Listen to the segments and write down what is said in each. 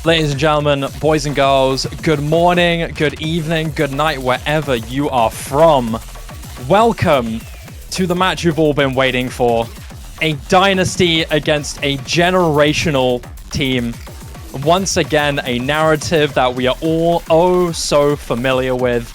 Ladies and gentlemen, boys and girls, good morning, good evening, good night, wherever you are from. Welcome to the match you've all been waiting for. A dynasty against a generational team. Once again, a narrative that we are all oh so familiar with.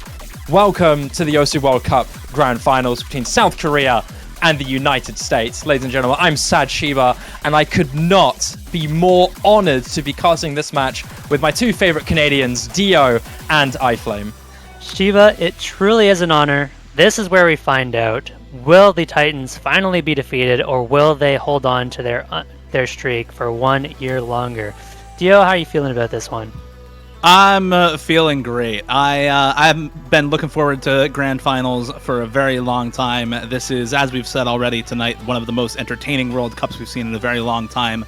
Welcome to the OC World Cup Grand Finals between South Korea and the United States. Ladies and gentlemen, I'm Sad Shiba, and I could not be more honored to be casting this match with my two favorite Canadians, Dio and iFlame. Shiba, it truly is an honor. This is where we find out, will the Titans finally be defeated, or will they hold on to their streak for 1 year longer? Dio, how are you feeling about this one? I'm feeling great. I've been looking forward to Grand Finals for a very long time. This is, as we've said already tonight, one of the most entertaining World Cups we've seen in a very long time.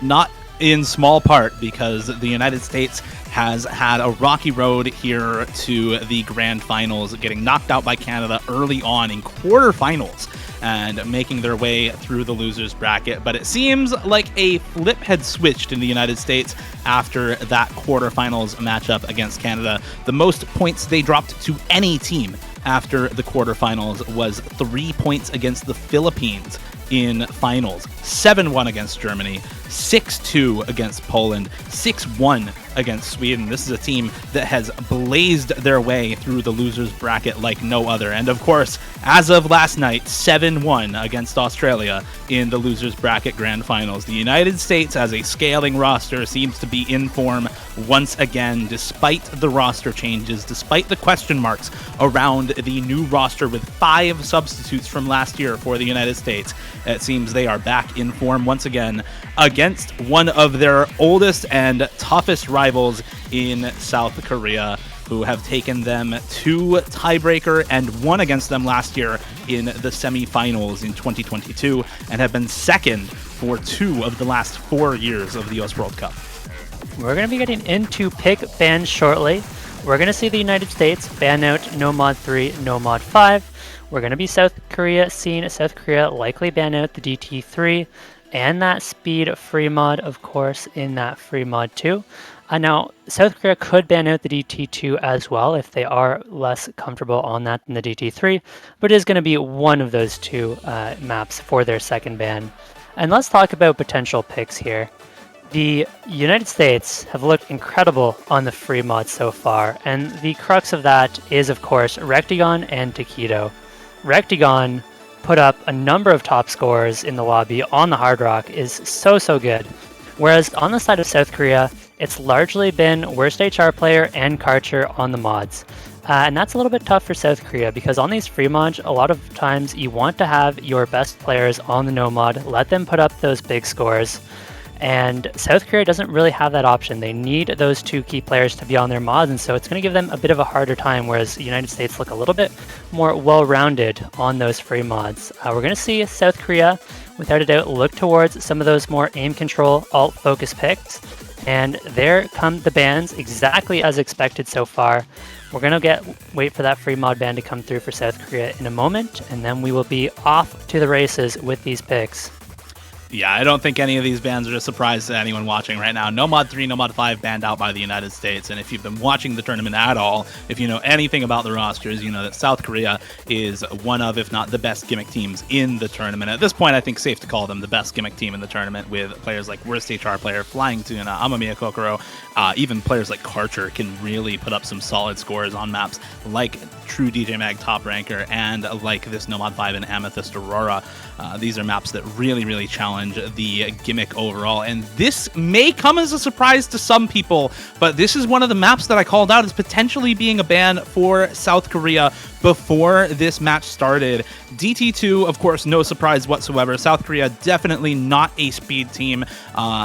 Not in small part because the United States has had a rocky road here to the Grand Finals, getting knocked out by Canada early on in quarterfinals and making their way through the losers bracket. But it seems like a flip had switched in the United States after that quarterfinals matchup against Canada. The most points they dropped to any team after the quarterfinals was 3 points against the Philippines in finals, 7-1 against Germany, 6-2 against Poland, 6-1 against Sweden. This is a team that has blazed their way through the losers bracket like no other. And of course, as of last night, 7-1 against Australia in the losers bracket grand finals. The United States, as a scaling roster, seems to be in form once again, despite the roster changes, despite the question marks around the new roster with 5 substitutes from last year for the United States. It seems they are back in form once again against one of their oldest and toughest rivals in South Korea, who have taken them to tiebreaker and won against them last year in the semifinals in 2022 and have been second for 2 of the last 4 years of the US World Cup. We're going to be getting into pick bans shortly. We're going to see the United States ban out No Mod 3, No Mod 5. We're going to be seeing South Korea likely ban out the DT3 and that speed free mod, of course, in that free mod 2. Now, South Korea could ban out the DT2 as well if they are less comfortable on that than the DT3, but it is going to be one of those two maps for their second ban. And let's talk about potential picks here. The United States have looked incredible on the free mod so far, and the crux of that is, of course, Rectagon and Taquito. Rectagon put up a number of top scores in the lobby on the Hard Rock, is so good. Whereas on the side of South Korea, it's largely been worst HR player and Karcher on the mods. And that's a little bit tough for South Korea because on these free mods, a lot of times you want to have your best players on the no mod, let them put up those big scores. And South Korea doesn't really have that option. They need those 2 key players to be on their mods, and so it's going to give them a bit of a harder time, whereas the United States look a little bit more well-rounded on those free mods. We're going to see South Korea, without a doubt, look towards some of those more aim control, alt focus picks, and there come the bans exactly as expected so far. We're going to wait for that free mod ban to come through for South Korea in a moment, and then we will be off to the races with these picks. Yeah, I don't think any of these bans are a surprise to anyone watching right now. No Mod 3, No Mod 5 banned out by the United States. And if you've been watching the tournament at all, if you know anything about the rosters, you know that South Korea is one of, if not the best gimmick teams in the tournament. At this point, I think safe to call them the best gimmick team in the tournament, with players like worst HR player, Flying Tuna, Amamiya Kokoro. Even players like Karcher can really put up some solid scores on maps like True DJ Mag Top Ranker and like this No Mod 5 and Amethyst Aurora. These are maps that really challenge the gimmick overall, and this may come as a surprise to some people, but this is one of the maps that I called out as potentially being a ban for South Korea before this match started. DT2, of course, no surprise whatsoever. South Korea definitely not a speed team.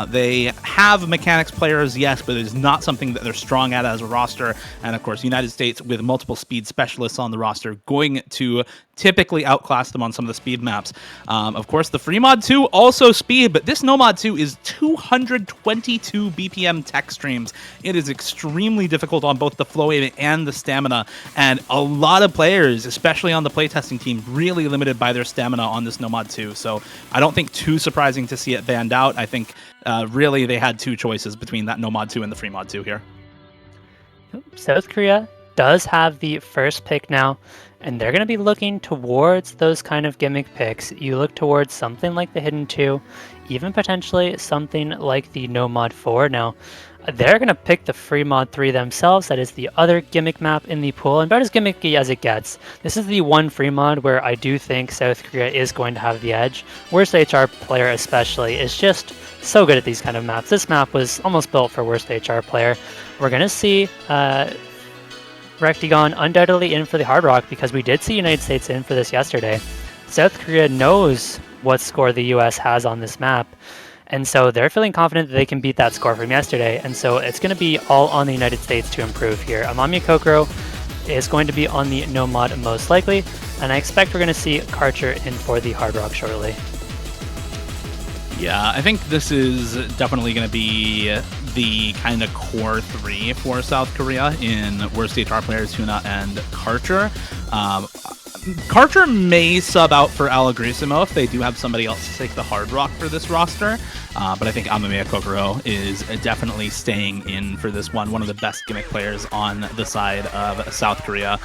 They have mechanics players, yes, but it is not something that they're strong at as a roster. And of course, United States with multiple speed specialists on the roster going to typically outclass them on some of the speed maps. Of course, the free mod 2 also speed, but this no mod 2 is 222 BPM tech streams. It is extremely difficult on both the flow wave and the stamina, and a lot of players, especially on the playtesting team, really limited by their stamina on this no mod 2. So I don't think too surprising to see it banned out. I think really they had two choices between that no mod 2 and the free mod 2 here. South Korea does have the first pick now, and they're going to be looking towards those kind of gimmick picks. You look towards something like the Hidden 2, even potentially something like the No Mod 4. Now, they're going to pick the free mod 3 themselves. That is the other gimmick map in the pool, and about as gimmicky as it gets. This is the one free mod where I do think South Korea is going to have the edge. Worst HR player especially is just so good at these kind of maps. This map was almost built for worst HR player. We're going to see Rectagon undoubtedly in for the Hard Rock, because we did see United States in for this yesterday. South Korea knows what score the US has on this map, and so they're feeling confident that they can beat that score from yesterday, and so it's going to be all on the United States to improve here. Amamiya Kokoro is going to be on the no mod most likely, and I expect we're going to see Karcher in for the Hard Rock shortly. Yeah, I think this is definitely going to be the kind of core three for South Korea in worst HR players, Tuna and Karcher. Karcher may sub out for Allegrisimo if they do have somebody else to take the Hard Rock for this roster, but I think Amamiya Kokoro is definitely staying in for this one of the best gimmick players on the side of South Korea.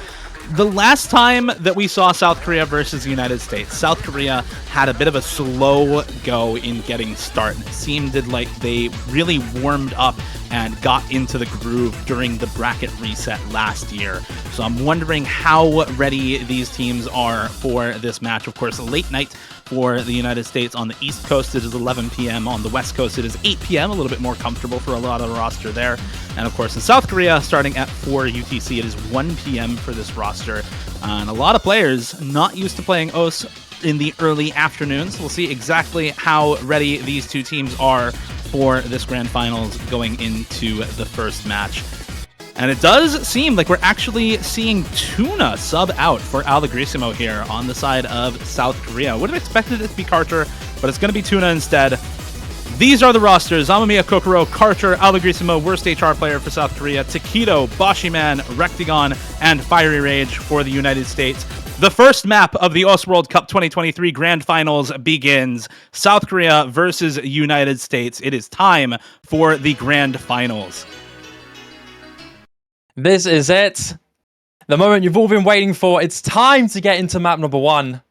The last time that we saw South Korea versus the United States, South Korea had a bit of a slow go in getting started. It seemed like they really warmed up and got into the groove during the bracket reset last year. So I'm wondering how ready these teams are for this match. Of course, late night for the United States. On the East Coast, it is 11 p.m. On the West Coast, it is 8 p.m. A little bit more comfortable for a lot of the roster there. And of course, in South Korea, starting at 4 UTC, it is 1 p.m. for this roster. And a lot of players not used to playing OS in the early afternoons. We'll see exactly how ready these two teams are for this grand finals going into the first match. And it does seem like we're actually seeing Tuna sub out for Allegrisimo here on the side of South Korea. Would have expected it to be Karcher, but it's going to be Tuna instead. These are the rosters: Amamiya Kokoro, Karcher, Allegrisimo, worst HR player for South Korea, Takedo, Boshiman, Rectagon, and Fiery Rage for the United States. The first map of the OS World Cup 2023 Grand Finals begins. South Korea versus United States. It is time for the Grand Finals. This is it. The moment you've all been waiting for. It's time to get into map number 1.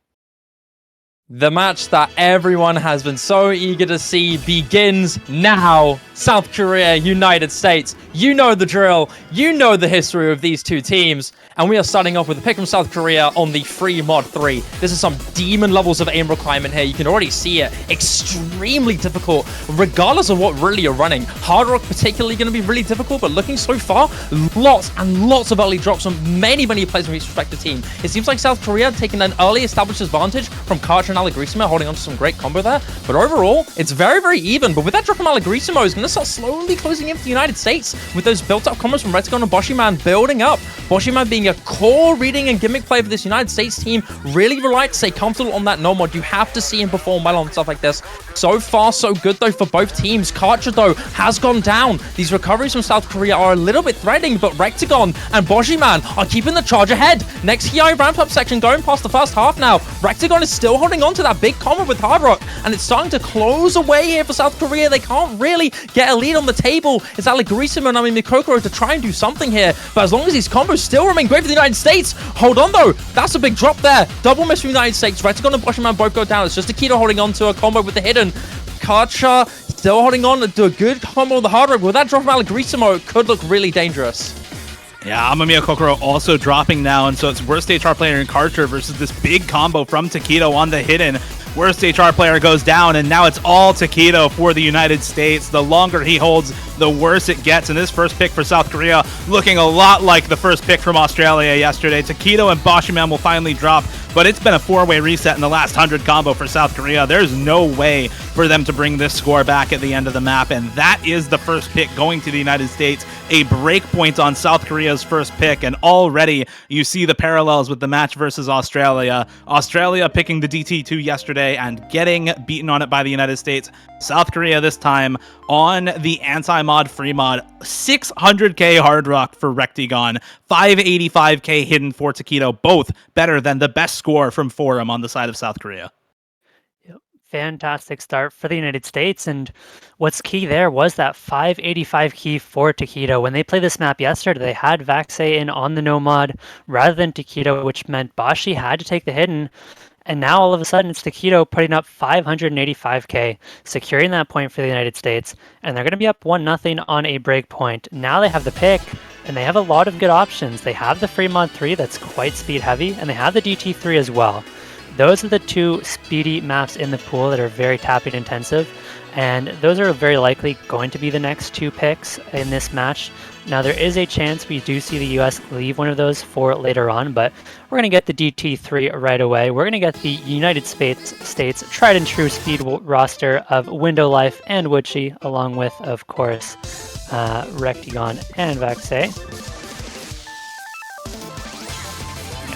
The match that everyone has been so eager to see begins now. South Korea, United States. You know the drill. You know the history of these two teams. And we are starting off with a pick from South Korea on the free mod 3. This is some demon levels of aim requirement here. You can already see it. Extremely difficult, regardless of what really you're running. Hard Rock particularly going to be really difficult, but looking so far, lots and lots of early drops from many players from each respective team. It seems like South Korea taking an early established advantage from Karcher and Allegrisimo, holding on to some great combo there. But overall, it's very even. But with that drop from Allegrisimo, is going to start slowly closing in for the United States with those built-up combos from Rectagon and Boshiman building up. Boshiman being a core reading and gimmick player for this United States team, really relied to stay comfortable on that no mod. You have to see him perform well on stuff like this. So far, so good though for both teams. Karcher though has gone down. These recoveries from South Korea are a little bit threatening, but Rectagon and Boshiman are keeping the charge ahead. Next HI ramp-up section going past the first half now. Rectagon is still holding on to that big combo with Hard Rock, and it's starting to close away here for South Korea. They can't really get a lead on the table. It's Allegrisimo and Amamiya Kokoro to try and do something here, but as long as these combos still remain great for the United States. Hold on though, that's a big drop there. Double miss from the United States. Rectagon and Boshiman both go down. It's just Takedo holding on to a combo with the hidden. Karcher still holding on to a good combo with the Hard Rock. With that drop from Allegrisimo, it could look really dangerous. Yeah, Amamiya Kokoro also dropping now, and so it's worst HR player in Karcher versus this big combo from Takedo on the hidden. Worst HR player goes down, and now it's all Takedo for the United States. The longer he holds, the worse it gets. And this first pick for South Korea looking a lot like the first pick from Australia yesterday. Takedo and Boshiman will finally drop, but it's been a 4-way reset in the last 100 combo for South Korea. There's no way for them to bring this score back at the end of the map, and that is the first pick going to the United States. A break point on South Korea's first pick, and already you see the parallels with the match versus Australia. Australia picking the DT2 yesterday and getting beaten on it by the United States. South Korea this time on the anti-mod free mod. 600k Hard Rock for Rectagon, 585k hidden for Takedo, both better than the best score from Forum on the side of South Korea. fantastic start for the United States. And what's key there was that 585 key for Taquito. When they played this map yesterday, they had Vaxei in on the no mod rather than Taquito, which meant Bashi had to take the hidden. And now all of a sudden it's Taquito putting up 585k, securing that point for the United States. And they're going to be up 1-0 on a break point. Now they have the pick, and they have a lot of good options. They have the free mod 3 that's quite speed heavy, and they have the DT3 as well. Those are the two speedy maps in the pool that are very tapping intensive, and those are very likely going to be the next two picks in this match. Now there is a chance we do see the US leave one of those for later on, but we're going to get the DT3 right away. We're going to get the United States tried and true speed roster of Window Life and Woodchi, along with, of course, Rectagon and Vaxei.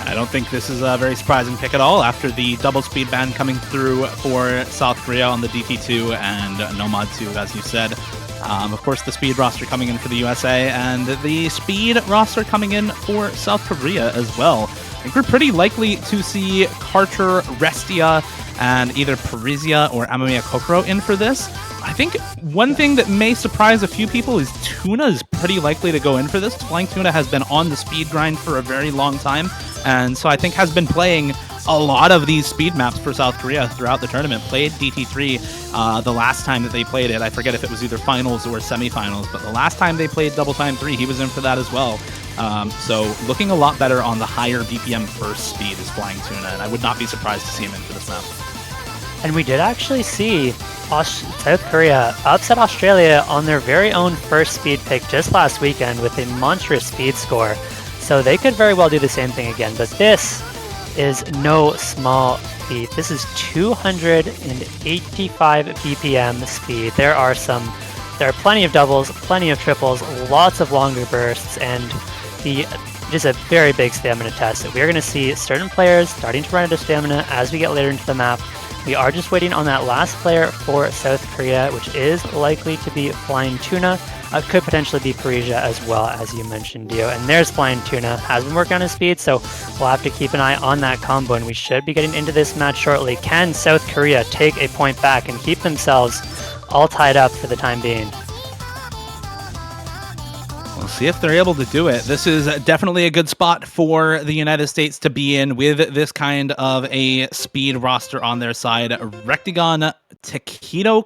I don't think this is a very surprising pick at all after the double speed ban coming through for South Korea on the DT2 and Nomad 2, as you said. Of course, the speed roster coming in for the USA and the speed roster coming in for South Korea as well. I think we're pretty likely to see Karcher, Restia, and either Parisia or Amamiya Kokoro in for this. I think one thing that may surprise a few people is Tuna is pretty likely to go in for this. Flying Tuna has been on the speed grind for a very long time, and so I think has been playing a lot of these speed maps for South Korea throughout the tournament. Played DT3 the last time that they played it. I forget if it was either finals or semifinals, but the last time they played Double Time 3, he was in for that as well. So looking a lot better on the higher BPM burst speed is Flying Tuna, and I would not be surprised to see him in for this map. And we did actually see South Korea upset Australia on their very own first speed pick just last weekend with a monstrous speed score. So they could very well do the same thing again, but this is no small feat. This is 285 BPM speed. There are plenty of doubles, plenty of triples, lots of longer bursts, and just a very big stamina test. We are going to see certain players starting to run out of stamina as we get later into the map. We are just waiting on that last player for South Korea, which is likely to be Flying Tuna. Could potentially be Parisia as well, as you mentioned, Dio. And there's Flying Tuna. Has been working on his speed, so we'll have to keep an eye on that combo, and we should be getting into this match shortly. Can South Korea take a point back and keep themselves all tied up for the time being? We'll see if they're able to do it. This is definitely a good spot for the United States to be in with this kind of a speed roster on their side. Rectagon, Taquito,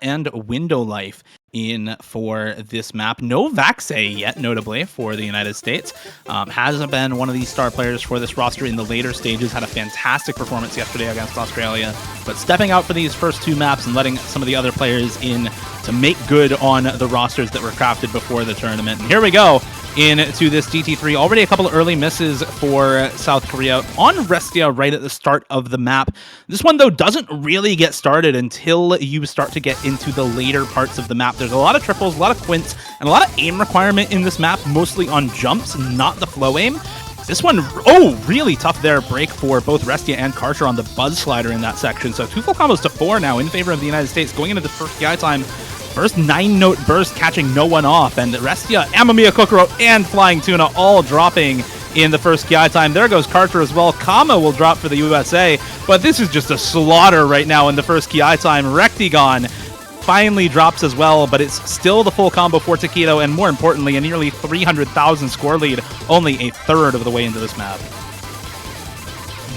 and Window Life in for this map. No Vaxei yet, notably, for the United States. Hasn't been one of these star players for this roster in the later stages. Had a fantastic performance yesterday against Australia, but stepping out for these first two maps and letting some of the other players in to make good on the rosters that were crafted before the tournament. And here we go into this DT3. Already a couple of early misses for South Korea on Restia right at the start of the map. This one, though, doesn't really get started until you start to get into the later parts of the map. There's a lot of triples, a lot of quints, and a lot of aim requirement in this map, mostly on jumps, not the flow aim. This one, really tough there break for both Restia and Karcher on the Buzz Slider in that section. So 2 full combos to 4 now in favor of the United States going into the first PI time. First 9-note burst catching no one off, and Restia, Amamiya Kokoro, and Flying Tuna all dropping in the first KI time. There goes Karcher as well. Kama will drop for the USA, but this is just a slaughter right now in the first KI time. Rectagon finally drops as well, but it's still the full combo for Taquito, and more importantly, a nearly 300,000 score lead, only a third of the way into this map.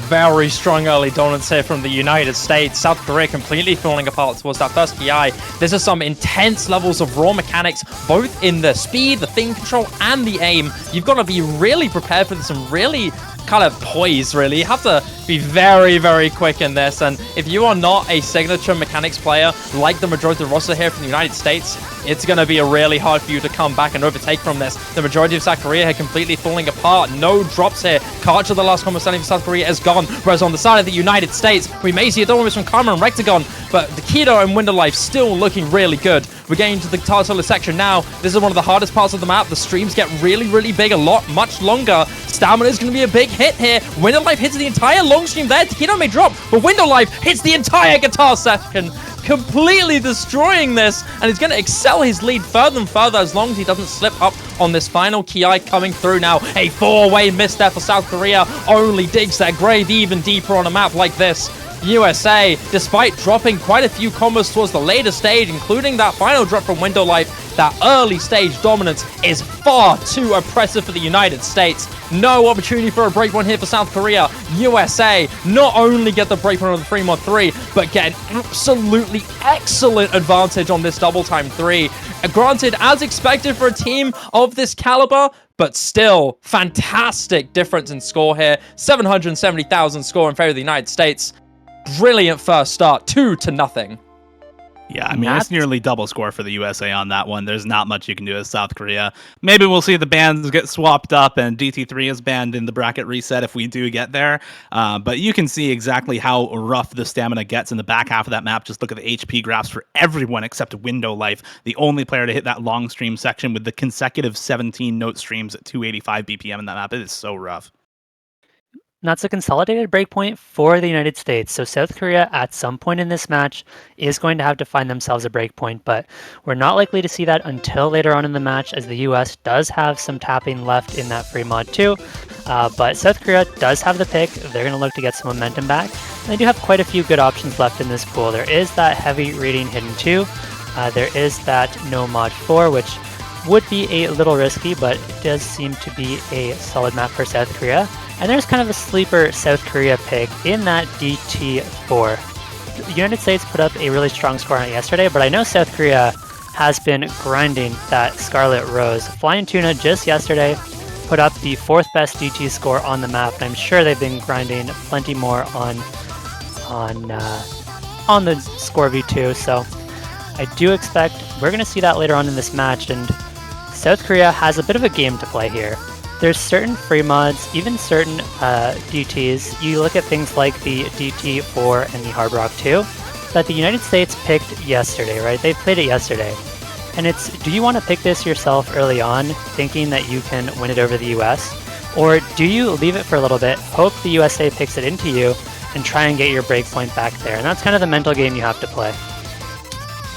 Very strong early dominance here from the United States. South Korea completely falling apart towards that first PI. This is some intense levels of raw mechanics, both in the speed, the theme control, and the aim. You've got to be really prepared for this and really kind of poised, really. You have to be very, very quick in this, and if you are not a signature mechanics player like the majority of the roster here from the United States, it's going to be really hard for you to come back and overtake from this. The majority of South Korea here completely falling apart. No drops here. Karcher, the last combo standing for South Korea, is gone, whereas on the side of the United States, we may see a double miss from Karma and Rectagon, but the Taquito and Window Life still looking really good. We're getting to the guitar solo section now. This is one of the hardest parts of the map. The streams get really, really big, much longer. Stamina is going to be a big hit here. Window Life hits the entire long stream there. Taquito may drop, but Window Life hits the entire guitar section, completely destroying this, and he's going to excel his lead further and further as long as he doesn't slip up on this final Ki coming through now. A 4-way miss there for South Korea only digs their grave even deeper on a map like this. USA, despite dropping quite a few combos towards the later stage, including that final drop from Window Life, that early stage dominance is far too oppressive for the United States. No opportunity for a breakpoint here for South Korea. USA not only get the breakpoint on the 3-mod-3, but get an absolutely excellent advantage on this double time 3. Granted, as expected for a team of this caliber, but still, fantastic difference in score here. 770,000 score in favor of the United States. Brilliant first start, 2-0. Yeah, I mean, it's nearly double score for the USA on that one. There's not much you can do as South Korea. Maybe we'll see the bans get swapped up and DT3 is banned in the bracket reset if we do get there. But you can see exactly how rough the stamina gets in the back half of that map. Just look at the HP graphs for everyone except Window Life, the only player to hit that long stream section with the consecutive 17 note streams at 285 BPM in that map. It is so rough. That's a consolidated breakpoint for the United States. So South Korea, at some point in this match, is going to have to find themselves a breakpoint, but we're not likely to see that until later on in the match, as the US does have some tapping left in that free mod too. But South Korea does have the pick. They're going to look to get some momentum back. And they do have quite a few good options left in this pool. There is that heavy reading hidden 2. There is that no mod 4, which would be a little risky, but it does seem to be a solid map for South Korea. And there's kind of a sleeper South Korea pick in that DT4. The United States put up a really strong score on it yesterday, but I know South Korea has been grinding that Scarlet Rose. Flying Tuna just yesterday put up the 4th best DT score on the map, and I'm sure they've been grinding plenty more on the score V2. So I do expect we're going to see that later on in this match, and South Korea has a bit of a game to play here. There's certain free mods, even certain DTs. You look at things like the DT4 and the Hard Rock 2 that the United States picked yesterday, right? They played it yesterday. And it's, do you want to pick this yourself early on, thinking that you can win it over the US? Or do you leave it for a little bit, hope the USA picks it into you, and try and get your breakpoint back there? And that's kind of the mental game you have to play.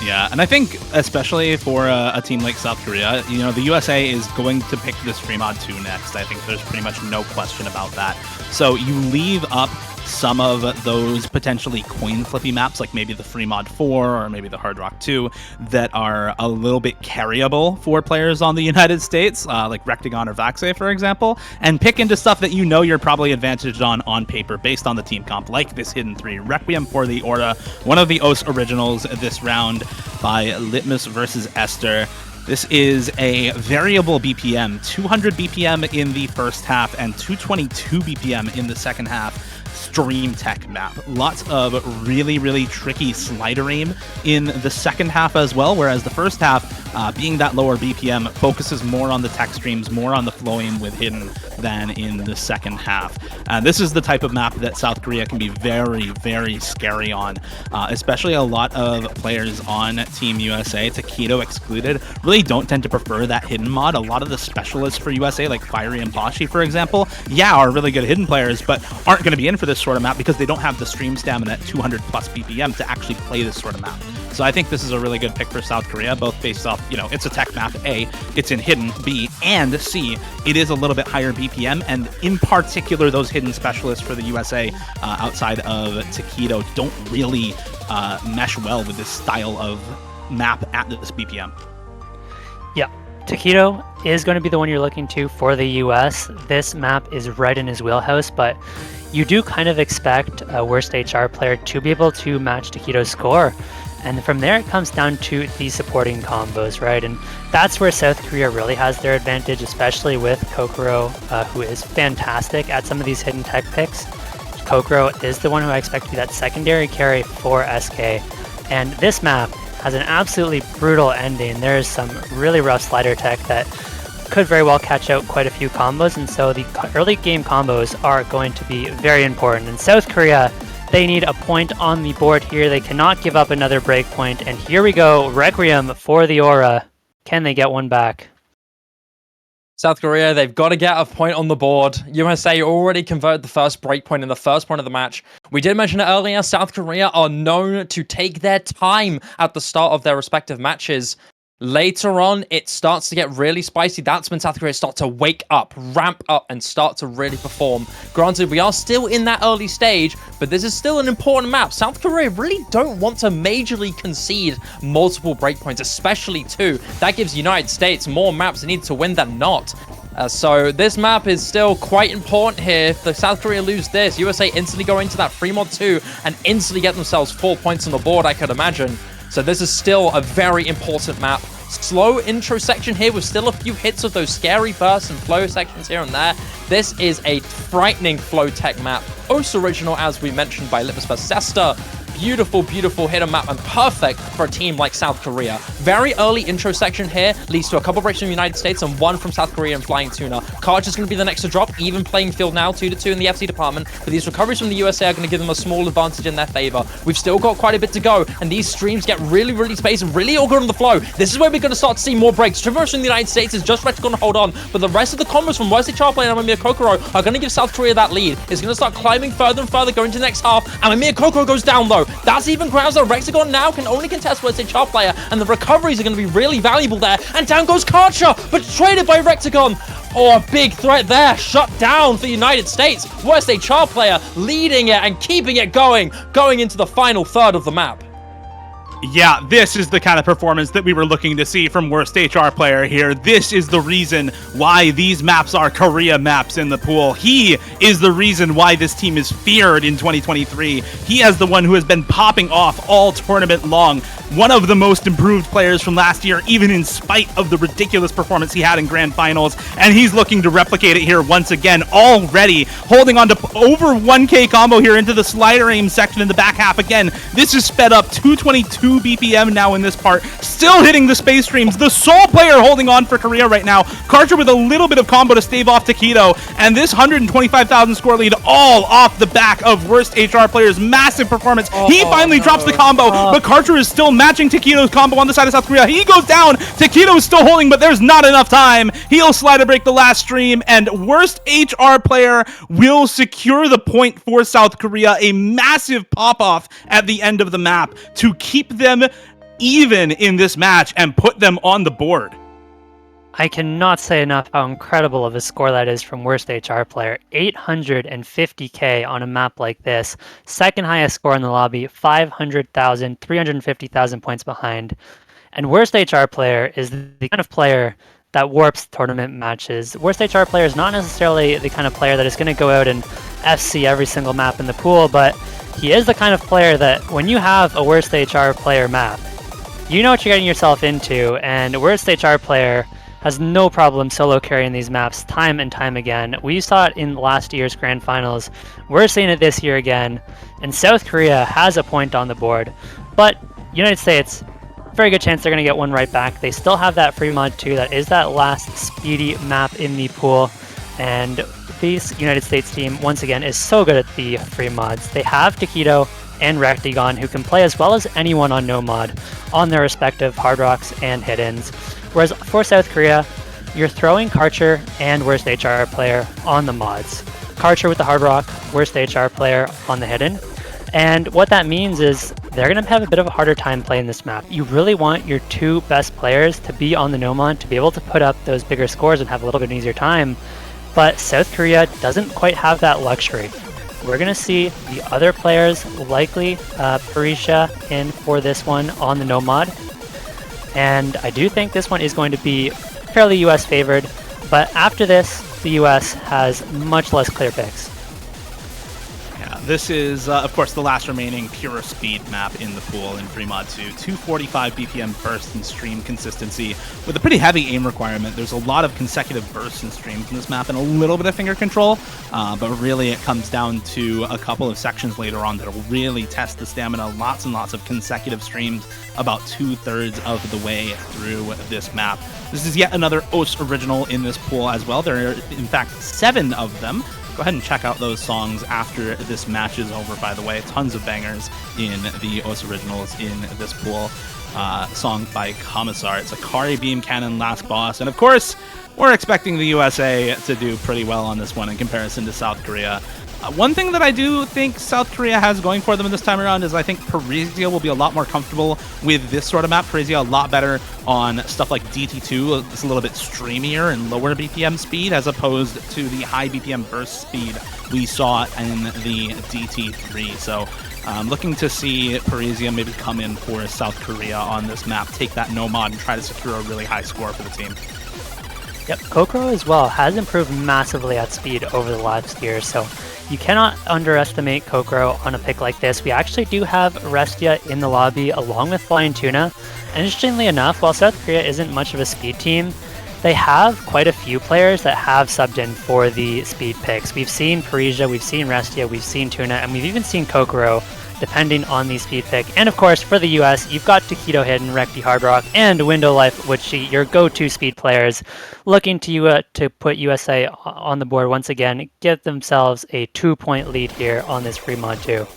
Yeah, and I think especially for a team like South Korea, you know, the USA is going to pick this free mod 2 next. I think there's pretty much no question about that. So you leave up some of those potentially coin flippy maps, like maybe the free mod 4 or maybe the Hard Rock 2, that are a little bit carryable for players on the United States, like Rectagon or Vaxe, for example, and pick into stuff that you know you're probably advantaged on paper based on the team comp, like this Hidden 3, Requiem for the Aura, one of the OS originals this round by Litmus versus Esther. This is a variable BPM, 200 BPM in the first half and 222 BPM in the second half. Stream tech map. Lots of really, really tricky slider aim in the second half as well, whereas the first half, being that lower BPM, focuses more on the tech streams, more on the flow aim with Hidden than in the second half. And this is the type of map that South Korea can be very, very scary on, especially a lot of players on Team USA, Takedo excluded, really don't tend to prefer that Hidden mod. A lot of the specialists for USA, like Fiery and Bashi, for example, are really good Hidden players, but aren't going to be in for this sort of map because they don't have the stream stamina at 200 plus BPM to actually play this sort of map. So I think this is a really good pick for South Korea, both based off, you know, it's a tech map, A, it's in Hidden, B, and C, it is a little bit higher BPM, and in particular, those Hidden specialists for the USA outside of Takedo don't really mesh well with this style of map at this BPM. Yeah, Takedo is going to be the one you're looking to for the US. This map is right in his wheelhouse, but you do kind of expect a worst HR player to be able to match Takedo's score. And from there, it comes down to the supporting combos, right? And that's where South Korea really has their advantage, especially with Kokoro, who is fantastic at some of these hidden tech picks. Kokoro is the one who I expect to be that secondary carry for SK. And this map has an absolutely brutal ending. There's some really rough slider tech that could very well catch out quite a few combos, and so the early game combos are going to be very important. And South Korea, they need a point on the board here. They cannot give up another breakpoint, and here we go, Requiem for the Aura. Can they get one back? South Korea, they've got to get a point on the board. USA already converted the first breakpoint in the first point of the match. We did mention it earlier, South Korea are known to take their time at the start of their respective matches. Later on, it starts to get really spicy. That's when South Korea start to wake up, ramp up, and start to really perform. Granted, we are still in that early stage, but this is still an important map. South Korea really don't want to majorly concede multiple breakpoints, especially 2. That gives United States more maps they need to win than not. So this map is still quite important here. If the South Korea lose this, USA instantly go into that free mod 2 and instantly get themselves 4 points on the board, I could imagine. So this is still a very important map. Slow intro section here with still a few hits of those scary bursts and flow sections here and there. This is a frightening flow tech map. Most original, as we mentioned, by Litmus Cesta. Beautiful, beautiful hidden map and perfect for a team like South Korea. Very early intro section here leads to a couple breaks from the United States and 1 from South Korea and Flying Tuna. Karch is going to be the next to drop, even playing field now, 2-2 in the FC department. But these recoveries from the USA are going to give them a small advantage in their favor. We've still got quite a bit to go, and these streams get really, really spaced and really all good on the flow. This is where we're going to start to see more breaks. Traverse from the United States is just going to hold on, but the rest of the combos from Worst HR Play and Amamiya Kokoro are going to give South Korea that lead. It's going to start climbing further and further, going to the next half. Amamiya Kokoro goes down though. That's even grounds that Rexagon now can only contest Worst HR Player, and the recoveries are going to be really valuable there. And down goes Karcher, but traded by Rexagon. Oh, a big threat there. Shut down for the United States. Worst HR Player leading it and keeping it going into the final third of the map. Yeah, this is the kind of performance that we were looking to see from Worst HR Player here. This is the reason why these maps are Korea maps in the pool. He is the reason why this team is feared in 2023. He is the one who has been popping off all tournament long. One of the most improved players from last year, even in spite of the ridiculous performance he had in Grand Finals. And he's looking to replicate it here once again, already holding on to over 1K combo here into the slider aim section in the back half again. This is sped up 222 BPM now in this part, still hitting the space streams. The sole player holding on for Korea right now. Karcher with a little bit of combo to stave off Taquito, and this 125,000 score lead all off the back of Worst HR Player's massive performance. He finally drops the combo, but Karcher is still matching Taquito's combo on the side of South Korea. He goes down. Taquito is still holding, but there's not enough time. He'll slide to break the last stream, and Worst HR Player will secure the point for South Korea. A massive pop-off at the end of the map to keep them even in this match and put them on the board. I cannot say enough how incredible of a score that is from Worst HR Player. 850k on a map like this. Second highest score in the lobby, 500,000, 350,000 points behind. And Worst HR Player is the kind of player that warps tournament matches. Worst HR Player is not necessarily the kind of player that is going to go out and FC every single map in the pool, but he is the kind of player that when you have a Worst HR Player map, you know what you're getting yourself into, and Worst HR Player has no problem solo carrying these maps time and time again. We saw it in last year's Grand Finals. We're seeing it this year again, and South Korea has a point on the board, but United States, very good chance they're going to get one right back. They still have that free mod 2. That is that last speedy map in the pool, and this United States team, once again, is so good at the free mods. They have Taquito and Rectagon, who can play as well as anyone on no mod on their respective Hard Rocks and Hiddens. Whereas for South Korea, you're throwing Karcher and Worst HR Player on the mods. Karcher with the Hard Rock, Worst HR Player on the Hidden. And what that means is they're going to have a bit of a harder time playing this map. You really want your two best players to be on the no mod to be able to put up those bigger scores and have a little bit easier time. But South Korea doesn't quite have that luxury. We're going to see the other players, likely Parisha in for this one on the no mod. And I do think this one is going to be fairly US favored, but after this, the US has much less clear picks. Yeah, this is, of course, the last remaining pure speed map in the pool in free mod 2. 245 BPM burst and stream consistency with a pretty heavy aim requirement. There's a lot of consecutive bursts and streams in this map and a little bit of finger control, but really it comes down to a couple of sections later on that will really test the stamina. Lots and lots of consecutive streams about 2/3 of the way through this map. This is yet another OS original in this pool as well. There are, in fact, 7 of them. Go ahead and check out those songs after this match is over, by the way. Tons of bangers in the OS originals in this pool. Song by Commissar. It's a Kari Beam Cannon Last Boss. And of course, we're expecting the USA to do pretty well on this one in comparison to South Korea. One thing that I do think South Korea has going for them this time around is I think Parisia will be a lot more comfortable with this sort of map. Parisia a lot better on stuff like DT2. It's a little bit streamier and lower BPM speed as opposed to the high BPM burst speed we saw in the DT3. So I'm looking to see Parisia maybe come in for South Korea on this map, take that no mod, and try to secure a really high score for the team. Yep, Kokoro as well has improved massively at speed over the last year, so you cannot underestimate Kokoro on a pick like this. We actually do have Restia in the lobby along with Flying Tuna, and interestingly enough, while South Korea isn't much of a speed team, they have quite a few players that have subbed in for the speed picks. We've seen Parisia, we've seen Restia, we've seen Tuna, and we've even seen Kokoro, depending on the speed pick. And of course, for the US, you've got Taquito Hidden, Recti Hard Rock, and Window Life, which your go-to speed players, looking to put USA on the board once again, get themselves a 2-point lead here on this free mod 2.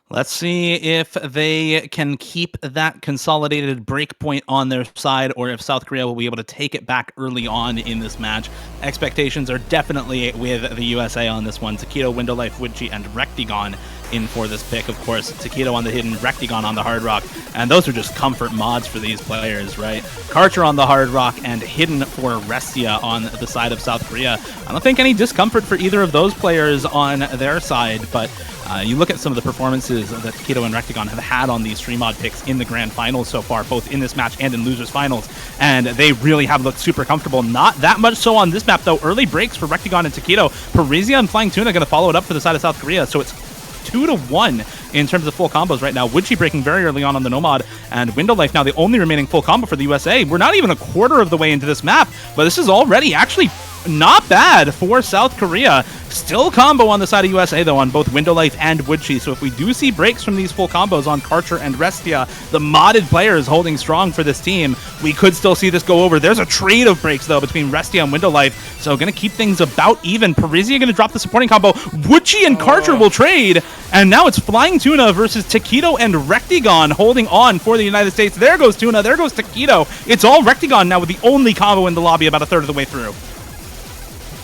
Let's see if they can keep that consolidated breakpoint on their side, or if South Korea will be able to take it back early on in this match. Expectations are definitely with the USA on this one. Taquito, Window Life, Witchy, and Rectigon in for this pick. Of course, Taquito on the Hidden, Rectigon on the Hard Rock, and those are just comfort mods for these players, right? Karcher on the Hard Rock and Hidden for Restia on the side of South Korea. I don't think any discomfort for either of those players on their side, but you look at some of the performances that Taquito and Rectigon have had on these stream mod picks in the grand finals so far, both in this match and in losers finals, and they really have looked super comfortable. Not that much so on this map, though. Early breaks for Rectigon and Taquito. Parisia and Flying Tuna going to follow it up for the side of South Korea, so it's 2-1 in terms of full combos right now. Witchy breaking very early on the Nomad, and Window Life now the only remaining full combo for the USA. We're not even a quarter of the way into this map, but this is already actually not bad for South Korea. Still combo on the side of USA, though, on both Window Life and Witchy. So if we do see breaks from these full combos on Karcher and Restia, the modded players holding strong for this team, we could still see this go over. There's a trade of breaks, though, between Restia and Window Life. So going to keep things about even. Parisia going to drop the supporting combo. Witchy and Karcher will trade. And now it's Flying Tuna versus Taquito and Rectigon holding on for the United States. There goes Tuna. There goes Taquito. It's all Rectigon now with the only combo in the lobby about a third of the way through.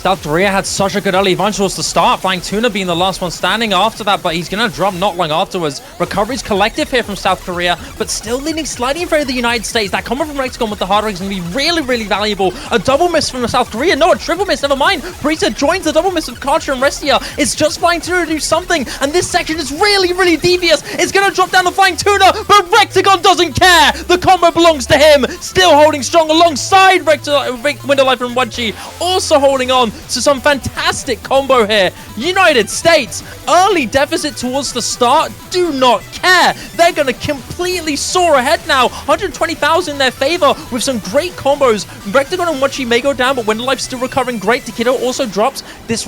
South Korea had such a good early advantage towards the start, Flying Tuna being the last one standing after that, but he's going to drop not long afterwards. Recovery's collective here from South Korea, but still leaning slightly in favor of the United States. That combo from Rectigon with the hard rock is going to be really, really valuable. A double miss from South Korea. No, a triple miss, never mind. Parisia joins the double miss of Karcher and Restia. It's just Flying Tuna to do something, and this section is really, really devious. It's going to drop down to Flying Tuna, but Rectigon doesn't care. The combo belongs to him. Still holding strong alongside Window Life and Wudgie, also holding on to some fantastic combo here. United States, early deficit towards the start, do not care. They're going to completely soar ahead now. 120,000 in their favor with some great combos. Rectigon and Wudgie may go down, but Window Life still recovering great. Taquito also drops. This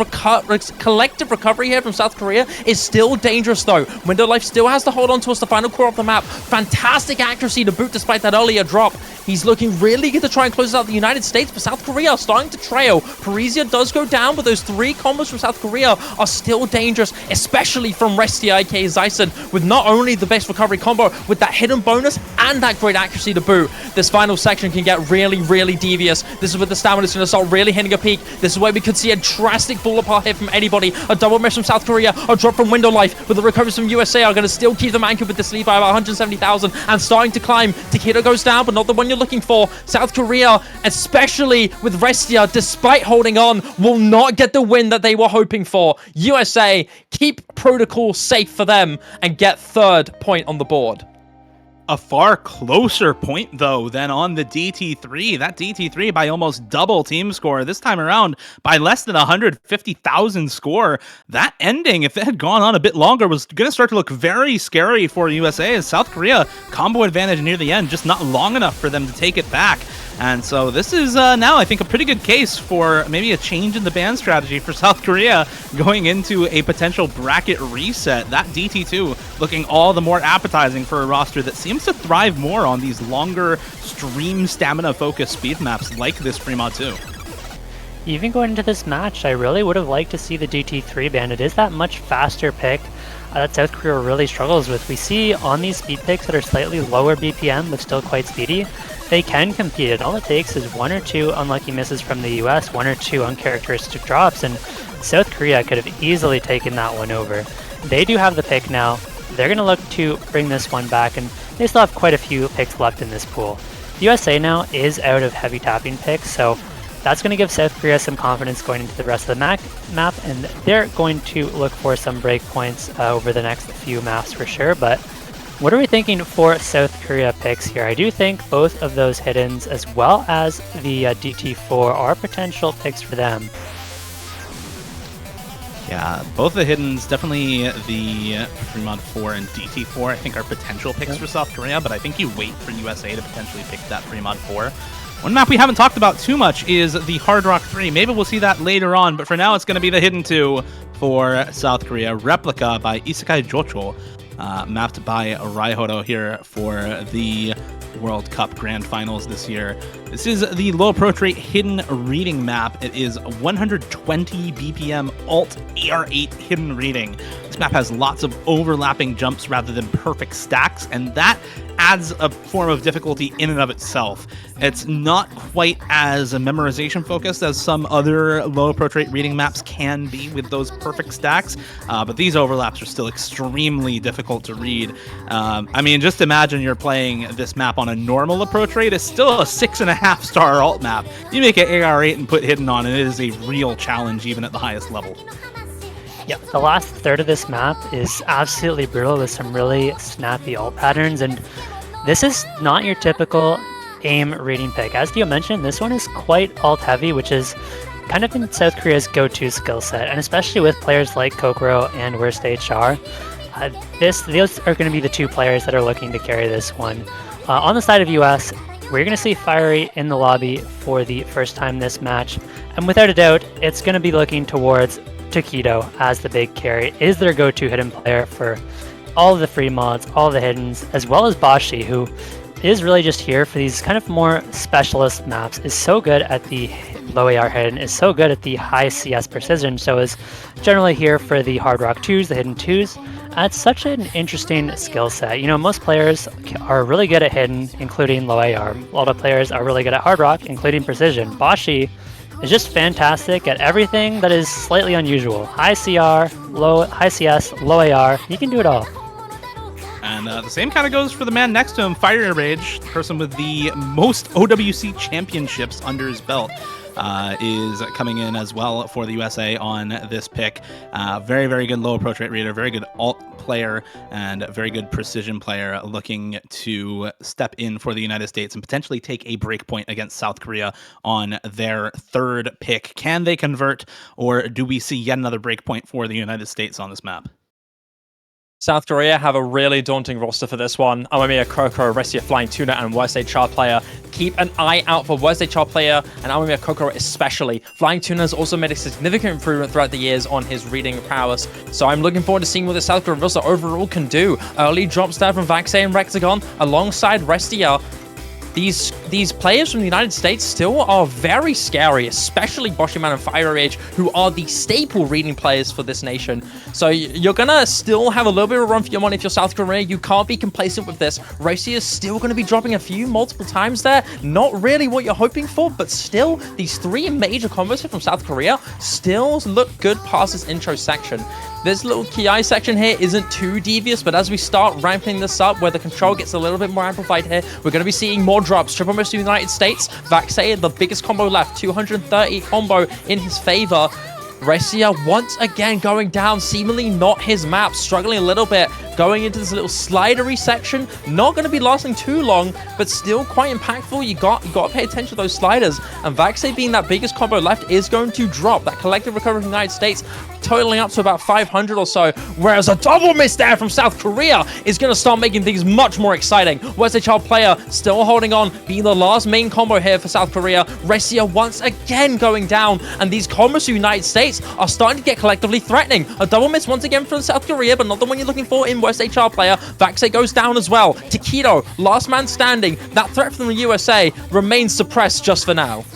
collective recovery here from South Korea is still dangerous, though. Window Life still has to hold on towards the final core of the map. Fantastic accuracy to boot despite that earlier drop. He's looking really good to try and close out the United States, but South Korea are starting to trail. Parisia does go down, but those three combos from South Korea are still dangerous, especially from Restia, aka Zyson, with not only the best recovery combo, with that hidden bonus and that great accuracy to boot. This final section can get really, really devious. This is where the stamina is going to start really hitting a peak. This is where we could see a drastic fall apart here from anybody. A double miss from South Korea, a drop from Window Life, but the recoveries from USA are going to still keep them anchored with this lead by about 170,000 and starting to climb. Taquito goes down, but not the one you're looking for. South Korea, especially with Restia, despite holding on, will not get the win that they were hoping for. USA keep protocol safe for them and get 3rd point on the board. A far closer point, though, than on the DT3. That DT3 by almost double team score. This time around, by less than 150,000 score. That ending, if it had gone on a bit longer, was going to start to look very scary for USA, as South Korea combo advantage near the end, just not long enough for them to take it back. And so this is now, I think, a pretty good case for maybe a change in the ban strategy for South Korea going into a potential bracket reset. That DT2 looking all the more appetizing for a roster that seems to thrive more on these longer stream stamina-focused speed maps like this Fremont 2. Even going into this match, I really would have liked to see the DT3 ban. It is that much faster pick that South Korea really struggles with. We see on these speed picks that are slightly lower BPM but still quite speedy, they can compete. And all it takes is 1 or 2 unlucky misses from the US, 1 or 2 uncharacteristic drops, and South Korea could have easily taken that one over. They do have the pick now. They're going to look to bring this one back, and they still have quite a few picks left in this pool. The USA now is out of heavy tapping picks, so that's going to give South Korea some confidence going into the rest of the map, and they're going to look for some breakpoints over the next few maps for sure. But what are we thinking for South Korea picks here? I do think both of those hiddens as well as the DT4 are potential picks for them. Yeah, both the hiddens, definitely the Fremont 4 and DT4, I think are potential picks for South Korea, but I think you wait for USA to potentially pick that Fremont 4. One map we haven't talked about too much is the Hard Rock 3. Maybe we'll see that later on, but for now it's going to be the Hidden 2 for South Korea. Replica by Isekai Jocho, mapped by Raihodo here for the World Cup Grand Finals this year. This is the low approach rate hidden reading map. It is 120 BPM alt AR8 hidden reading. This map has lots of overlapping jumps rather than perfect stacks, and that adds a form of difficulty in and of itself. It's not quite as memorization focused as some other low approach rate reading maps can be with those perfect stacks, but these overlaps are still extremely difficult to read. I mean, just imagine you're playing this map on a normal approach rate. It's still a 6.5 star alt map. You make an AR8 and put hidden on, and it is a real challenge even at the highest level. Yeah, the last third of this map is absolutely brutal with some really snappy ult patterns, and this is not your typical aim reading pick. As Dio mentioned, this one is quite alt heavy, which is kind of in South Korea's go-to skill set, and especially with players like Kokoro and Worst HR, those are going to be the two players that are looking to carry this one. On the side of US, we're going to see Fiery in the lobby for the first time this match, and without a doubt, it's going to be looking towards Takedo as the big carry. Is their go-to hidden player for all of the free mods, all the hiddens, as well as Bashi, who is really just here for these kind of more specialist maps, is so good at the low AR hidden, is so good at the high CS precision, so is generally here for the Hard Rock 2s, the hidden 2s. It's such an interesting skill set. You know, most players are really good at hidden, including low AR. A lot of players are really good at Hard Rock, including precision. Bashi is just fantastic at everything that is slightly unusual. High CR, high CS, low AR, he can do it all. And the same kind of goes for the man next to him, Fire Rage, the person with the most OWC championships under his belt, is coming in as well for the USA on this pick. Very, very good low approach rate reader, very good alt player, and very good precision player, looking to step in for the United States and potentially take a breakpoint against South Korea on their third pick. Can they convert, or do we see yet another breakpoint for the United States on this map? South Korea have a really daunting roster for this one. Amamiya Kokoro, Ressia Flying Tuna, and Worst HR player. Keep an eye out for Worst HR player and Amamiya Kokoro especially. Flying Tuna has also made a significant improvement throughout the years on his reading prowess, so I'm looking forward to seeing what the South Korean roster overall can do. Early drops there from Vaxei and Rexagon alongside Restia. These players from the United States still are very scary, especially Boshiman and Fire Rage, who are the staple reading players for this nation. So you're gonna still have a little bit of a run for your money if you're South Korea. You can't be complacent with this. Racy is still gonna be dropping multiple times there. Not really what you're hoping for, but still, these three major combos from South Korea still look good past this intro section. This little Ki section here isn't too devious, but as we start ramping this up, where the control gets a little bit more amplified here, we're going to be seeing more drops. Triple miss to the United States. Vaxei, the biggest combo left, 230 combo in his favor. Ressia once again going down, seemingly not his map, struggling a little bit, going into this little slidery section. Not going to be lasting too long, but still quite impactful. You got to pay attention to those sliders. And Vaxei being that biggest combo left is going to drop. That collective recovery from the United States totaling up to about 500 or so, whereas a double miss there from South Korea is going to start making things much more exciting. West HR player still holding on, being the last main combo here for South Korea. Ressia once again going down, and these combos for the United States are starting to get collectively threatening. A double miss once again from South Korea, but not the one you're looking for in West HR player. Vaxei goes down as well. Takedo, last man standing. That threat from the USA remains suppressed just for now.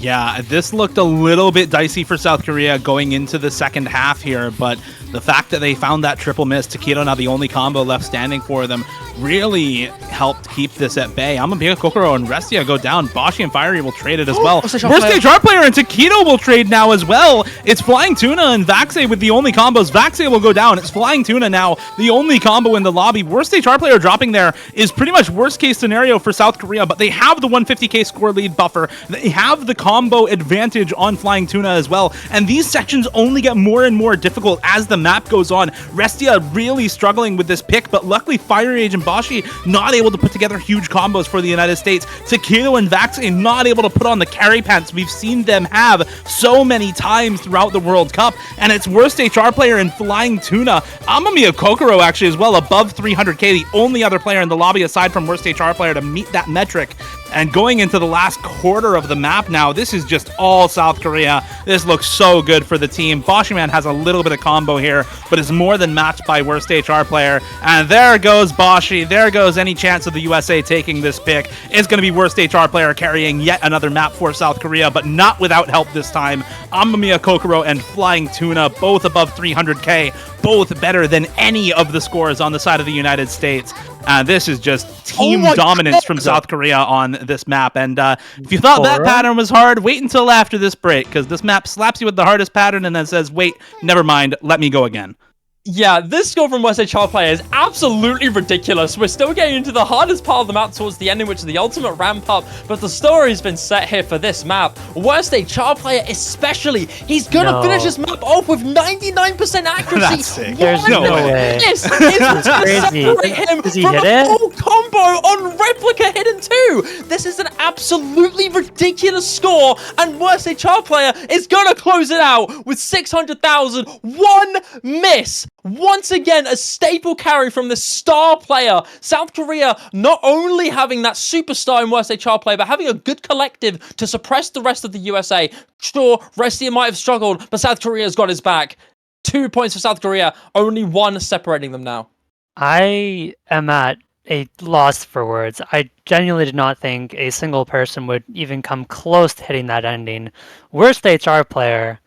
Yeah, this looked a little bit dicey for South Korea going into the second half here, but the fact that they found that triple miss, Takedo now the only combo left standing for them, really helped keep this at bay. Amamiya, Kokoro, and Restia go down. Boshi and Fiery will trade it as well. Worst Stage Art Player and Taquito will trade now as well. It's Flying Tuna and Vaxe with the only combos. Vaxe will go down. It's Flying Tuna now, the only combo in the lobby. Worst Stage Art Player dropping there is pretty much worst case scenario for South Korea, but they have the 150k score lead buffer. They have the combo advantage on Flying Tuna as well, and these sections only get more and more difficult as the map goes on. Restia really struggling with this pick, but luckily Fire Age and Boshi not able to put together huge combos for the United States. Taquito and Vaxe not able to put on the carry pants we've seen them have so many times throughout the World Cup, and it's worst HR player and Flying Tuna. Amamiya Kokoro actually as well, above 300k, the only other player in the lobby aside from worst HR player to meet that metric. And going into the last quarter of the map now, this is just all South Korea. This looks so good for the team. Boshiman has a little bit of combo here, but is more than matched by worst HR player. And there goes Boshi. There goes any chance of the USA taking this pick. It's going to be worst HR player carrying yet another map for South Korea, but not without help this time. Amamiya Kokoro and Flying Tuna, both above 300k, both better than any of the scores on the side of the United States. This is just team dominance from South Korea on this map. And if you thought that pattern was hard, wait until after this break, because this map slaps you with the hardest pattern and then says, wait, never mind, let me go again. Yeah, this score from West HR player is absolutely ridiculous. We're still getting into the hardest part of the map towards the end, which is the ultimate ramp up, but the story's been set here for this map. Worst HR player especially, he's gonna finish this map off with 99% accuracy. That's sick. There's no way. This is gonna separate him from a full combo on Replica Hidden 2. This is an absolutely ridiculous score, and Worst HR player is gonna close it out with 600,000. One miss. Once again, a staple carry from the star player. South Korea not only having that superstar in Worst HR player, but having a good collective to suppress the rest of the USA. Sure, Restia might have struggled, but South Korea's got his back. 2 points for South Korea, only one separating them now. I am at a loss for words. I genuinely did not think a single person would even come close to hitting that ending. Worst HR player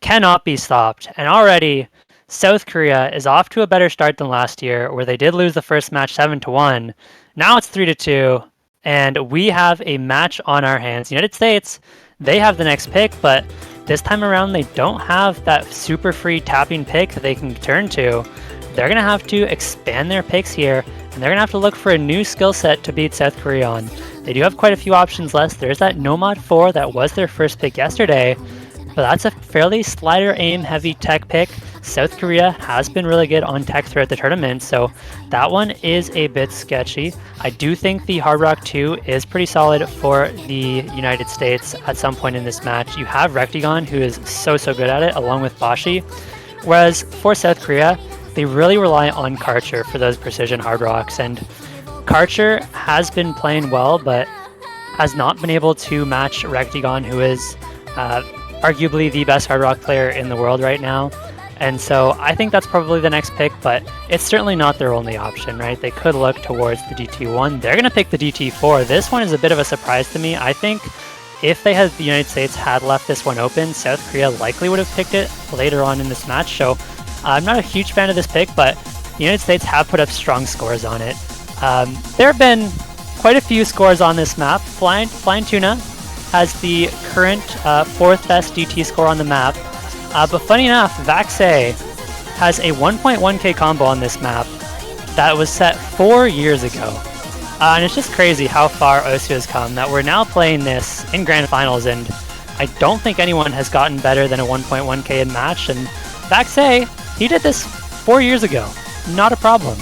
cannot be stopped, and already South Korea is off to a better start than last year, where they did lose the first match 7-1. Now it's 3-2, and we have a match on our hands. United States, they have the next pick, but this time around they don't have that super free tapping pick that they can turn to. They're going to have to expand their picks here, and they're going to have to look for a new skill set to beat South Korea on. They do have quite a few options left. There's that Nomad 4 that was their first pick yesterday, but that's a fairly slider aim heavy tech pick. South Korea has been really good on tech throughout the tournament, so that one is a bit sketchy. I do think the Hard Rock 2 is pretty solid for the United States at some point in this match. You have Rectigon, who is so good at it, along with Boshi. Whereas for South Korea, they really rely on Karcher for those precision Hard Rocks, and Karcher has been playing well, but has not been able to match Rectigon, who is arguably the best Hard Rock player in the world right now. And so I think that's probably the next pick, but it's certainly not their only option, right? They could look towards the DT1. They're going to pick the DT4. This one is a bit of a surprise to me. I think if the United States had left this one open, South Korea likely would have picked it later on in this match. So I'm not a huge fan of this pick, but the United States have put up strong scores on it. There have been quite a few scores on this map. Flying Tuna has the current fourth best DT score on the map. But funny enough, Vaxe has a 1.1k combo on this map that was set 4 years ago. And it's just crazy how far Osu has come, that we're now playing this in Grand Finals, and I don't think anyone has gotten better than a 1.1k in match. And Vaxe, he did this 4 years ago. Not a problem.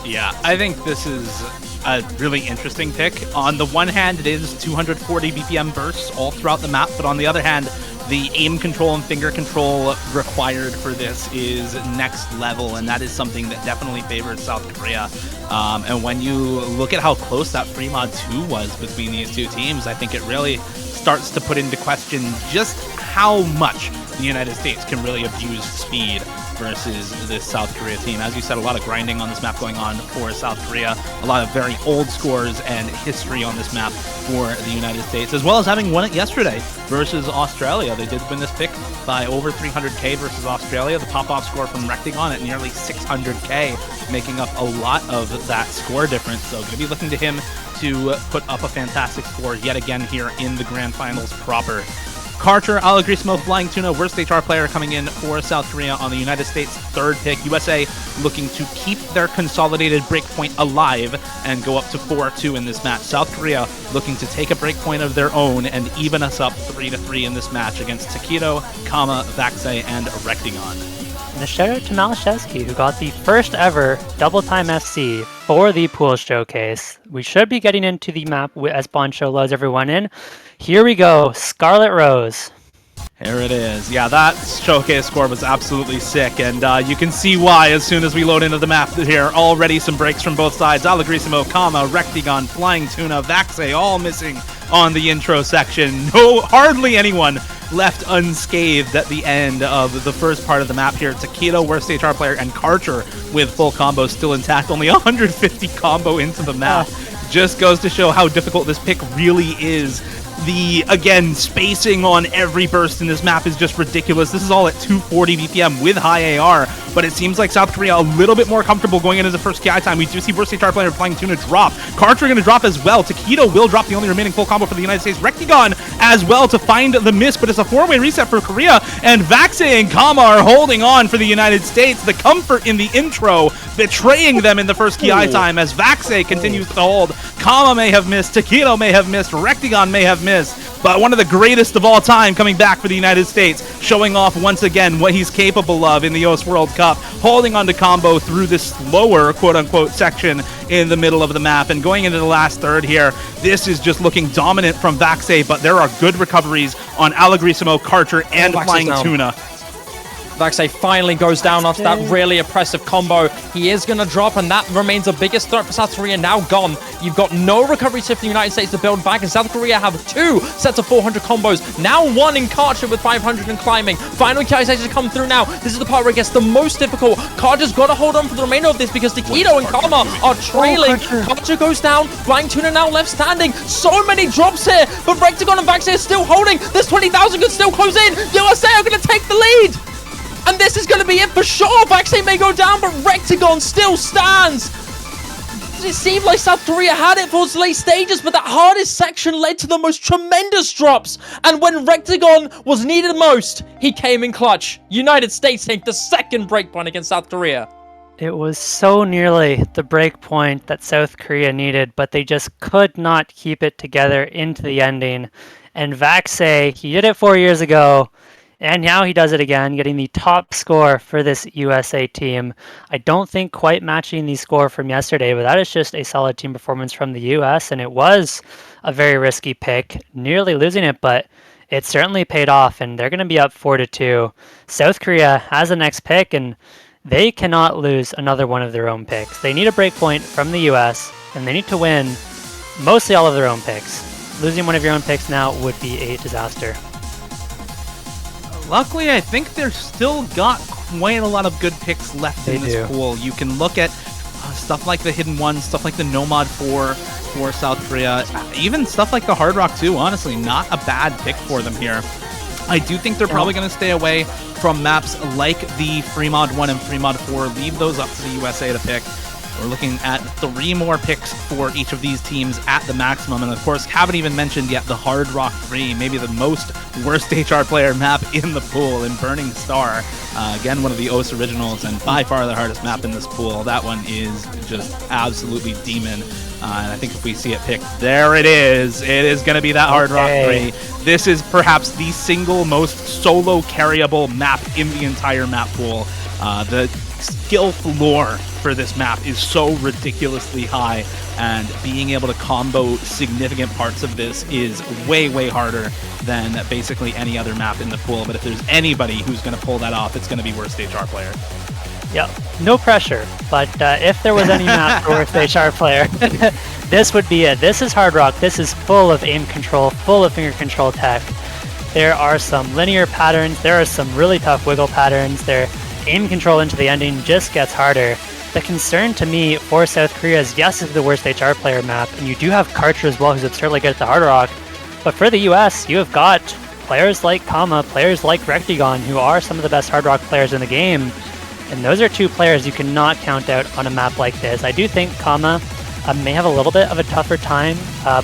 Yeah, I think this is a really interesting pick. On the one hand, it is 240 BPM bursts all throughout the map, but on the other hand, the aim control and finger control required for this is next level, and that is something that definitely favors South Korea. And when you look at how close that free mod 2 was between these two teams, I think it really starts to put into question just how much the United States can really abuse speed. versus this South Korea team. As you said, a lot of grinding on this map going on for South Korea, a lot of very old scores and history on this map for the United States, as well as having won it yesterday versus Australia. They did win this pick by over 300k versus Australia. The pop-off score from Rectagon at nearly 600k, making up a lot of that score difference. So going to be looking to him to put up a fantastic score yet again here in the Grand Finals proper. Karcher, Alagrismo, Flying Tuna, worst HR player coming in for South Korea on the United States' third pick. USA looking to keep their consolidated breakpoint alive and go up to 4-2 in this match. South Korea looking to take a breakpoint of their own and even us up 3-3 in this match against Takedo, Kama, Vaxei, and Rectagon. And a shout out to Malashevsky, who got the first ever Double Time FC for the pool showcase. We should be getting into the map as Boncho loads everyone in. Here we go, Scarlet Rose. Here it is. Yeah, that showcase score was absolutely sick, and you can see why as soon as we load into the map here. Already some breaks from both sides. Alagrisimo, Kama, Rectagon, Flying Tuna, Vaxei, all missing on the intro section. Hardly anyone left unscathed at the end of the first part of the map here. Takedo, worst HR player, and Karcher with full combos still intact. Only 150 combo into the map. Just goes to show how difficult this pick really is. The, again, spacing on every burst in this map is just ridiculous. This is all at 240 BPM with high AR, but it seems like South Korea a little bit more comfortable going into the first KI time. We do see worst HR player Flying Tuna drop. Karcher going to drop as well. Takedo will drop the only remaining full combo for the United States. Rectagon as well to find the miss, but it's a four-way reset for Korea, and Vaxei and Kama are holding on for the United States. The comfort in the intro betraying them in the first KI time as Vaxei continues to hold. Kama may have missed, Takedo may have missed, Rectagon may have missed, but one of the greatest of all time coming back for the United States, showing off once again what he's capable of in the OS World Cup, holding on to combo through this slower quote-unquote section in the middle of the map, and going into the last third here, this is just looking dominant from Vaxei, but there are good recoveries on Alagrisimo, Karcher, and Flying Tuna. Vaxei finally goes down after that really oppressive combo. He is going to drop, and that remains the biggest threat for South Korea now gone. You've got no recovery tip for the United States to build back, and South Korea have 2 sets of 400 combos. Now 1 in Karcher with 500 and climbing. Final KI stages come through now. This is the part where it gets the most difficult. Karcher's got to hold on for the remainder of this because Takedo and Kama are trailing. Karcher goes down. Flying Tuna now left standing. So many drops here, but Rectagon and Vaxei are still holding. This 20,000 could still close in. USA are going to take the lead. And this is going to be it for sure. Vaxei may go down, but Rectagon still stands. It seemed like South Korea had it for its late stages, but that hardest section led to the most tremendous drops. And when Rectagon was needed most, he came in clutch. United States take the second breakpoint against South Korea. It was so nearly the break point that South Korea needed, but they just could not keep it together into the ending. And Vaxei, he did it 4 years ago. And now he does it again, getting the top score for this USA team. I don't think quite matching the score from yesterday, but that is just a solid team performance from the US, and it was a very risky pick, nearly losing it, but it certainly paid off, and they're going to be up 4-2. South Korea has the next pick, and they cannot lose another one of their own picks. They need a breakpoint from the US, and they need to win mostly all of their own picks. Losing one of your own picks now would be a disaster. Luckily, I think they've still got quite a lot of good picks left in this pool. You can look at stuff like the Hidden One, stuff like the Nomad 4 for South Korea, even stuff like the Hard Rock 2, honestly, not a bad pick for them here. I do think they're probably going to stay away from maps like the Fremod 1 and Fremod 4, leave those up to the USA to pick. We're looking at 3 more picks for each of these teams at the maximum. And of course, haven't even mentioned yet the Hard Rock 3, maybe the most worst HR player map in the pool in Burning Star. Again, one of the OS originals and by far the hardest map in this pool. That one is just absolutely demon. And I think if we see it picked, there it is. It is going to be that Hard Rock 3. This is perhaps the single most solo carryable map in the entire map pool. The skill floor for this map is so ridiculously high, and being able to combo significant parts of this is way, way harder than basically any other map in the pool. But if there's anybody who's going to pull that off, it's going to be worst HR player. Yep, no pressure, but if there was any map for worst HR player, this would be it. This is Hard Rock. This is full of aim control, full of finger control tech. There are some linear patterns. There are some really tough wiggle patterns. There aim control into the ending just gets harder. The concern to me for South Korea is, yes, this is the worst HR player map, and you do have Karcher as well, who's absurdly good at the Hard Rock. But for the US, you have got players like Kama, players like Rectigon, who are some of the best Hard Rock players in the game. And those are two players you cannot count out on a map like this. I do think Kama may have a little bit of a tougher time,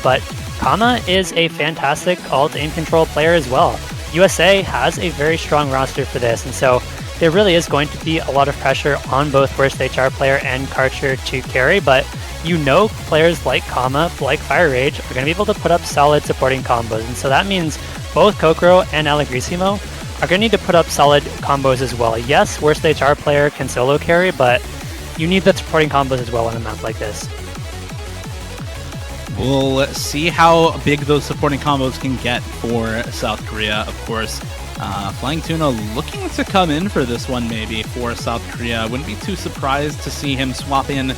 but Kama is a fantastic alt aim control player as well. USA has a very strong roster for this, and so there really is going to be a lot of pressure on both worst HR player and Karcher to carry, but you know players like Kama, like Fire Rage, are going to be able to put up solid supporting combos, and so that means both Kokoro and Allegrissimo are going to need to put up solid combos as well. Yes, worst HR player can solo carry, but you need the supporting combos as well on a map like this. We'll see how big those supporting combos can get for South Korea, of course. Flying Tuna looking to come in for this one maybe for South Korea. Wouldn't be too surprised to see him swap in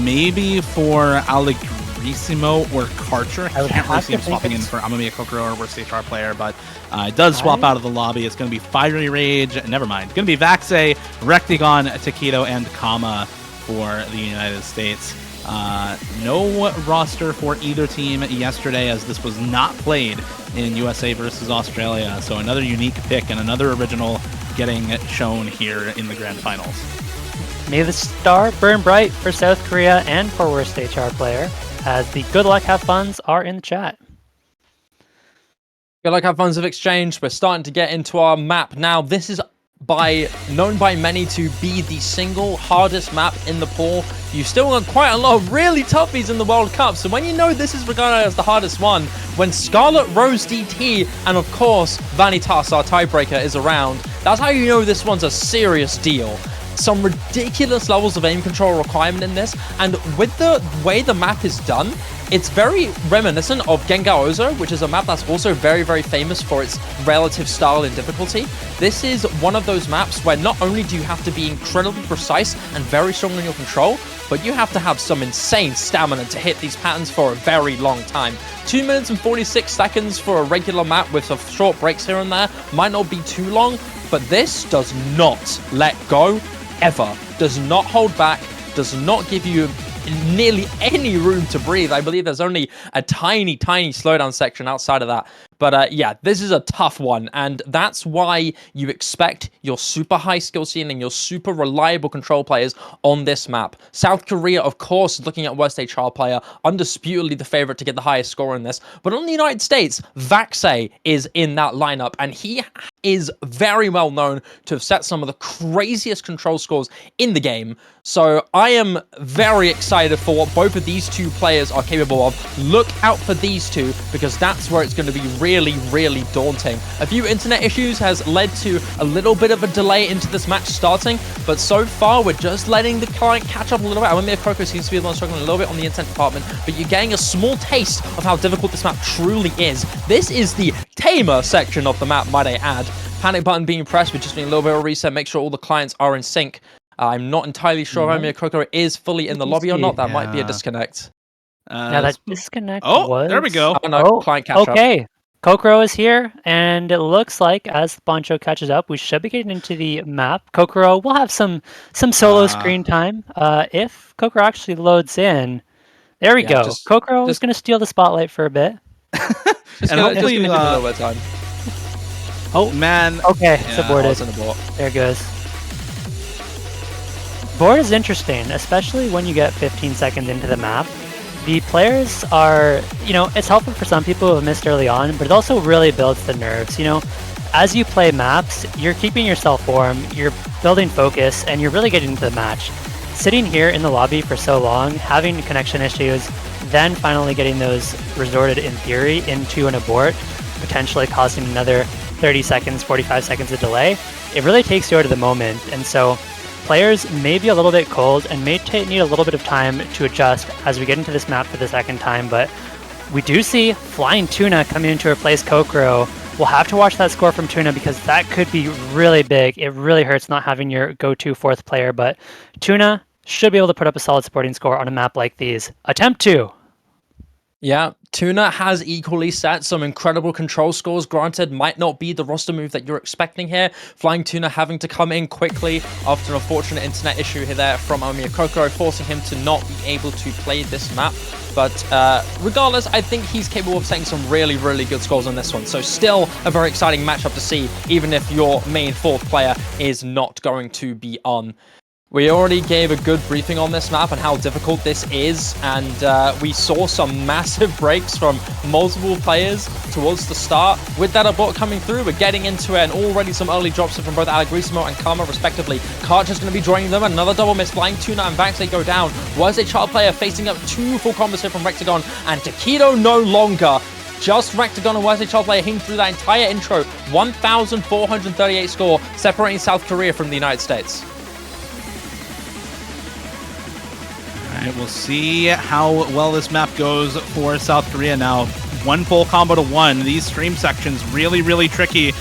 maybe for Allegrissimo or Karcher. I can't really see him swapping in for Amamiya Kokoro or worst HR player, but it does swap out of the lobby. It's going to be Fiery Rage, never mind. It's going to be Vaxe, Rectigon, Taquito, and Kama for the United States. No roster for either team yesterday, as this was not played in USA versus Australia. So another unique pick and another original getting shown here in the grand finals. May the star burn bright for South Korea and for worst HR player, as the good luck have funs are in the chat. Good luck have funs have exchanged. We're starting to get into our map now. This is known by many to be the single hardest map in the pool. You've still got quite a lot of really toughies in the World Cup, so when you know this is regarded as the hardest one, when Scarlet Rose DT and of course Vanitas, our tiebreaker, is around, that's how you know this one's a serious deal. Some ridiculous levels of aim control requirement in this, and with the way the map is done, it's very reminiscent of Gengar Ozo, which is a map that's also very, very famous for its relative style and difficulty. This is one of those maps where not only do you have to be incredibly precise and very strong in your control, but you have to have some insane stamina to hit these patterns for a very long time. 2 minutes and 46 seconds for a regular map with some short breaks here and there might not be too long, but this does not let go ever. Does not hold back, does not give you nearly any room to breathe. I believe there's only a tiny slowdown section outside of that. But yeah, this is a tough one, and that's why you expect your super high skill ceiling, your super reliable control players on this map. South Korea, of course, looking at worst HR player, undisputedly the favorite to get the highest score in this. But on the United States, Vaxe is in that lineup, and he is very well known to have set some of the craziest control scores in the game. So I am very excited for what both of these two players are capable of. Look out for these two, because that's where it's going to be really daunting. A few internet issues has led to a little bit of a delay into this match starting, but so far we're just letting the client catch up a little bit. Amamiya Kokoro seems to be the one struggling a little bit on the internet department, but you're getting a small taste of how difficult this map truly is. This is the tamer section of the map, might I add. Panic button being pressed, but just doing a little bit of a reset, make sure all the clients are in sync. I'm not entirely sure if Amamiya Kokoro is fully in the lobby or not. That might be a disconnect. Now that disconnect was... there we go. Oh, no, client catch okay. up. Kokoro is here, and it looks like as Poncho catches up, we should be getting into the map. Kokoro will have some solo screen time. If Kokoro actually loads in, there we go. Kokoro is going to steal the spotlight for a bit. And hopefully give a little bit of time. Oh, man. Okay, it's aborted. There it goes. Board is interesting, especially when you get 15 seconds into the map. The players are, it's helpful for some people who have missed early on, but it also really builds the nerves. As you play maps, you're keeping yourself warm, you're building focus, and you're really getting into the match. Sitting here in the lobby for so long, having connection issues, then finally getting those resorted in theory into an abort, potentially causing another 30 seconds, 45 seconds of delay, it really takes you out of the moment. And so players may be a little bit cold and may need a little bit of time to adjust as we get into this map for the second time, but we do see Flying Tuna coming in to replace Kokoro. We'll have to watch that score from Tuna because that could be really big. It really hurts not having your go-to fourth player, but Tuna should be able to put up a solid supporting score on a map like these. Attempt 2. Yeah, Tuna has equally set some incredible control scores. Granted, might not be the roster move that you're expecting here. Flying Tuna having to come in quickly after an unfortunate internet issue here there from Omiya Kokoro, forcing him to not be able to play this map. But regardless, I think he's capable of setting some really, really good scores on this one. So still a very exciting matchup to see, even if your main fourth player is not going to be on. We already gave a good briefing on this map and how difficult this is, and we saw some massive breaks from multiple players towards the start. With that abort coming through, we're getting into it, and already some early drops from both Allegrisimo and Karma, respectively. Karcher's going to be joining them. Another double miss. Flying Tuna and Vax, they go down. Was a child player facing up two full combos here from Rectagon, and Taquito no longer. Just Rectagon and Wesley Child player hitting through that entire intro. 1,438 score, separating South Korea from the United States. Alright, we'll see how well this map goes for South Korea now. One full combo to one. These stream sections really, really tricky.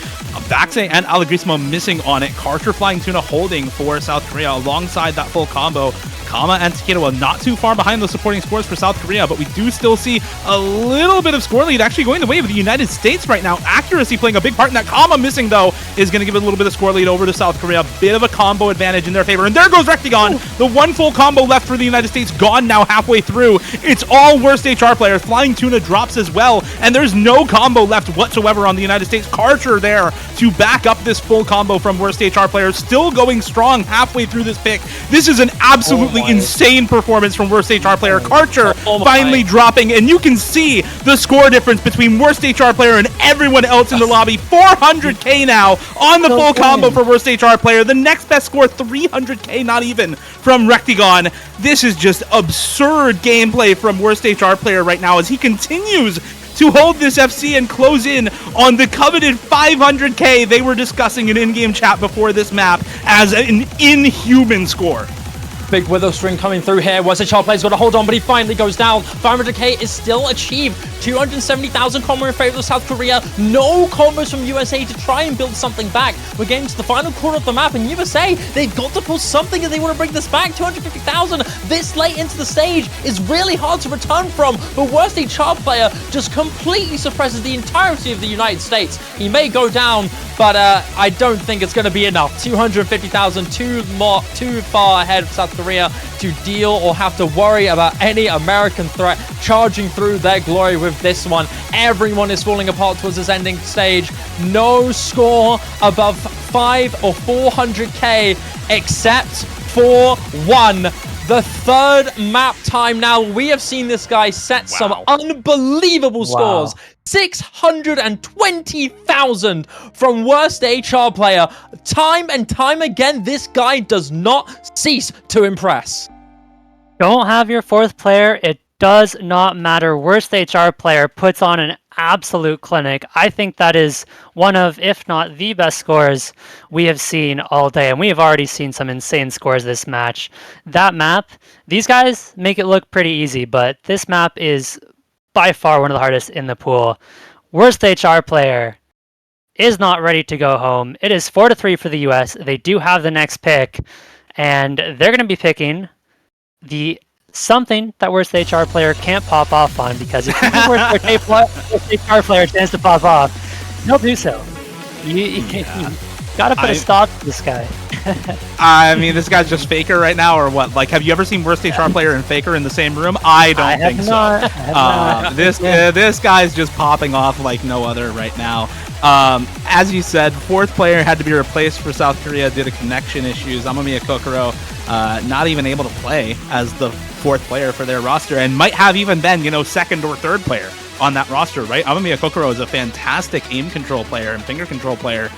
Vaxe and Allegrisimo missing on it. Karcher Flying Tuna holding for South Korea alongside that full combo. Kama and Takedo not too far behind the supporting scores for South Korea, but we do still see a little bit of score lead actually going the way of the United States right now. Accuracy playing a big part in that. Kama missing, though, is going to give a little bit of score lead over to South Korea. Bit of a combo advantage in their favor. And there goes Rectagon. The one full combo left for the United States gone now halfway through. It's all worst HR players. Flying Tuna drops as well, and there's no combo left whatsoever on the United States. Karcher there to back up this full combo from worst HR players. Still going strong halfway through this pick. This is an absolutely insane performance from worst HR player. Karcher finally dropping, and you can see the score difference between worst HR player and everyone else in the lobby. 400k now on the full combo for worst HR player. The next best score, 300k, not even, from Rectagon. This is just absurd gameplay from worst HR player right now as he continues to hold this FC and close in on the coveted 500k they were discussing in in-game chat before this map as an inhuman score. Big Wither string coming through here. Wesley Child player's got to hold on, but he finally goes down. 500k is still achieved. 270,000 combo in favor of South Korea. No combos from USA to try and build something back. We're getting to the final quarter of the map, and USA, they've got to pull something if they want to bring this back. 250,000 this late into the stage is really hard to return from, but worst HR player just completely suppresses the entirety of the United States. He may go down, but I don't think it's going to be enough. 250,000, too far ahead of South Korea to deal or have to worry about any American threat charging through their glory with this one. Everyone is falling apart towards this ending stage. No score above 5 or 400k except for one. The third map time now. We have seen this guy set some unbelievable scores. 620,000 from worst HR player. Time and time again, this guy does not cease to impress. Don't have your fourth player. It does not matter. Worst HR player puts on an absolute clinic. I think that is one of, if not the best scores we have seen all day. And we have already seen some insane scores this match. That map, these guys make it look pretty easy, but this map is by far one of the hardest in the pool. Worst HR player is not ready to go home. It is 4-3 for the US. They do have the next pick, and they're going to be picking the something that worst HR player can't pop off on, because if you give worst HR player a chance to pop off, he'll do so. You gotta put a stop to this guy. I mean, this guy's just Faker right now, or what? Like, have you ever seen worst HR player and Faker in the same room? I don't think so. This guy's just popping off like no other right now. As you said, fourth player had to be replaced for South Korea due to connection issues. Amamiya Kokoro not even able to play as the fourth player for their roster, and might have even been, second or third player on that roster, right? Amamiya Kokoro is a fantastic aim control player and finger control player.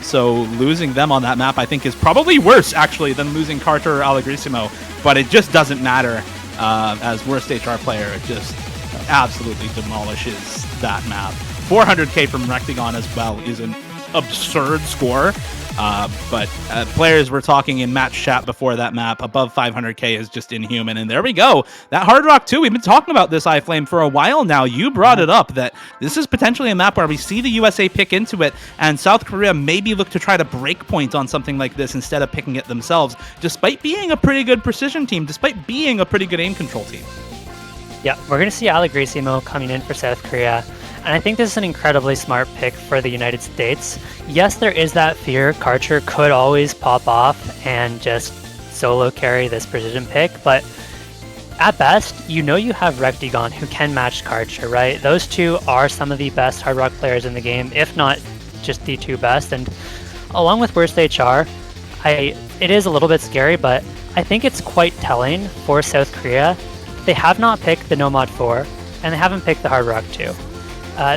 So losing them on that map, I think, is probably worse, actually, than losing Karcher or Allegrisimo. But it just doesn't matter, as worst HR player. It just absolutely demolishes that map. 400k from Rectagon as well is an absurd score. But players were talking in match chat before that map, above 500k is just inhuman. And there we go. That Hard Rock 2, we've been talking about this, iFlame, for a while now. You brought it up that this is potentially a map where we see the USA pick into it, and South Korea maybe look to try to break point on something like this instead of picking it themselves, despite being a pretty good precision team, despite being a pretty good aim control team. Yeah, we're going to see Allegrissimo coming in for South Korea. And I think this is an incredibly smart pick for the United States. Yes, there is that fear Karcher could always pop off and just solo carry this precision pick, but at best, you know you have Rectigon who can match Karcher, right? Those two are some of the best Hard Rock players in the game, if not just the two best. And along with Worst HR, it is a little bit scary, but I think it's quite telling for South Korea. They have not picked the Nomad 4, and they haven't picked the Hard Rock 2.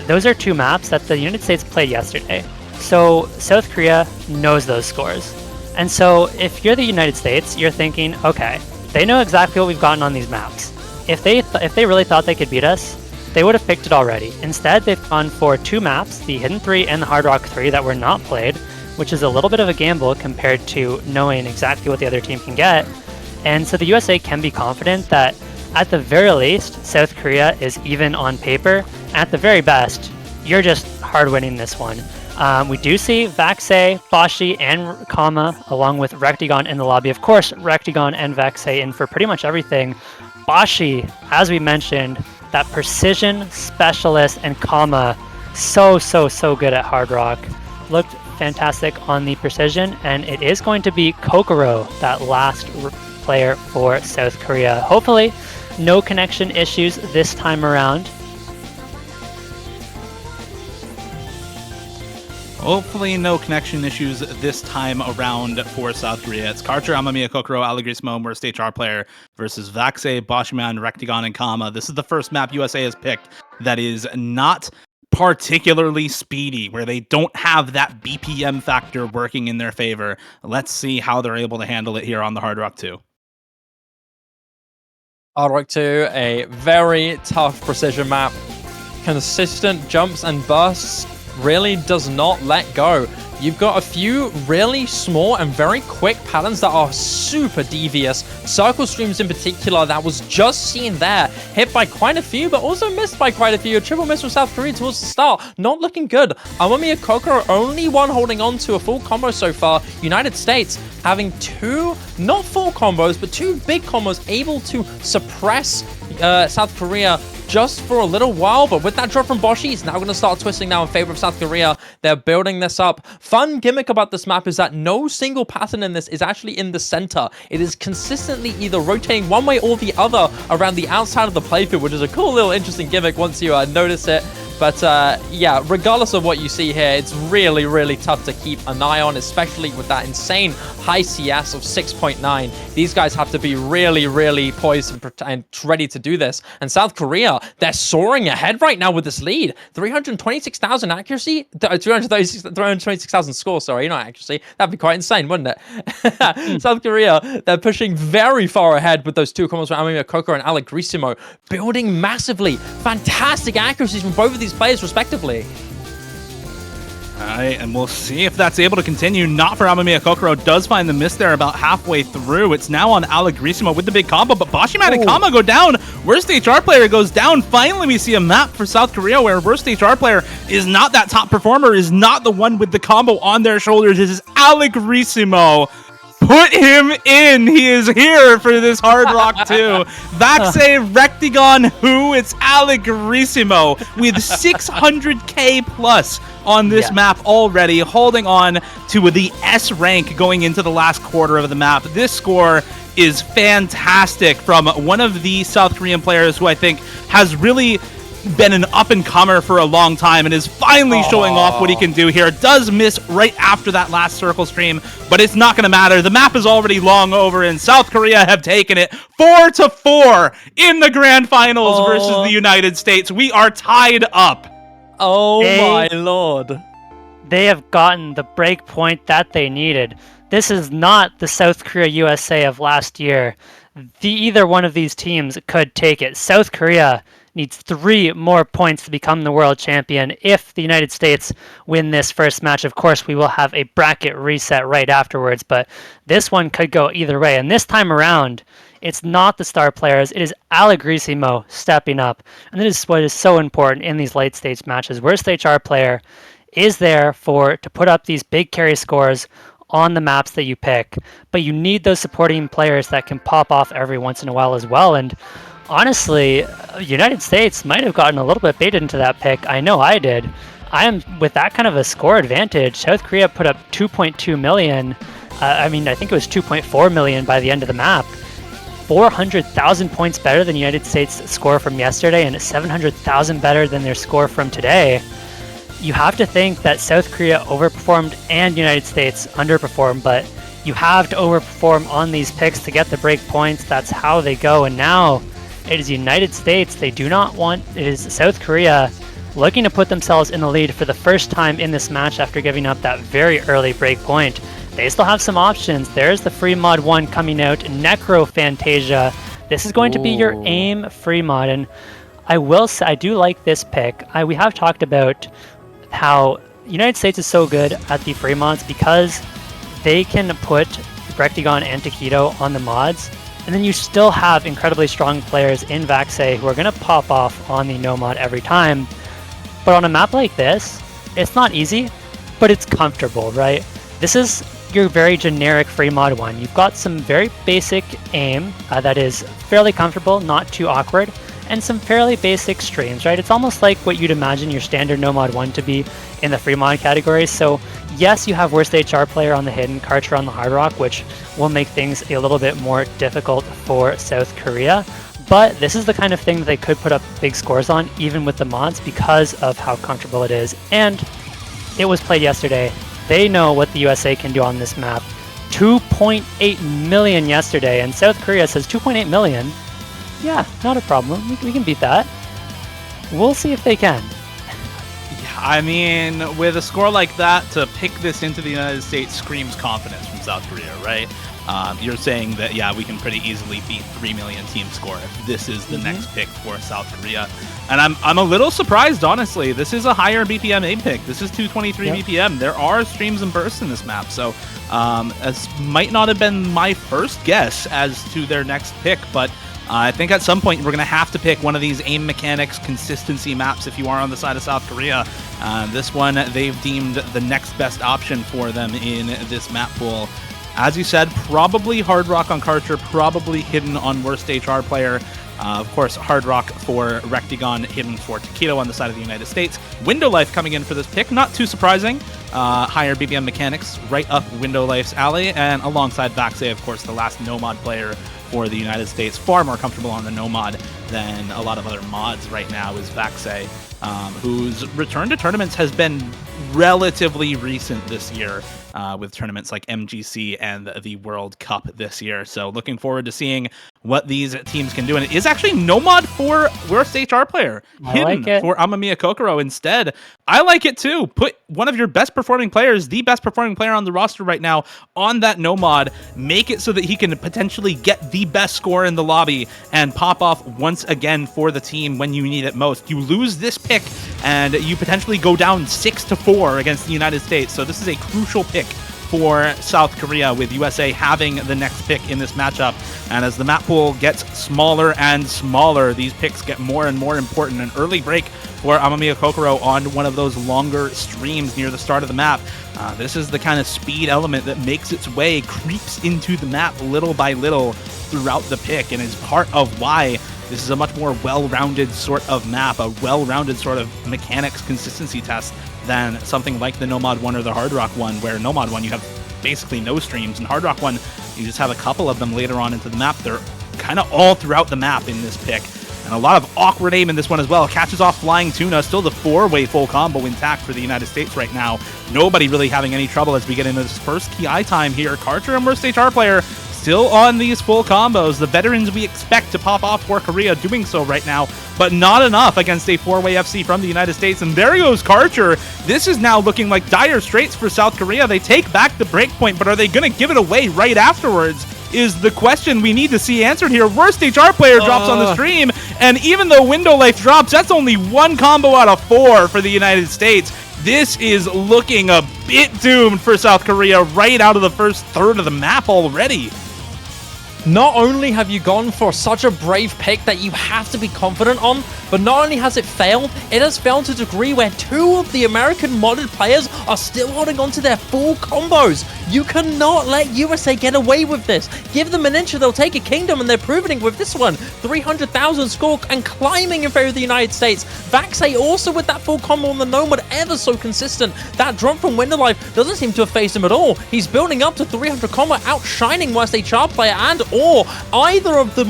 Those are two maps that the United States played yesterday. So South Korea knows those scores. And so if you're the United States, you're thinking, okay, they know exactly what we've gotten on these maps. If they really thought they could beat us, they would have picked it already. Instead, they've gone for two maps, the Hidden 3 and the Hard Rock 3, that were not played, which is a little bit of a gamble compared to knowing exactly what the other team can get. And so the USA can be confident that at the very least, South Korea is even on paper. At the very best, you're just hard winning this one. We do see Vaxei, Bashi, and Kama, along with Rectigon in the lobby. Of course, Rectigon and Vaxei in for pretty much everything. Bashi, as we mentioned, that precision specialist, and Kama, so good at Hard Rock. Looked fantastic on the precision, and it is going to be Kokoro, that last player for South Korea. Hopefully, no connection issues this time around. Hopefully no connection issues this time around for South Korea. It's Karcher, Amamiya Kokoro, Allegrissimo, Worst HR player versus Vaxei, Boshiman, Rectigon, and Kama. This is the first map USA has picked that is not particularly speedy, where they don't have that BPM factor working in their favor. Let's see how they're able to handle it here on the Hard Rock 2. Hard Rock 2, a very tough precision map. Consistent jumps and bursts, really does not let go. You've got a few really small and very quick patterns that are super devious. Circle streams in particular, that was just seen there. Hit by quite a few, but also missed by quite a few. A triple miss from South Korea towards the start. Not looking good. Amamiya Kokoro, only one holding on to a full combo so far. United States having two, not full combos, but two big combos, able to suppress South Korea just for a little while, but with that drop from Boshi, he's now going to start twisting now in favor of South Korea. They're building this up. Fun gimmick about this map is that no single pattern in this is actually in the center. It is consistently either rotating one way or the other around the outside of the playfield, which is a cool little interesting gimmick once you notice it. But yeah, regardless of what you see here, it's really tough to keep an eye on, especially with that insane high CS of 6.9. These guys have to be really poised and ready to do this. And South Korea, they're soaring ahead right now with this lead. 326,000 accuracy, 326,000 score, sorry, not accuracy. That'd be quite insane, wouldn't it? South Korea, they're pushing very far ahead with those two combos from Amamiya Kokoro and Allegrissimo, building massively. Fantastic accuracies from both of these players respectively. Alright, and we'll see if that's able to continue. Not for Amamiya Kokoro. Does find the miss there about halfway through. It's now on Allegrissimo with the big combo, but Boshiman and Kama go down. Worst HR player goes down. Finally, we see a map for South Korea where Worst HR player is not that top performer, is not the one with the combo on their shoulders. This is Allegrissimo. Put him in. He is here for this Hard Rock 2. Vaxei, Rectigon, who? It's Allegrissimo with 600k plus on this map already, holding on to the S rank going into the last quarter of the map. This score is fantastic from one of the South Korean players who I think has really been an up-and-comer for a long time and is finally showing off what he can do here. Does miss right after that last circle stream, but it's not going to matter. The map is already long over, and South Korea have taken it 4-4 in the grand finals versus the United States. We are tied up. Oh my lord. They have gotten the break point that they needed. This is not the South Korea USA of last year. Either one of these teams could take it. South Korea needs 3 more points to become the world champion. If the United States win this first match, of course, we will have a bracket reset right afterwards, but this one could go either way. And this time around, it's not the star players, it is Allegrissimo stepping up. And this is what is so important in these late stage matches. Worst HR player is there to put up these big carry scores on the maps that you pick, but you need those supporting players that can pop off every once in a while as well. And Honestly, United States might have gotten a little bit baited into that pick. I know I did. With that kind of a score advantage, South Korea put up 2.2 million. I think it was 2.4 million by the end of the map. 400,000 points better than United States' score from yesterday, and 700,000 better than their score from today. You have to think that South Korea overperformed and United States underperformed, but you have to overperform on these picks to get the break points. That's how they go, and now it is United States. It is South Korea looking to put themselves in the lead for the first time in this match after giving up that very early break point. They still have some options. There's the free mod 1 coming out, Necro Fantasia. This is going to be your aim free mod, and I will say I do like this pick. We have talked about how United States is so good at the free mods because they can put Rectagon and Taquito on the mods, and then you still have incredibly strong players in Vaxei who are going to pop off on the no mod every time. But on a map like this, it's not easy, but it's comfortable, right? This is your very generic free mod 1. You've got some very basic aim that is fairly comfortable, not too awkward, and some fairly basic streams, right? It's almost like what you'd imagine your standard no mod 1 to be in the free mod category. So yes, you have worst HR player on the hidden, Karcher on the hard rock, which will make things a little bit more difficult for South Korea. But this is the kind of thing that they could put up big scores on, even with the mods, because of how comfortable it is. And it was played yesterday. They know what the USA can do on this map. 2.8 million yesterday, and South Korea says 2.8 million. Yeah, not a problem. We can beat that. We'll see if they can. Yeah, I mean, with a score like that, to pick this into the United States screams confidence from South Korea, right? You're saying that, yeah, we can pretty easily beat 3 million team score if this is the next pick for South Korea. And I'm a little surprised, honestly. This is a higher BPM aim pick. This is 223 BPM. There are streams and bursts in this map, so as might not have been my first guess as to their next pick, but I think at some point we're going to have to pick one of these aim mechanics consistency maps if you are on the side of South Korea. This one they've deemed the next best option for them in this map pool. As you said, probably Hard Rock on Karcher, probably hidden on worst HR player. Of course, Hard Rock for Rectagon, hidden for Taquito on the side of the United States. Window Life coming in for this pick, not too surprising. Higher BBM mechanics, right up Window Life's alley, and alongside Vaxei, of course, the last no-mod player for the United States. Far more comfortable on the no-mod than a lot of other mods right now is Vaxei, whose return to tournaments has been relatively recent this year, with tournaments like MGC and the World Cup this year. So looking forward to seeing what these teams can do. And it is actually no mod for worst HR player. Hidden for Amamiya Kokoro instead. I like it too. Put one of your best performing players, the best performing player on the roster right now, on that no mod. Make it so that he can potentially get the best score in the lobby and pop off once again for the team when you need it most. You lose this pick and you potentially go down 6-4 against the United States. So this is a crucial pick for South Korea, with USA having the next pick in this matchup. And as the map pool gets smaller and smaller, these picks get more and more important. An early break for Amamiya Kokoro on one of those longer streams near the start of the map. This is the kind of speed element that makes its way, creeps into the map little by little throughout the pick, and is part of why this is a much more well-rounded sort of map, a well-rounded sort of mechanics consistency test than something like the No-Mod 1 or the Hard Rock 1, where No-Mod 1 you have basically no streams, and Hard Rock 1 you just have a couple of them later on into the map. They're kind of all throughout the map in this pick. And a lot of awkward aim in this one as well. Catches off Flying Tuna, still the 4-way full combo intact for the United States right now. Nobody really having any trouble as we get into this first KI time here. Karcher, a worst HR player, still on these full combos. The veterans we expect to pop off for Korea doing so right now, but not enough against a 4-way FC from the United States. And there goes Karcher. This is now looking like dire straits for South Korea. They take back the breakpoint, but are they going to give it away right afterwards? Is the question we need to see answered here. Worst HR player drops on the stream, and even though Window Life drops, that's only one combo out of 4 for the United States. This is looking a bit doomed for South Korea right out of the first third of the map already. Not only have you gone for such a brave pick that you have to be confident on, but not only has it failed, it has failed to a degree where 2 of the American modded players are still holding on to their full combos. You cannot let USA get away with this. Give them an inch and they'll take a kingdom, and they're proving it with this one. 300,000 score and climbing in favor of the United States. Vaxay also with that full combo on the Nomad, ever so consistent. That drop from Winterlife doesn't seem to have phased him at all. He's building up to 300 combo, outshining West a Char player and or either of the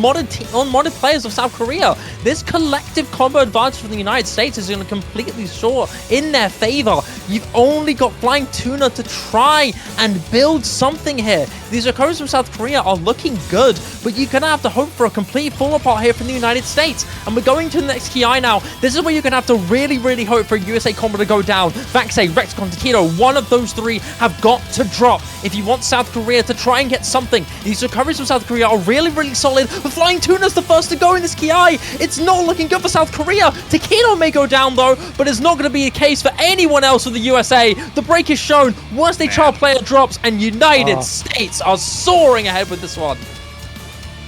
unmodded players of South Korea. This collective combo advantage from the United States is going to completely soar in their favor. You've only got Flying Tuna to try and build something here. These Okoris from South Korea are looking good, but you're going to have to hope for a complete fall apart here from the United States. And we're going to the next Ki now. This is where you're going to have to really, really hope for a USA combo to go down. Vaxay, Rexcon, Takedo, one of those 3 have got to drop if you want South Korea to try and get something. These Okoris from South Korea are really, really solid. But Flying Tuna's the first to go in this Ki. It's not looking good for South Korea. Takedo may go down though, but it's not going to be a case for anyone else for the USA. The break is shown. Once the child player drops, and United States are soaring ahead with this one.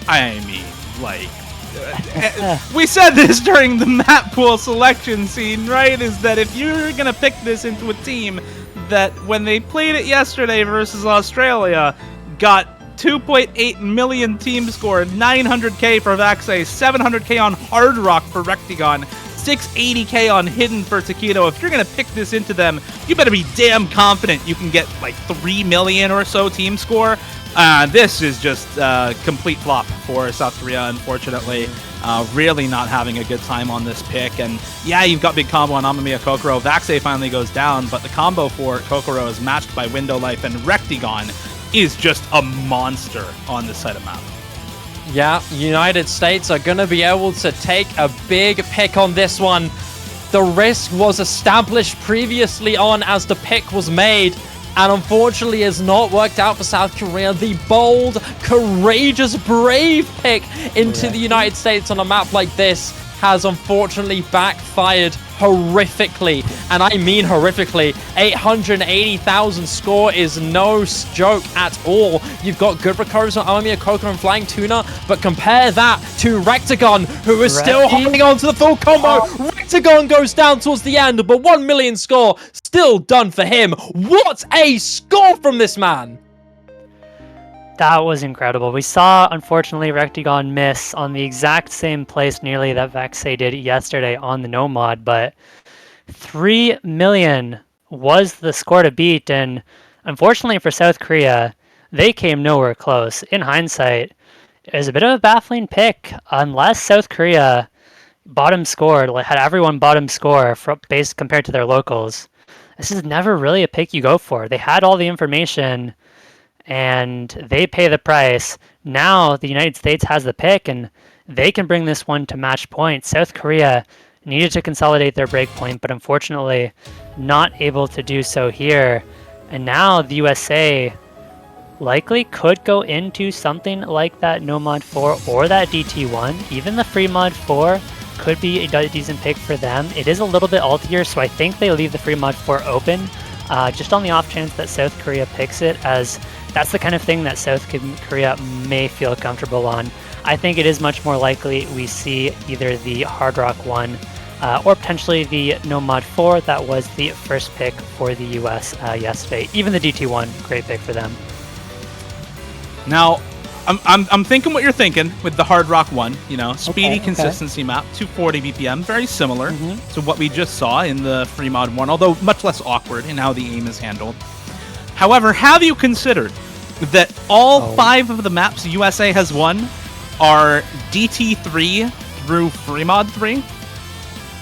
I mean, like, we said this during the map pool selection scene, right? Is that if you're going to pick this into a team that when they played it yesterday versus Australia, got 2.8 million team score, 900k for Vaxay, 700k on Hard Rock for Rectigon, 680k on Hidden for Takedo. If you're going to pick this into them, you better be damn confident you can get like 3 million or so team score. This is just a complete flop for South Korea, unfortunately. Really not having a good time on this pick. And yeah, you've got big combo on Amamiya Kokoro. Vaxay finally goes down, but the combo for Kokoro is matched by Window Life, and Rectigon is just a monster on this side of map. Yeah, United States are going to be able to take a big pick on this one. The risk was established previously on as the pick was made, and unfortunately has not worked out for South Korea. The bold, courageous, brave pick into the United States on a map like this has unfortunately backfired horrifically, and I mean horrifically. 880,000 score is no joke at all. You've got good recoveries on Amamiya Kokoro and Flying Tuna, but compare that to Rectagon, who is still holding on to the full combo. Rectagon goes down towards the end, but 1 million score still done for him. What a score from this man! That was incredible. We saw, unfortunately, Rectigon miss on the exact same place nearly that Vaxay did yesterday on the Nomad, but 3 million was the score to beat, and unfortunately for South Korea, they came nowhere close. In hindsight, it was a bit of a baffling pick. Unless South Korea bottom scored, had everyone bottom score based compared to their locals, this is never really a pick you go for. They had all the information, and they pay the price. Now the United States has the pick, and they can bring this one to match point. South Korea needed to consolidate their break point, but unfortunately not able to do so here. And now the USA likely could go into something like that No Mod 4 or that DT1. Even the Free Mod 4 could be a decent pick for them. It is a little bit altier, so I think they leave the Free Mod 4 open, just on the off chance that South Korea picks it, as that's the kind of thing that South Korea may feel comfortable on. I think it is much more likely we see either the Hard Rock 1 or potentially the No Mod 4 that was the first pick for the US yesterday. Even the DT1, great pick for them. Now, I'm thinking what you're thinking with the Hard Rock 1, you know, speedy consistency map, 240 BPM, very similar to what we just saw in the Free Mod 1, although much less awkward in how the aim is handled. However, have you considered that all 5 of the maps USA has won are DT3 through Free Mod 3?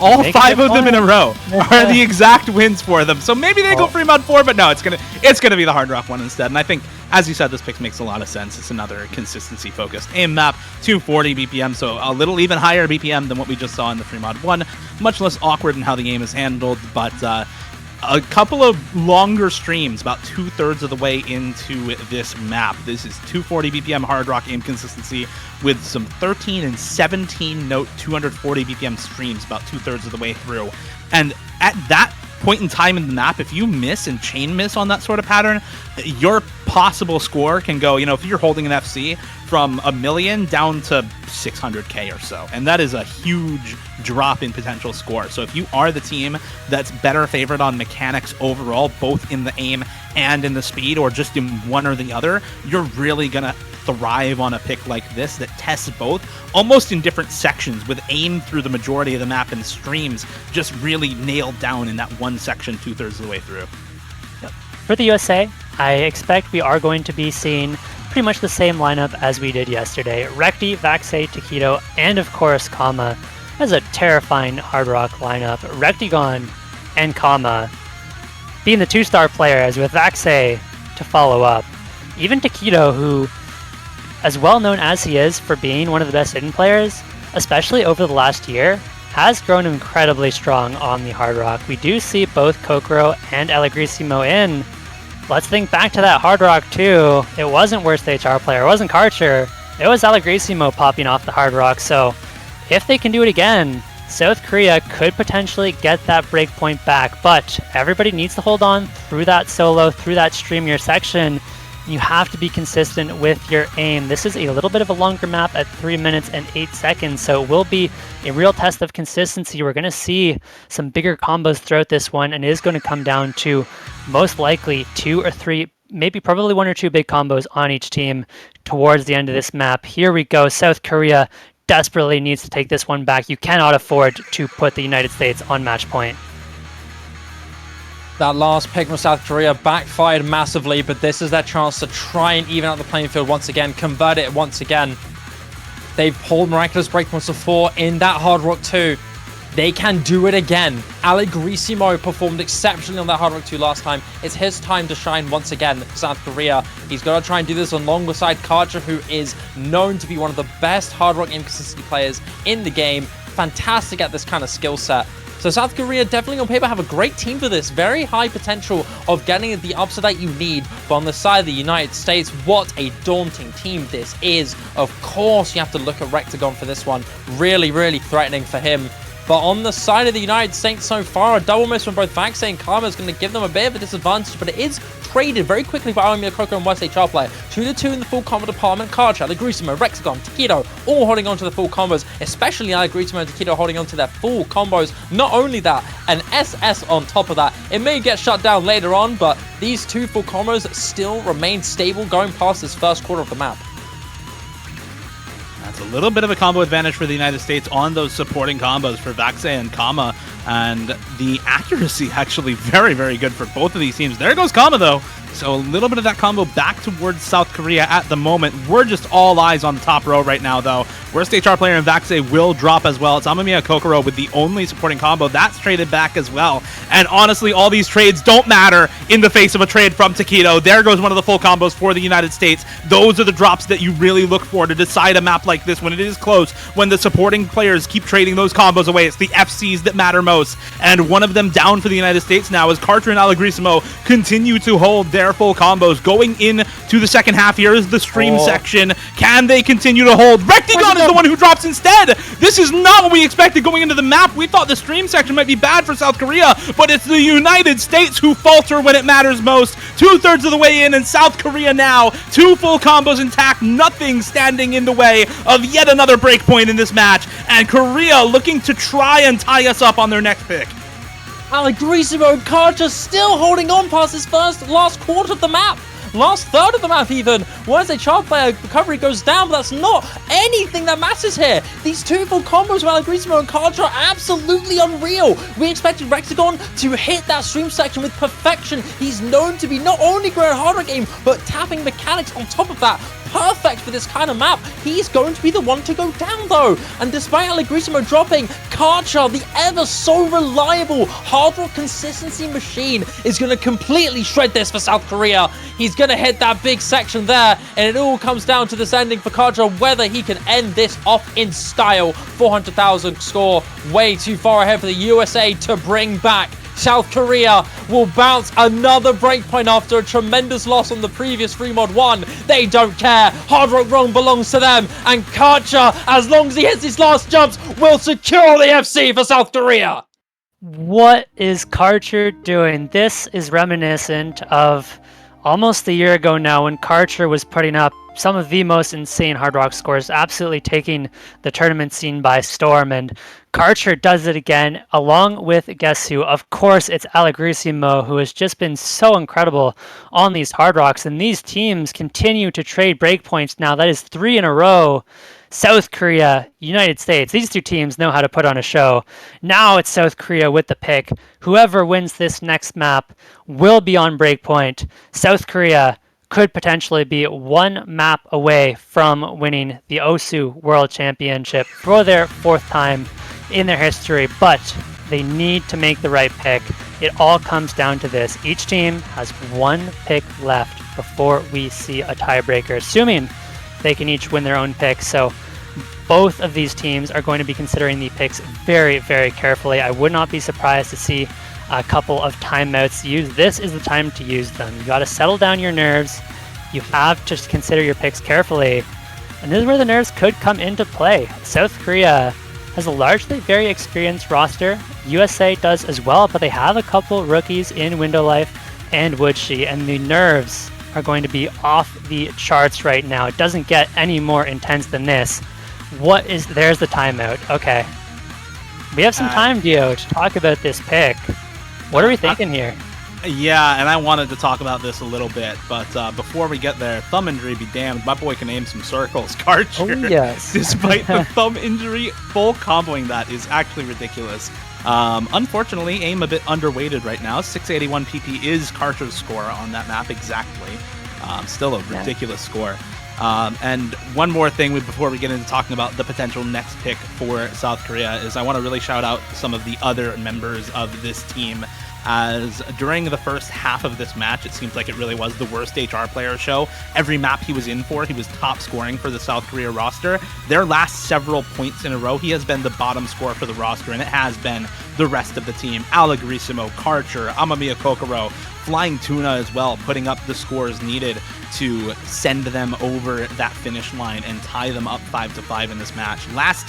All 5 of them in a row are the exact wins for them. So maybe they go Free Mod 4, but no, it's gonna be the Hard Rock 1 instead. And I think, as you said, this pick makes a lot of sense. It's another consistency-focused aim map, 240 BPM, so a little even higher BPM than what we just saw in the Free Mod 1. Much less awkward in how the aim is handled, but a couple of longer streams, about 2/3 of the way into this map. This is 240 BPM Hard Rock aim consistency with some 13 and 17 note 240 BPM streams, about 2/3 of the way through. And at that point in time in the map, if you miss and chain miss on that sort of pattern, you're possible score can go, if you're holding an FC, from 1 million down to 600K or so. And that is a huge drop in potential score. So if you are the team that's better favored on mechanics overall, both in the aim and in the speed, or just in one or the other, you're really going to thrive on a pick like this that tests both almost in different sections, with aim through the majority of the map and streams just really nailed down in that one section 2/3 of the way through. For the USA, I expect we are going to be seeing pretty much the same lineup as we did yesterday. Recti, Vaxe, Taquito, and of course Kama. That's a terrifying Hard Rock lineup. Rectigon and Kama being the 2-star players with Vaxe to follow up. Even Taquito, who, as well known as he is for being one of the best hidden players, especially over the last year, has grown incredibly strong on the Hard Rock. We do see both Kokoro and Elagrissimo in. Let's think back to that Hard Rock too. It wasn't worst HR player, it wasn't Karcher, it was Elagrissimo popping off the Hard Rock. So if they can do it again, South Korea could potentially get that breakpoint back, but everybody needs to hold on through that solo, through that streamier section. You have to be consistent with your aim. This is a little bit of a longer map at 3 minutes and 8 seconds, so it will be a real test of consistency. We're going to see some bigger combos throughout this one, and it is going to come down to most likely 2 or 3, maybe probably 1 or 2 big combos on each team towards the end of this map. Here we go. South Korea desperately needs to take this one back. You cannot afford to put the United States on match point. That last pick from South Korea backfired massively, but this is their chance to try and even out the playing field once again, convert it once again. They've pulled miraculous breakpoints before in that Hard Rock 2. They can do it again. Elagrissimo performed exceptionally on that Hard Rock 2 last time. It's his time to shine once again for South Korea. He's got to try and do this alongside Karcher, who is known to be one of the best Hard Rock aim consistency players in the game. Fantastic at this kind of skill set. So South Korea definitely on paper have a great team for this. Very high potential of getting the upside that you need. But on the side of the United States, what a daunting team this is. Of course, you have to look at Rectagon for this one. Really, really threatening for him. But on the side of the United States so far, a double miss from both Vaxe and Karma is going to give them a bit of a disadvantage, but it is traded very quickly by Army Kokoro and West HR player. 2-2 in the full combo department. Karcher, Elagrissimo, Rectagon, Taquito, all holding on to the full combos, especially Elagrissimo and Taquito holding on to their full combos. Not only that, an SS on top of that. It may get shut down later on, but these 2 full combos still remain stable going past this first quarter of the map. That's a little bit of a combo advantage for the United States on those supporting combos for Vaxe and Kama, and the accuracy actually very, very good for both of these teams. There goes Kama though. So a little bit of that combo back towards South Korea at the moment. We're just all eyes on the top row right now, though. Worst HR player in Vaxe will drop as well. It's Amamiya Kokoro with the only supporting combo. That's traded back as well. And honestly, all these trades don't matter in the face of a trade from Taquito. There goes one of the full combos for the United States. Those are the drops that you really look for to decide a map like this when it is close, when the supporting players keep trading those combos away. It's the FCs that matter most. And one of them down for the United States now as Karcher and Elagrissimo continue to hold their full combos. Going into the second half, here is the stream section. Can they continue to hold? Rectagon is the one who drops instead. This is not what we expected going into the map. We thought the stream section might be bad for South Korea, but it's the United States who falter when it matters most. 2/3 of the way in, and South Korea now 2 full combos intact. Nothing standing in the way of yet another breakpoint in this match, and Korea looking to try and tie us up on their next pick. Elagrissimo and Karcher still holding on past this last quarter of the map. Last third of the map even. Once a child player recovery goes down, but that's not anything that matters here. These 2 full combos with Elagrissimo and Karcher are absolutely unreal. We expected Rectagon to hit that stream section with perfection. He's known to be not only great at hard rock game, but tapping mechanics on top of that. Perfect for this kind of map. He's going to be the one to go down though. And despite Elagrissimo dropping, Karcher, the ever so reliable hard rock consistency machine, is going to completely shred this for South Korea. He's going to hit that big section there, and it all comes down to this ending for Karcher, whether he can end this off in style. 400,000 score, way too far ahead for the USA to bring back. South Korea will bounce another breakpoint after a tremendous loss on the previous 3mod1. They don't care. Hard Rock Wrong belongs to them. And Karcher, as long as he hits his last jumps, will secure the FC for South Korea. What is Karcher doing? This is reminiscent of almost a year ago now when Karcher was putting up some of the most insane Hard Rock scores, absolutely taking the tournament scene by storm. And Karcher does it again, along with, guess who? Of course, it's Allegrissimo, who has just been so incredible on these Hard Rocks. And these teams continue to trade breakpoints now. That is 3 in a row. South Korea, United States. These two teams know how to put on a show. Now it's South Korea with the pick. Whoever wins this next map will be on breakpoint. South Korea could potentially be 1 map away from winning the OSU World Championship for their 4th time in their history, but they need to make the right pick. It all comes down to this. Each team has 1 pick left before we see a tiebreaker, assuming they can each win their own pick. So both of these teams are going to be considering the picks very, very carefully. I would not be surprised to see a couple of timeouts used. This is the time to use them. You got to settle down your nerves. You have to consider your picks carefully. And this is where the nerves could come into play. South Korea has a largely very experienced roster. USA does as well, but they have a couple rookies in Window Life and Woodshi, and the nerves are going to be off the charts right now. It doesn't get any more intense than this. There's the timeout. Okay. We have some time, Dio, to talk about this pick. What are we thinking here? Yeah, and I wanted to talk about this a little bit, but before we get there, thumb injury be damned. My boy can aim some circles. Karcher, oh, yes. Despite the thumb injury, full comboing that is actually ridiculous. Unfortunately, aim a bit underweighted right now. 681 PP is Karcher's score on that map exactly. Still a ridiculous score. And one more thing before we get into talking about the potential next pick for South Korea is I want to really shout out some of the other members of this team, as during the first half of this match, it seems like it really was the worst HR player show. Every map he was in for, he was top scoring for the South Korea roster. Their last several points in a row, he has been the bottom scorer for the roster, and it has been the rest of the team. Allegrissimo, Karcher, Amamiya Kokoro, Flying Tuna as well, putting up the scores needed to send them over that finish line and tie them up 5-5 in this match. Last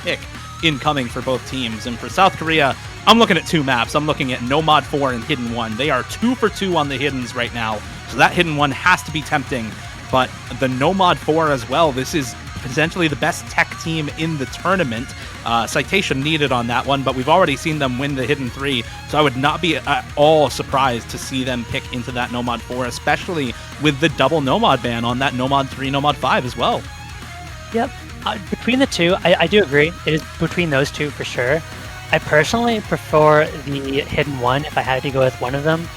pick incoming for both teams. And for South Korea, I'm looking at 2 maps. I'm looking at Nomad 4 and Hidden 1. They are 2 for 2 on the Hiddens right now, so that Hidden 1 has to be tempting. But the Nomad 4 as well, this is potentially the best tech team in the tournament. Citation needed on that one, but we've already seen them win the Hidden 3, so I would not be at all surprised to see them pick into that Nomad 4, especially with the double Nomad ban on that Nomad 3, Nomad 5 as well. Yep. Between the two, I do agree. It is between those two for sure. I personally prefer the Hidden 1 if I had to go with one of them.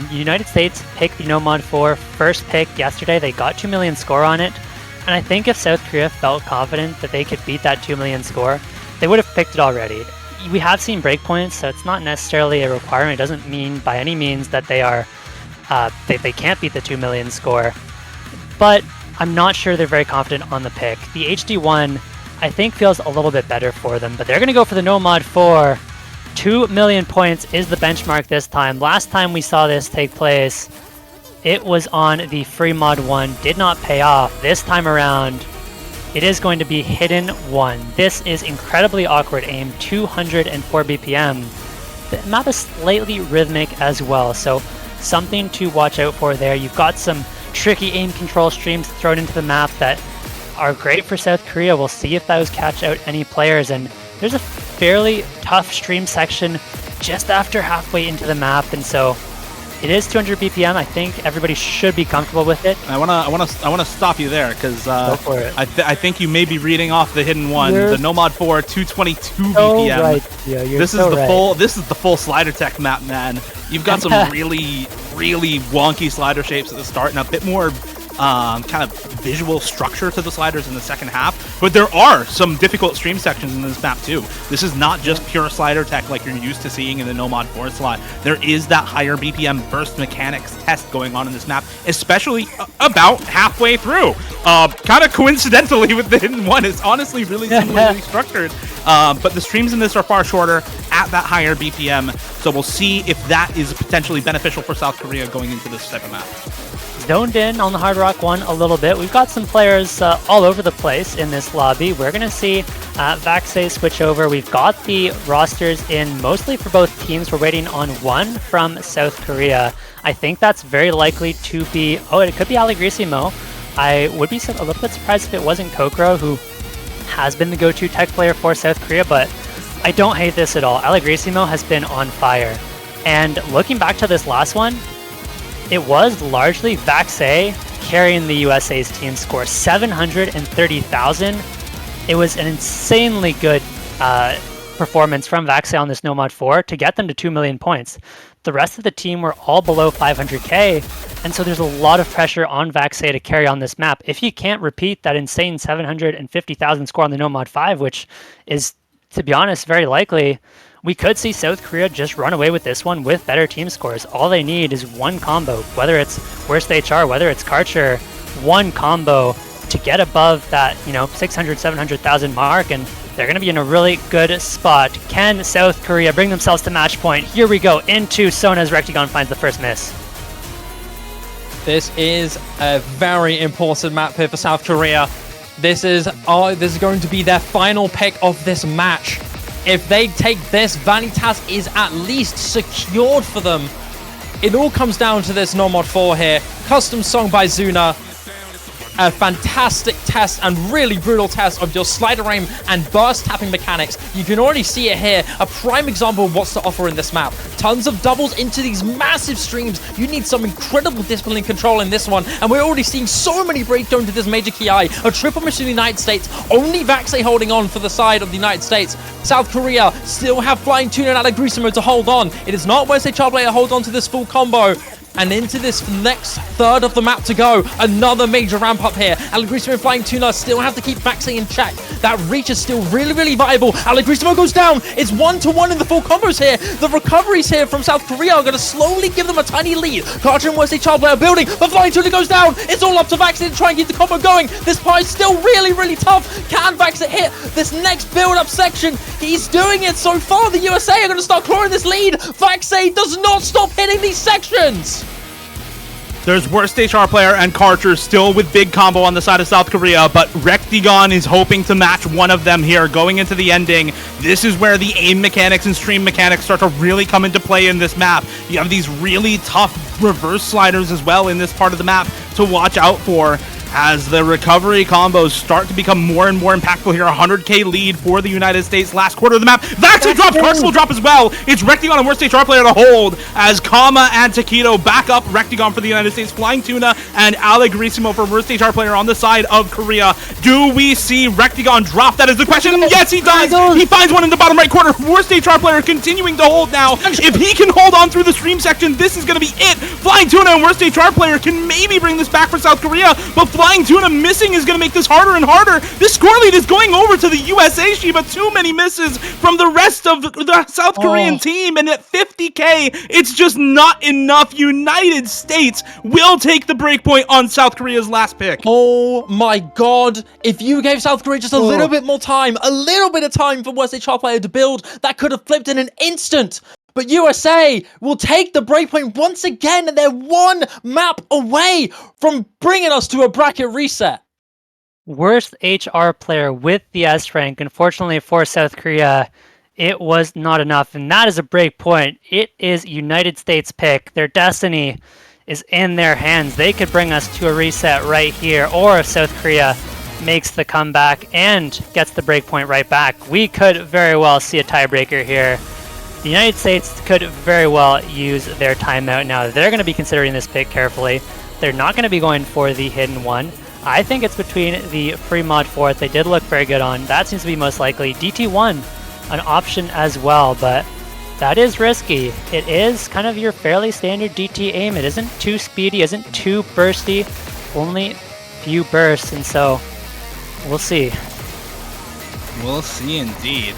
The United States picked the Nomad 4 first pick yesterday. They got 2 million score on it. And I think if South Korea felt confident that they could beat that 2 million score, they would have picked it already. We have seen breakpoints, so it's not necessarily a requirement. It doesn't mean by any means that they are they can't beat the 2 million score. But I'm not sure they're very confident on the pick. The HD1, I think, feels a little bit better for them, but they're going to go for the Nomad 4. 2 million points is the benchmark this time. Last time we saw this take place, it was on the free mod 1, did not pay off. This time around, it is going to be Hidden 1. This is incredibly awkward aim, 204 BPM. The map is slightly rhythmic as well, so something to watch out for there. You've got some tricky aim control streams thrown into the map that are great for South Korea. We'll see if those catch out any players, and there's a fairly tough stream section just after halfway into the map, and so it is 200 BPM. I think everybody should be comfortable with it. I wanna stop you there because go for it. I think you may be reading off the Hidden 1, the Nomad 4, 222 BPM. Right. Yeah, this is the full slider tech map, man. You've got some really wonky slider shapes at the start and a bit more kind of visual structure to the sliders in the second half, but there are some difficult stream sections in this map too. This is not just pure slider tech like you're used to seeing in the Nomad 4 slot. There is that higher BPM burst mechanics test going on in this map, especially about halfway through. Kind of coincidentally with the Hidden 1, it's honestly really similarly structured, but the streams in this are far shorter at that higher BPM, so we'll see if that is potentially beneficial for South Korea going into this type of map. zoned in on the Hard Rock one a little bit. We've got some players all over the place in this lobby. We're going to see Vaxei switch over. We've got the rosters in mostly for both teams. We're waiting on one from South Korea. I think that's very likely to be... Oh, it could be Allegrissimo. I would be a little bit surprised if it wasn't Kokoro, who has been the go-to tech player for South Korea, but I don't hate this at all. Allegrissimo has been on fire. And looking back to this last one, it was largely Vaxei carrying the USA's team score, 730,000. It was an insanely good performance from Vaxei on this No Mod 4 to get them to 2 million points. The rest of the team were all below 500k, and so there's a lot of pressure on Vaxei to carry on this map. If he can't repeat that insane 750,000 score on the No Mod 5, which is, to be honest, very likely, we could see South Korea just run away with this one with better team scores. All they need is one combo, whether it's Worst HR, whether it's Karcher, one combo to get above that, 600, 700,000 mark, and they're going to be in a really good spot. Can South Korea bring themselves to match point? Here we go into Sona's Rectagon finds the first miss. This is a very important map here for South Korea. This is going to be their final pick of this match. If they take this, Vanitas is at least secured for them. It all comes down to this No Mod 4 here. Custom song by Zuna. A fantastic test and really brutal test of your slider aim and burst tapping mechanics. You can already see it here. A prime example of what's to offer in this map. Tons of doubles into these massive streams. You need some incredible discipline and control in this one. And we're already seeing so many breaks going to this major Ki. A triple miss in the United States. Only Vaxei holding on for the side of the United States. South Korea still have Flying Tuna and Allegrissimo to hold on. It is not Wesley Childplayer hold on to this full combo. And into this next third of the map to go. Another major ramp up here. Allegrissimo and Flying Tuna still have to keep Vaxei in check. That reach is still really, really viable. Allegrissimo goes down. It's 1-1 in the full combos here. The recoveries here from South Korea are going to slowly give them a tiny lead. Karcher and Wesley Childplayer building, but Flying Tuna goes down. It's all up to Vaxei to try and keep the combo going. This part is still really, really tough. Can Vaxei hit this next build-up section? He's doing it so far. The USA are going to start clawing this lead. Vaxei does not stop hitting these sections. There's Worst HR Player and Karcher still with big combo on the side of South Korea, but Rectagon is hoping to match one of them here going into the ending. This is where the aim mechanics and stream mechanics start to really come into play in this map. You have these really tough reverse sliders as well in this part of the map to watch out for as the recovery combos start to become more and more impactful here. 100k lead for the United States last quarter of the map. Vaxei drops, Karcher will drop as well. It's Rectagon and Worst HR Player to hold as Kama and Taquito back up Rectagon for the United States. Flying Tuna and Allegrissimo for Worst HR Player on the side of Korea. Do we see Rectagon drop? That is the question. Yes, he does. He finds one in the bottom right corner. Worst HR Player continuing to hold now. If he can hold on through the stream section, this is going to be it. Flying Tuna and Worst HR Player can maybe bring this back for South Korea, but Flying Tuna missing is going to make this harder and harder. This score lead is going over to the USA, Shiba. Too many misses from the rest of the South Korean team, and at 50k, it's just not enough. United States will take the breakpoint on South Korea's last pick. Oh my god. If you gave South Korea just a little bit more time, a little bit of time for Wesley Childplayer to build, that could have flipped in an instant. But USA will take the breakpoint once again, and they're one map away from bringing us to a bracket reset. Worst HR Player with the S rank. Unfortunately for South Korea, it was not enough, and that is a breakpoint. It is United States pick. Their destiny is in their hands. They could bring us to a reset right here, or if South Korea makes the comeback and gets the breakpoint right back, we could very well see a tiebreaker here. The United States could very well use their timeout now. They're going to be considering this pick carefully. They're not going to be going for the hidden one. I think it's between the free mod 4th. They did look very good on. That seems to be most likely. DT1, an option as well, but that is risky. It is kind of your fairly standard DT aim. It isn't too speedy, isn't too bursty, only few bursts, and so we'll see. We'll see indeed.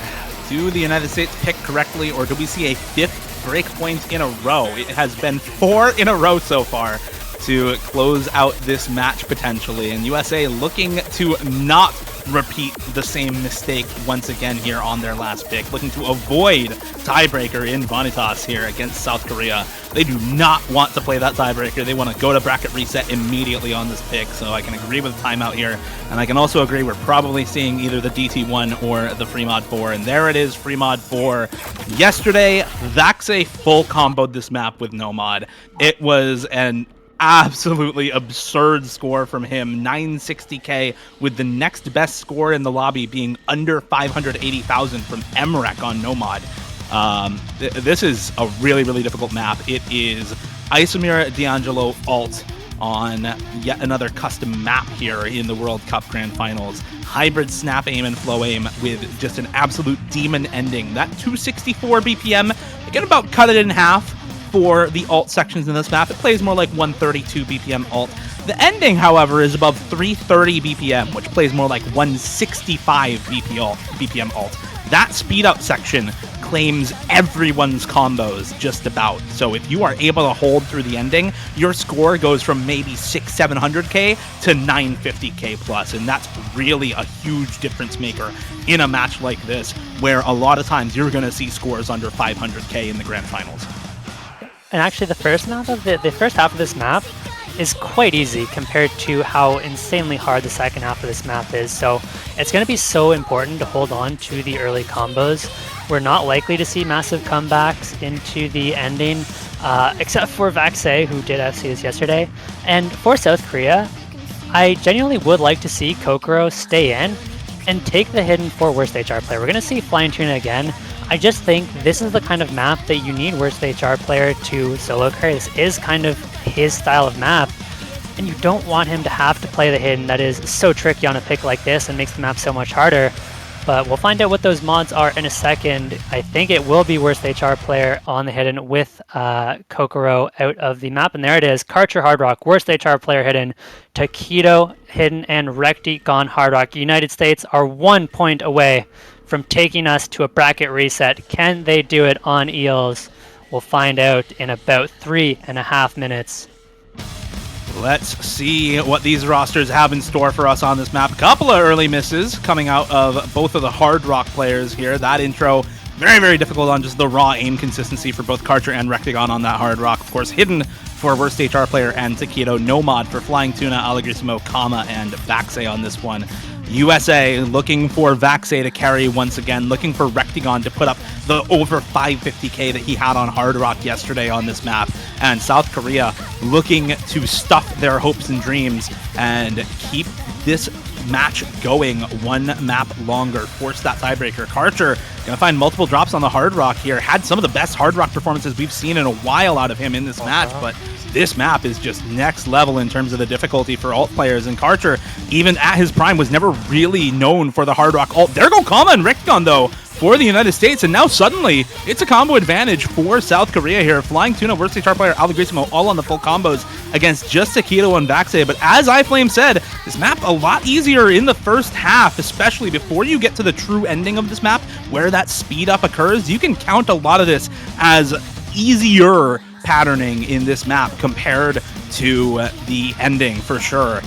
Do the United States pick correctly, or do we see a 5th breakpoint in a row? It has been 4 in a row so far to close out this match potentially, and USA looking to not repeat the same mistake once again here on their last pick, looking to avoid tiebreaker in Vanitas here against South Korea. They do not want to play that tiebreaker. They want to go to bracket reset immediately on this pick, so I can agree with the timeout here. And I can also agree we're probably seeing either the DT1 or the Free Mod 4. And there it is, Free Mod 4. Yesterday, Vaxe full comboed this map with no mod. It was an absolutely absurd score from him, 960k, with the next best score in the lobby being under 580,000 from Emrek on no mod. This is a really, really difficult map. It is Isomir D'Angelo alt on yet another custom map here in the World Cup Grand Finals. Hybrid snap aim and flow aim with just an absolute demon ending. That 264 BPM, you can about cut it in half for the alt sections in this map. It plays more like 132 BPM alt. The ending, however, is above 330 BPM, which plays more like 165 BPM alt. That speed up section claims everyone's combos just about. So if you are able to hold through the ending, your score goes from maybe 600-700k to 950k plus, and that's really a huge difference maker in a match like this, where a lot of times you're going to see scores under 500k in the grand finals. And actually, the first half of this map is quite easy compared to how insanely hard the second half of this map is. So it's going to be so important to hold on to the early combos. We're not likely to see massive comebacks into the ending, except for Vaxe, who did FC this yesterday. And for South Korea, I genuinely would like to see Kokoro stay in and take the hidden for worst HR player. We're going to see Flying Tuna again. I just think this is the kind of map that you need worst HR player to solo carry. This is kind of his style of map, and you don't want him to have to play the hidden. That is so tricky on a pick like this and makes the map so much harder. But we'll find out what those mods are in a second. I think it will be worst HR player on the hidden with Kokoro out of the map. And there it is, Karcher Hard Rock, worst HR player hidden, Takedo hidden, and Recti gone Hard Rock. United States are 1 point away from taking us to a bracket reset. Can they do it on Eels? We'll find out in about 3.5 minutes. Let's see what these rosters have in store for us on this map. A couple of early misses coming out of both of the Hard Rock players here. That intro, very, very difficult on just the raw aim consistency for both Karcher and Rectagon on that Hard Rock. Of course, hidden for worst HR player and Takedo. No mod for Flying Tuna, Allegrissimo, Kama, and Vaxe on this one. USA looking for Vaxe to carry once again, looking for Rectagon to put up the over 550k that he had on Hard Rock yesterday on this map. And South Korea looking to stuff their hopes and dreams and keep this match going one map longer, force that tiebreaker. Karcher gonna find multiple drops on the Hard Rock here. Had some of the best Hard Rock performances we've seen in a while out of him in this match, but this map is just next level in terms of the difficulty for alt players. And Karcher, even at his prime, was never really known for the Hard Rock alt. There go Kama and Rectagon though for the United States, and now suddenly it's a combo advantage for South Korea here. Flying Tuna, worst HR player, Allegrissimo, all on the full combos against just Takedo and Vaxe. But as iFlame said, this map a lot easier in the first half, especially before you get to the true ending of this map, where that speed up occurs. You can count a lot of this as easier patterning in this map compared to the ending for sure.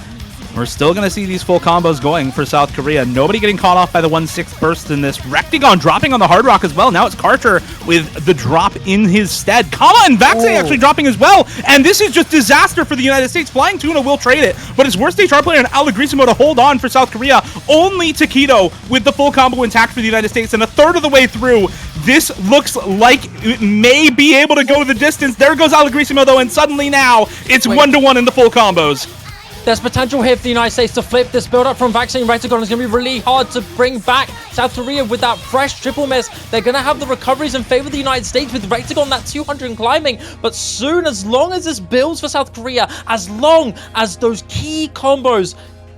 We're still going to see these full combos going for South Korea. Nobody getting caught off by the 1/6 burst in this. Rectagon dropping on the Hard Rock as well. Now it's Karcher with the drop in his stead. Kama and Vaxe actually dropping as well. And this is just disaster for the United States. Flying Tuna will trade it, but it's worst HR player and Allegrissimo to hold on for South Korea. Only Takedo with the full combo intact for the United States. And a third of the way through, this looks like it may be able to go the distance. There goes Allegrissimo though, and suddenly now it's 1-to-1 in the full combos. There's potential here for the United States to flip this build-up from Vaxe and Rectagon. It's going to be really hard to bring back South Korea with that fresh triple miss. They're going to have the recoveries in favor of the United States with Rectagon that 200 and climbing. But soon, as long as this builds for South Korea, as long as those key combos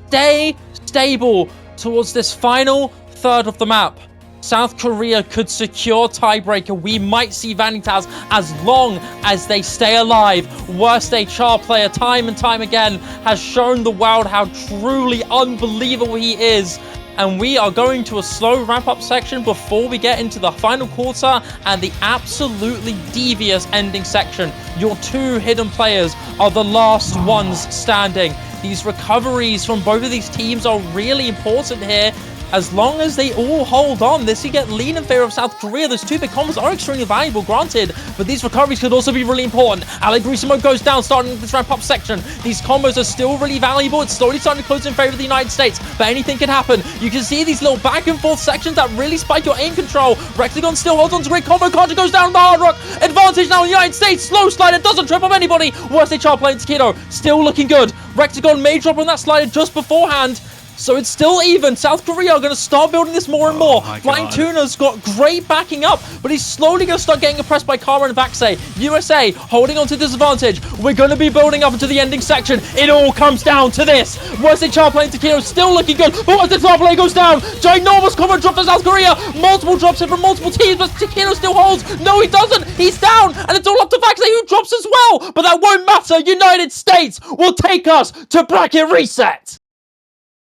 stay stable towards this final third of the map, South Korea could secure tiebreaker. We might see Vanitas as long as they stay alive. Worst HR player time and time again has shown the world how truly unbelievable he is. And we are going to a slow wrap-up section before we get into the final quarter and the absolutely devious ending section. Your two hidden players are the last ones standing. These recoveries from both of these teams are really important here. As long as they all hold on, this could get lean in favor of South Korea. Those two big combos are extremely valuable, granted, but these recoveries could also be really important. Allegrisimo goes down, starting this ramp-up section. These combos are still really valuable. It's slowly starting to close in favor of the United States, but anything can happen. You can see these little back-and-forth sections that really spike your aim control. Rexagon still holds on to great combo. Carter goes down the Hard Rock. Advantage now in the United States. Slow slider doesn't trip up anybody. Worst HR playing Takedo. Still looking good. Rexagon may drop on that slider just beforehand. So it's still even. South Korea are going to start building this more and more. Flying Tuna's got great backing up, but he's slowly going to start getting oppressed by Karma and Vaxei. USA holding on to disadvantage. We're going to be building up into the ending section. It all comes down to this. Worst HR playing Takedo still looking good. But once the top play goes down, ginormous combo drop to South Korea. Multiple drops in from multiple teams, but Takedo still holds. No, he doesn't. He's down, and it's all up to Vaxei, who drops as well. But that won't matter. United States will take us to bracket reset.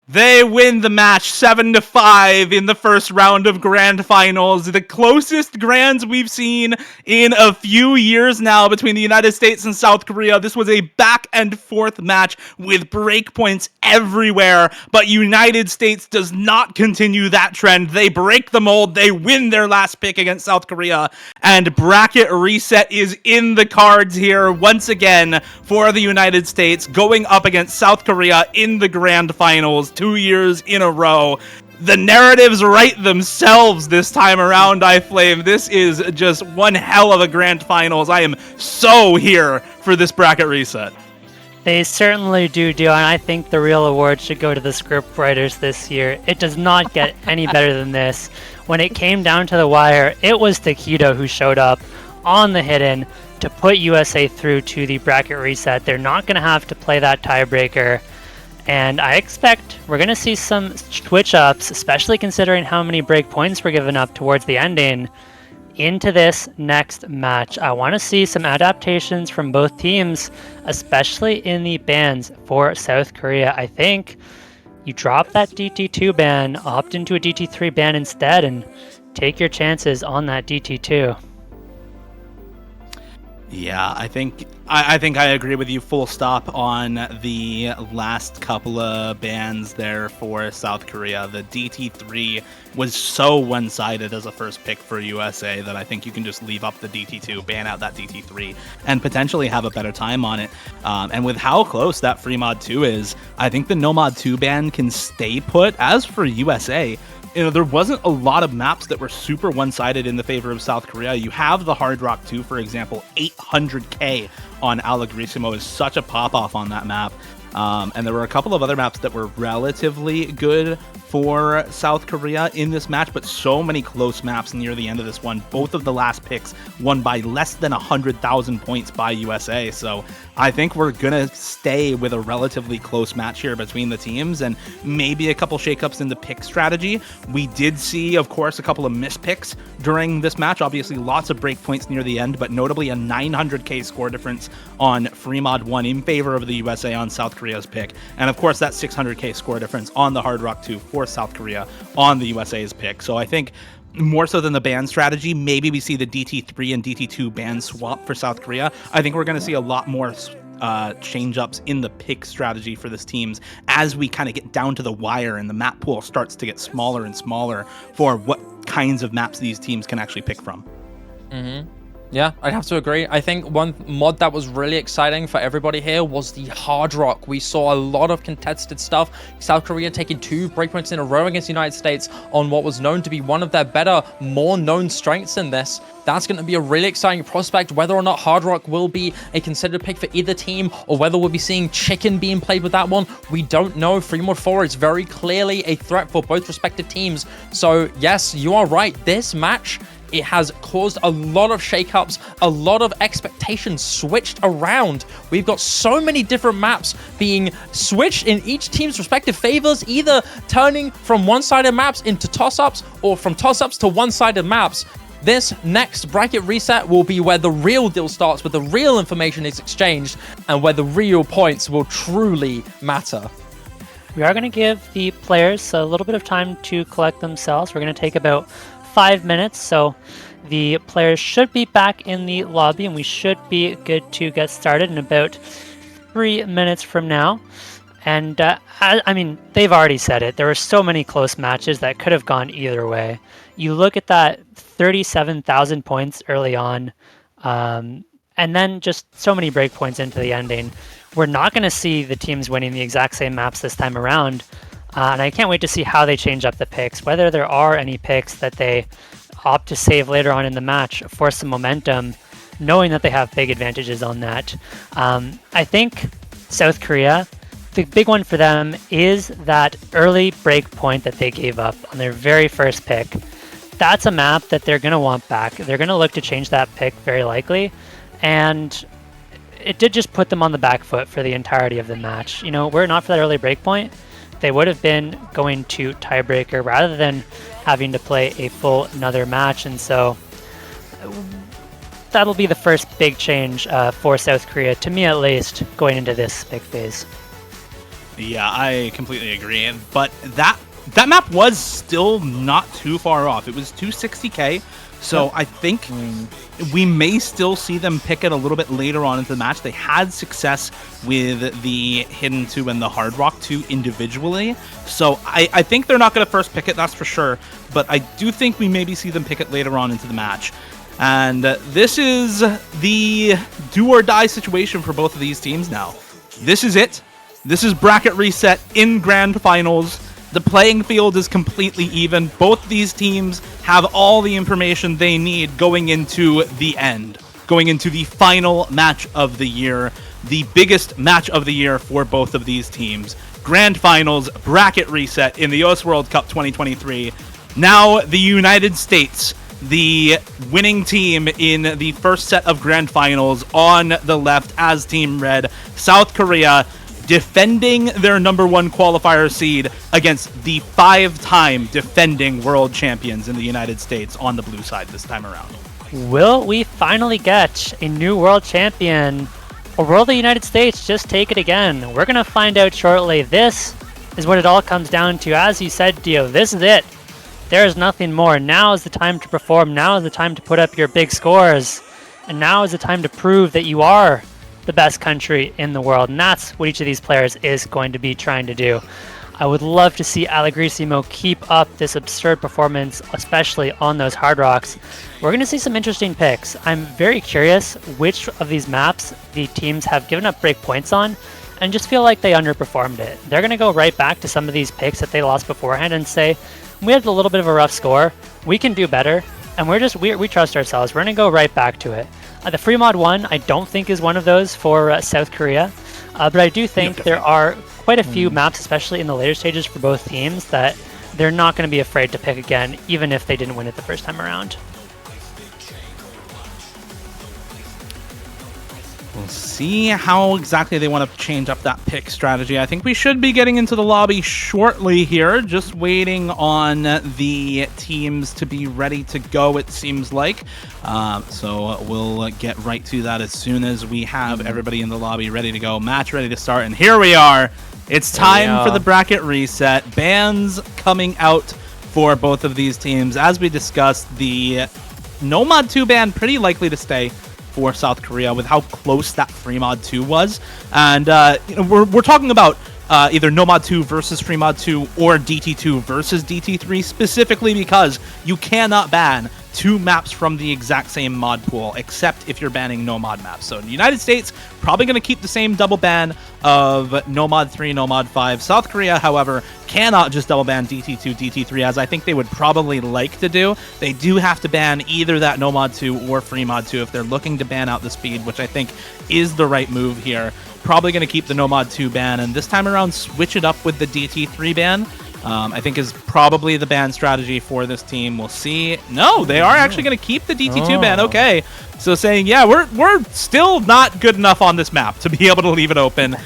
They win the match 7-5 in the first round of grand finals. The closest grands we've seen in a few years now between the United States and South Korea. This was a back and forth match with breakpoints everywhere, but United States does not continue that trend. They break the mold. They win their last pick against South Korea, and bracket reset is in the cards here once again for the United States, going up against South Korea in the grand finals. 2 years in a row. The narratives write themselves this time around, iFlame. This is just one hell of a grand finals. I am so here for this bracket reset. They certainly do, and I think the real award should go to the script writers this year. It does not get any better than this. When it came down to the wire, it was Takedo who showed up on the hidden to put USA through to the bracket reset. They're not going to have to play that tiebreaker. And I expect we're going to see some switch-ups, especially considering how many break points were given up towards the ending, into this next match. I want to see some adaptations from both teams, especially in the bans for South Korea. I think you drop that DT2 ban, opt into a DT3 ban instead, and take your chances on that DT2. Yeah, I think I agree with you full stop on the last couple of bans there for South Korea. The DT3 was so one-sided as a first pick for USA that I think you can just leave up the DT2, ban out that DT3, and potentially have a better time on it. And with how close that free mod 2 is, I think the no mod 2 ban can stay put. As for USA, there wasn't a lot of maps that were super one-sided in the favor of South Korea. You have the Hard Rock 2, for example. 800k on Allegrisimo is such a pop-off on that map. And there were a couple of other maps that were relatively good for South Korea in this match, but so many close maps near the end of this one. Both of the last picks won by less than 100,000 points by USA. So I think we're going to stay with a relatively close match here between the teams, and maybe a couple shakeups in the pick strategy. We did see, of course, a couple of mispicks during this match. Obviously, lots of breakpoints near the end, but notably a 900k score difference on Free Mod 1 in favor of the USA on South Korea's pick. And of course, that 600k score difference on the Hard Rock 2 for South Korea on the USA's pick. So I think more so than the ban strategy, maybe we see the DT3 and DT2 ban swap for South Korea. I think we're going to see a lot more change-ups in the pick strategy for this teams as we kind of get down to the wire and the map pool starts to get smaller and smaller for what kinds of maps these teams can actually pick from. Yeah, I'd have to agree. I think one mod that was really exciting for everybody here was the Hard Rock. We saw a lot of contested stuff. South Korea taking 2 breakpoints in a row against the United States on what was known to be one of their better, more known strengths in this. That's going to be a really exciting prospect. Whether or not Hard Rock will be a considered pick for either team, or whether we'll be seeing Chicken being played with that one, we don't know. Free Mod 4 is very clearly a threat for both respective teams. So yes, you are right. This match, it has caused a lot of shakeups, a lot of expectations switched around. We've got so many different maps being switched in each team's respective favors, either turning from one-sided maps into toss-ups or from toss-ups to one-sided maps. This next bracket reset will be where the real deal starts, where the real information is exchanged, and where the real points will truly matter. We are going to give the players a little bit of time to collect themselves. We're going to take about 5 minutes, so the players should be back in the lobby, and we should be good to get started in about 3 minutes from now. And I mean, they've already said it. There were so many close matches that could have gone either way. You look at that 37,000 points early on, and then just so many breakpoints into the ending. We're not going to see the teams winning the exact same maps this time around. And I can't wait to see how they change up the picks, whether there are any picks that they opt to save later on in the match for some momentum, knowing that they have big advantages on that. I think South Korea, the big one for them is that early break point that they gave up on their very first pick. That's a map that they're going to want back. They're going to look to change that pick very likely. And it did just put them on the back foot for the entirety of the match. You know, were it not for that early break point, they would have been going to tiebreaker rather than having to play a full another match. And so that'll be the first big change for South Korea, to me at least, going into this big phase. Yeah, I completely agree. But that map was still not too far off. It was 260k. So I think we may still see them pick it a little bit later on into the match. They had success with the Hidden 2 and the Hard Rock 2 individually. So I think they're not going to first pick it, that's for sure. But I do think we maybe see them pick it later on into the match. And this is the do-or-die situation for both of these teams now. This is it. This is bracket reset in grand finals. The playing field is completely even. Both these teams have all the information they need going into the end, going into the final match of the year, the biggest match of the year for both of these teams. Grand finals, bracket reset in the US World Cup 2023. Now the United States, the winning team in the first set of grand finals on the left as Team Red. South Korea defending their #1 qualifier seed against the 5-time defending world champions in the United States on the blue side this time around. Will we finally get a new world champion? Or will the United States just take it again? We're going to find out shortly. This is what it all comes down to. As you said, Dio, this is it. There is nothing more. Now is the time to perform. Now is the time to put up your big scores. And now is the time to prove that you are the best country in the world, and that's what each of these players is going to be trying to do. I would love to see Allegrissimo keep up this absurd performance, especially on those hard rocks. We're going to see some interesting picks. I'm very curious which of these maps the teams have given up break points on and just feel like they underperformed it. They're going to go right back to some of these picks that they lost beforehand and say, we had a little bit of a rough score, we can do better, and we trust ourselves. We're going to go right back to it. The free mod 1, I don't think is one of those for South Korea, but I do think there are quite a few maps, especially in the later stages for both teams, that they're not going to be afraid to pick again, even if they didn't win it the first time around. We'll see how exactly they want to change up that pick strategy. I think we should be getting into the lobby shortly here, just waiting on the teams to be ready to go, it seems like. So we'll get right to that as soon as we have everybody in the lobby ready to go, match ready to start. And here we are. It's time for the bracket reset. Bans coming out for both of these teams. As we discussed, the No Mod 2 ban pretty likely to stay for South Korea with how close that free mod 2 was. And you know, we're talking about either No Mod 2 versus free mod 2 or DT2 versus DT3, specifically because you cannot ban 2 maps from the exact same mod pool, except if you're banning no mod maps. So in the United States, probably going to keep the same double ban of no mod 3, no mod 5. South Korea, however, cannot just double ban DT2, DT3, as I think they would probably like to do. They do have to ban either that no mod 2 or free mod 2 if they're looking to ban out the speed, which I think is the right move here. Probably going to keep the no mod 2 ban, and this time around switch it up with the DT3 ban. I think is probably the ban strategy for this team. We'll see. No, they are actually going to keep the DT2 ban. Okay. So saying, yeah, we're still not good enough on this map to be able to leave it open.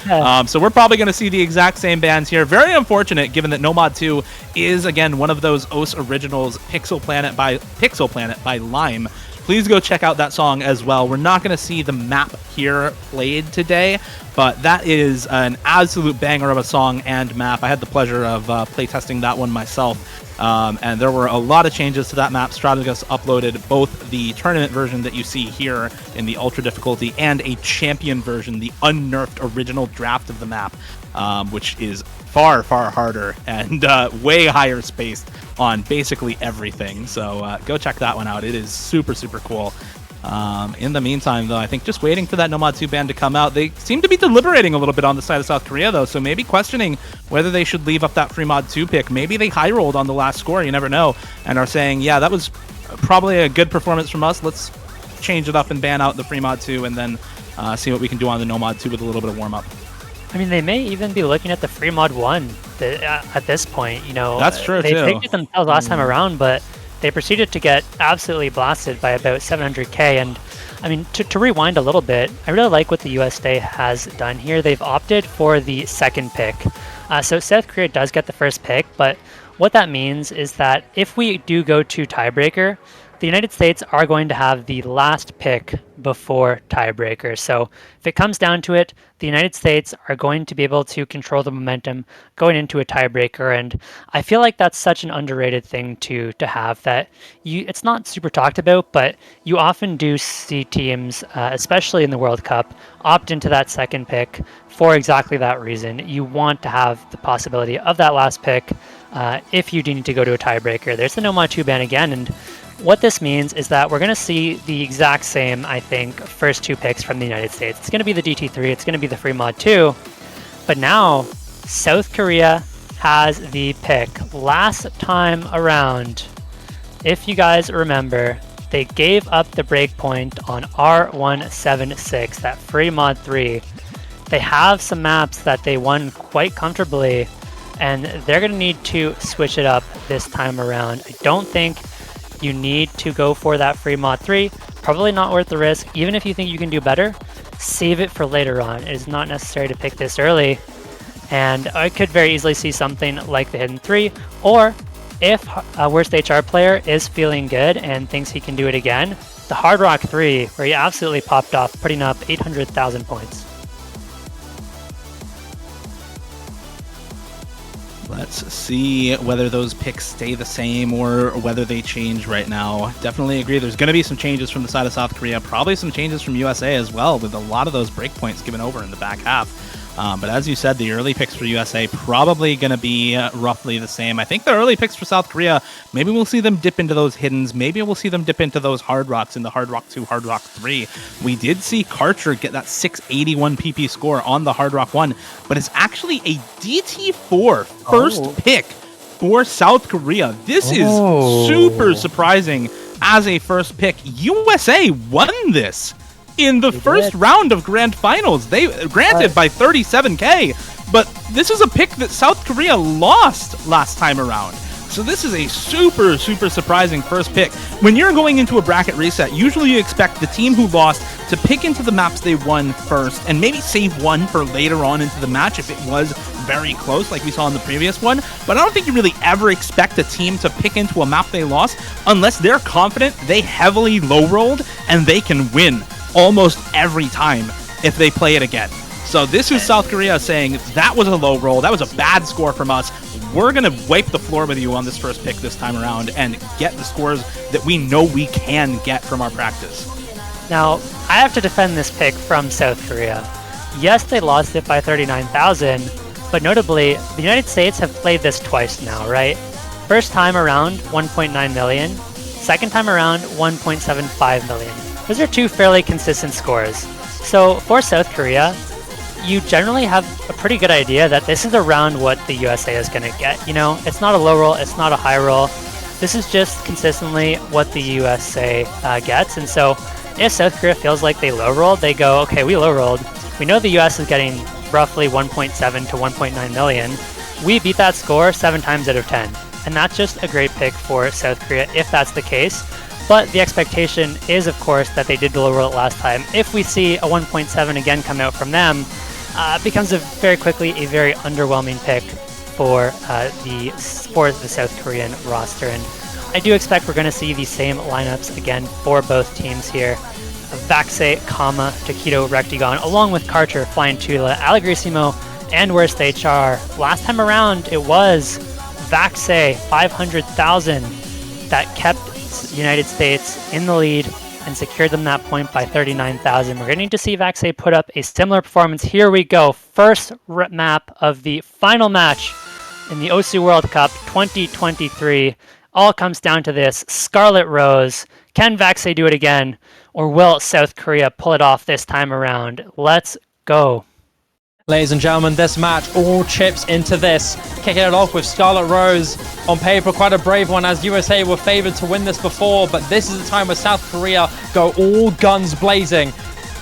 So we're probably going to see the exact same bans here. Very unfortunate, given that No Mod 2 is, again, one of those OS originals, Pixel Planet by Lime, please go check out that song as well. We're not going to see the map here played today, but that is an absolute banger of a song and map. I had the pleasure of playtesting that one myself, and there were a lot of changes to that map. Strategus uploaded both the tournament version that you see here in the ultra difficulty and a champion version, the unnerfed original draft of the map, which is far harder and way higher spaced on basically everything. So go check that one out. It is super cool. In the meantime, though, I think just waiting for that No Mod 2 ban to come out. They seem to be deliberating a little bit on the side of South Korea, though, so maybe questioning whether they should leave up that free Mod 2 pick. Maybe they high rolled on the last score, you never know, and are saying, yeah, that was probably a good performance from us. Let's change it up and ban out the free Mod 2 and then see what we can do on the No Mod 2 with a little bit of warm up. I mean, they may even be looking at the free mod 1 at this point. You know, that's true they too. picked it themselves last time around, but they proceeded to get absolutely blasted by about 700k. And I mean, to rewind a little bit, I really like what the USA has done here. They've opted for the second pick. So South Korea does get the first pick, but what that means is that if we do go to tiebreaker, the United States are going to have the last pick before tiebreaker. So if it comes down to it, the United States are going to be able to control the momentum going into a tiebreaker. And I feel like that's such an underrated thing to have, that it's not super talked about, but you often do see teams, especially in the World Cup, opt into that second pick for exactly that reason. You want to have the possibility of that last pick if you do need to go to a tiebreaker. There's the No Mod 2 ban again, and what this means is that we're going to see the exact same, I think, first two picks from the United States. It's going to be the DT3, it's going to be the free mod 2, but now South Korea has the pick. Last time around, if you guys remember, they gave up the breakpoint on R176, that free mod 3. They have some maps that they won quite comfortably, and they're going to need to switch it up this time around. I don't think you need to go for that free mod 3. Probably not worth the risk. Even if you think you can do better, save it for later on. It is not necessary to pick this early. And I could very easily see something like the Hidden 3, or if a Worst HR player is feeling good and thinks he can do it again, the Hard Rock 3, where he absolutely popped off, putting up 800,000 points. Let's see whether those picks stay the same or whether they change right now. Definitely agree. There's going to be some changes from the side of South Korea, probably some changes from USA as well, with a lot of those breakpoints given over in the back half. But as you said, the early picks for USA probably going to be roughly the same. I think the early picks for South Korea, maybe we'll see them dip into those hiddens. Maybe we'll see them dip into those Hard Rocks in the Hard Rock 2, Hard Rock 3. We did see Karcher get that 681 PP score on the Hard Rock 1, but it's actually a DT4 first pick for South Korea. This is super surprising as a first pick. USA won this in the first round of grand finals. They granted by 37k, but this is a pick that South Korea lost last time around. So this is a super surprising first pick. When you're going into a bracket reset, usually you expect the team who lost to pick into the maps they won first and maybe save one for later on into the match if it was very close like we saw in the previous one. But I don't think you really ever expect a team to pick into a map they lost unless they're confident they heavily low rolled and they can win almost every time if they play it again. So this is South Korea saying that was a low roll, that was a bad score from us. We're going to wipe the floor with you on this first pick this time around and get the scores that we know we can get from our practice. Now, I have to defend this pick from South Korea. Yes, they lost it by 39,000, but notably, the United States have played this twice now, right? First time around, 1.9 million. Second time around, 1.75 million. Those are two fairly consistent scores. So for South Korea, you generally have a pretty good idea that this is around what the USA is going to get. You know, it's not a low roll, it's not a high roll. This is just consistently what the USA gets. And so if South Korea feels like they low rolled, they go, okay, we low rolled. We know the US is getting roughly 1.7 to 1.9 million. We beat that score 7 times out of 10. And that's just a great pick for South Korea if that's the case. But the expectation is, of course, that they did low roll it last time. If we see a 1.7 again come out from them, it becomes very quickly a very underwhelming pick for the South Korean roster. And I do expect we're going to see the same lineups again for both teams here. Vaxei, Kama, Taquito, Rectagon, along with Karcher, Flying Tula, Allegrissimo, and Worst HR. Last time around, it was Vaxei, 500,000, that kept United States in the lead and secured them that point by 39,000. We're going to need to see Vaxei put up a similar performance. Here we go. First map of the final match in the OSU World Cup 2023. All comes down to this. Scarlet Rose. Can Vaxei do it again? Or will South Korea pull it off this time around? Let's go. Ladies and gentlemen, this match all chips into this. Kicking it off with Scarlet Rose. On paper, quite a brave one, as USA were favored to win this before, but this is the time where South Korea go all guns blazing.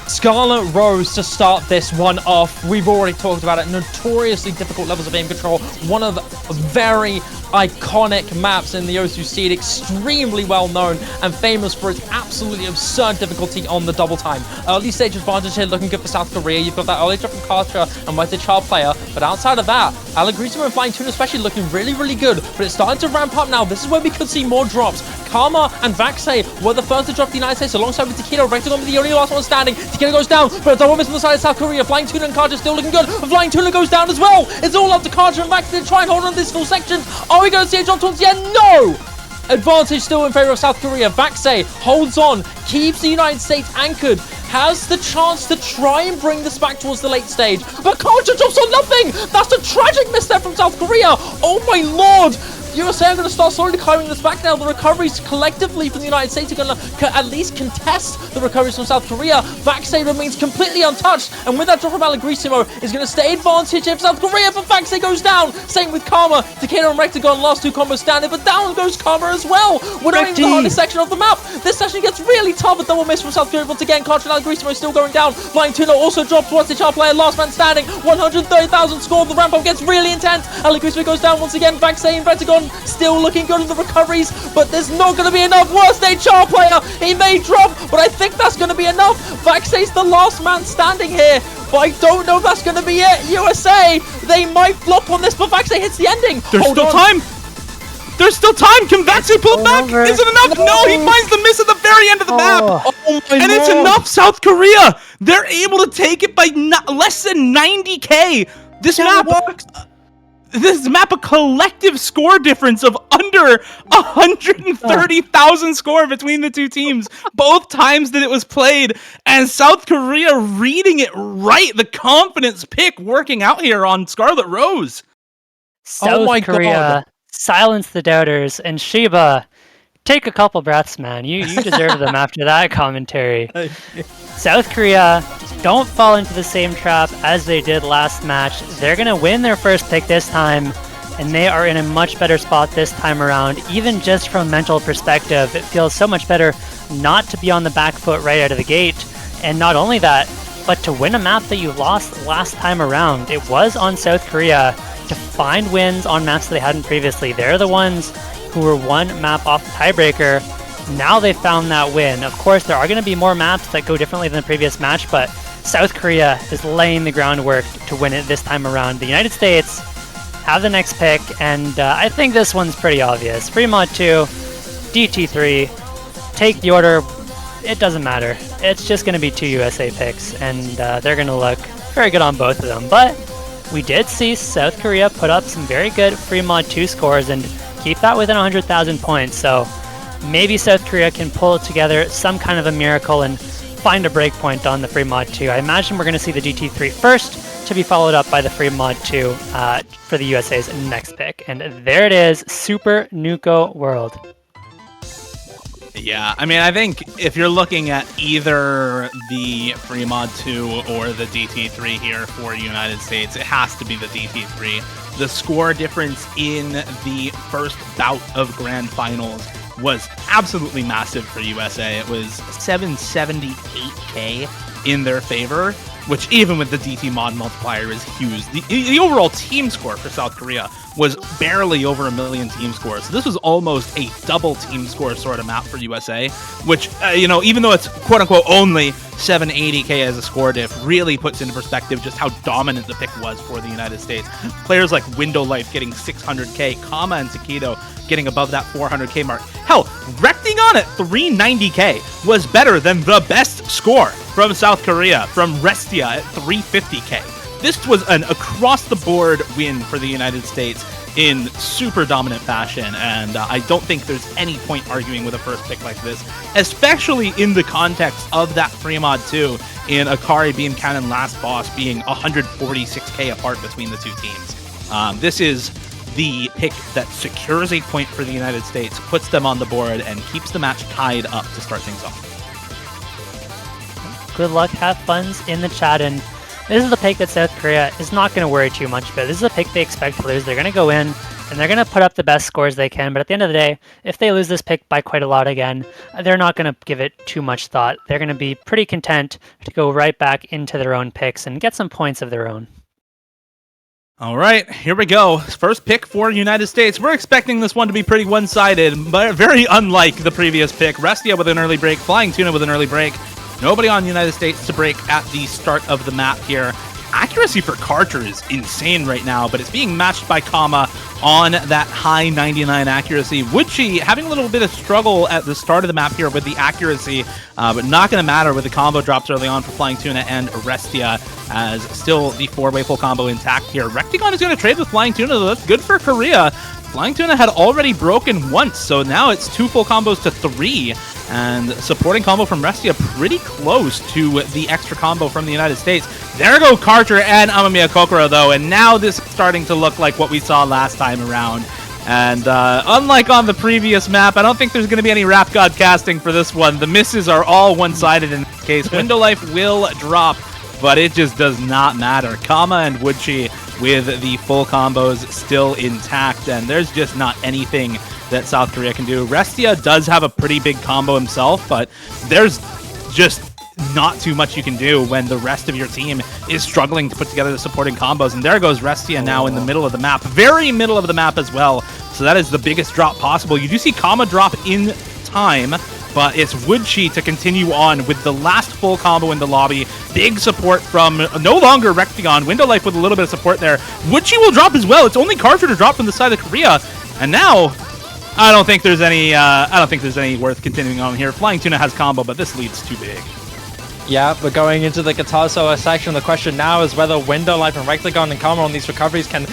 Scarlet Rose to start this one off. We've already talked about it. Notoriously difficult levels of aim control. One of the very iconic maps in the OSU scene. Extremely well known and famous for its absolutely absurd difficulty on the double time. Early stage advantage here looking good for South Korea. You've got that early drop from Karcher and White Child player. But outside of that, Allegrissimo and Flying Tuna especially looking really good. But it's starting to ramp up now. This is where we could see more drops. Karma and Vaxei were the first to drop the United States alongside with Taquito. Rectagon with the only last one standing. Taquito goes down, but a double miss on the side of South Korea. Flying Tuna and Karcher still looking good. And Flying Tuna goes down as well. It's all up to Karcher and Vaxei to try and hold on to this full section. Are we going to see a drop towards the end? No! Advantage still in favor of South Korea. Vaxei holds on, keeps the United States anchored, has the chance to try and bring this back towards the late stage, but Karcher drops on nothing! That's a tragic misstep from South Korea! Oh my lord! USA are going to start slowly climbing this back now. The recoveries collectively from the United States are going to at least contest the recoveries from South Korea. Vaxei remains completely untouched, and with that drop from Allegrissimo is going to stay advantage if South Korea, but Vaxei goes down. Same with Karma. Taquito and Rectagon, last two combos standing, but down goes Karma as well. We're not even the hardest section of the map. This section gets really tough. A double miss from South Korea once again. Karcher and Allegrissimo still going down. Flying Tuna also drops. What's the player? Last man standing. 130,000 score. The ramp up gets really intense. Allegrissimo goes down once again. Vaxei and Rectagon still looking good in the recoveries, but there's not going to be enough. Worst HR player, he may drop, but I think that's going to be enough. Vaxei's the last man standing here, but I don't know if that's going to be it. USA, they might flop on this, but Vaxei hits the ending. There's still time. The's still time. Can Vaxei pull it back? Is it enough? No, he finds the miss at the very end of the map. Oh my and lord. It's enough. South Korea, they're able to take it by less than 90k. This map works. This map a collective score difference of under 130,000 score between the two teams, both times that it was played, and South Korea reading it right. The confidence pick working out here on Scarlet Rose. South Korea, silence the doubters, and Shiba, take a couple breaths, man. You deserve them after that commentary. South Korea, don't fall into the same trap as they did last match. They're going to win their first pick this time, and they are in a much better spot this time around. Even just from a mental perspective, it feels so much better not to be on the back foot right out of the gate. And not only that, but to win a map that you lost last time around. It was on South Korea to find wins on maps that they hadn't previously. They're the ones who were one map off the tiebreaker. Now they found that win. Of course, there are going to be more maps that go differently than the previous match, but South Korea is laying the groundwork to win it this time around. The United States have the next pick, and I think this one's pretty obvious. Fremont 2, DT3, take the order. It doesn't matter. It's just going to be two USA picks, and they're going to look very good on both of them. But we did see South Korea put up some very good Fremont 2 scores and keep that within 100,000 points. So maybe South Korea can pull together some kind of a miracle and find a breakpoint on the Fremont 2. I imagine we're going to see the DT3 first, to be followed up by the Fremont 2 for the USA's next pick. And there it is, Super Nuco World. Yeah, I mean, I think if you're looking at either the Fremont 2 or the DT3 here for United States, it has to be the DT3. The score difference in the first bout of Grand Finals was absolutely massive for USA. It was 778k in their favor, which even with the DT mod multiplier is huge. The overall team score for South Korea was barely over 1 million team scores. So this was almost a double team score sort of map for USA, which, even though it's quote unquote only 780k as a score diff really puts into perspective just how dominant the pick was for the United States. Players like Window Life getting 600k, Kama and Takedo getting above that 400k mark. Hell, Rectagon at 390k was better than the best score from South Korea, from Restia at 350k. This was an across-the-board win for the United States in super dominant fashion, and I don't think there's any point arguing with a first pick like this, especially in the context of that Fremont 2 in Akari Beam Cannon Last Boss being 146k apart between the two teams. This is the pick that secures a point for the United States, puts them on the board, and keeps the match tied up to start things off. Good luck, have fun in the chat, and this is the pick that South Korea is not going to worry too much about. This is a pick they expect to lose. They're going to go in, and they're going to put up the best scores they can, but at the end of the day, if they lose this pick by quite a lot again, they're not going to give it too much thought. They're going to be pretty content to go right back into their own picks and get some points of their own. All right, here we go. First pick for United States. We're expecting this one to be pretty one-sided, but very unlike the previous pick. Restia with an early break, Flying Tuna with an early break. Nobody on United States to break at the start of the map here. Accuracy for Karcher is insane right now, but it's being matched by Kama on that high 99 accuracy. Woodchi having a little bit of struggle at the start of the map here with the accuracy, but not going to matter with the combo drops early on for Flying Tuna and Restia, as still the four-way full combo intact here. Rectagon is going to trade with Flying Tuna, though. That's good for Korea. Flying Tuna had already broken once, so now it's 2 full combos to 3, and supporting combo from Restia pretty close to the extra combo from the United States. There go Karcher and Amamiya Kokoro, though, and now this is starting to look like what we saw last time around. And unlike on the previous map, I don't think there's going to be any Rap God casting for this one. The misses are all one-sided in this case. Window Life will drop, but it just does not matter. Kama and Woodchi with the full combos still intact, and there's just not anything that South Korea can do. Restia does have a pretty big combo himself, but there's just not too much you can do when the rest of your team is struggling to put together the supporting combos. And there goes Restia now in the middle of the map, very middle of the map as well. So that is the biggest drop possible. You do see Kama drop in time, but it's Woodchi to continue on with the last full combo in the lobby. Big support from no longer Rectagon. Window Life with a little bit of support there. Woodchi will drop as well. It's only Karcher to drop from the side of Korea, and now I don't think there's any worth continuing on here. Flying Tuna has combo, but this lead's too big. Yeah, we're going into the guitar solo section. The question now is whether Window Life and Rectagon and Kama on these recoveries can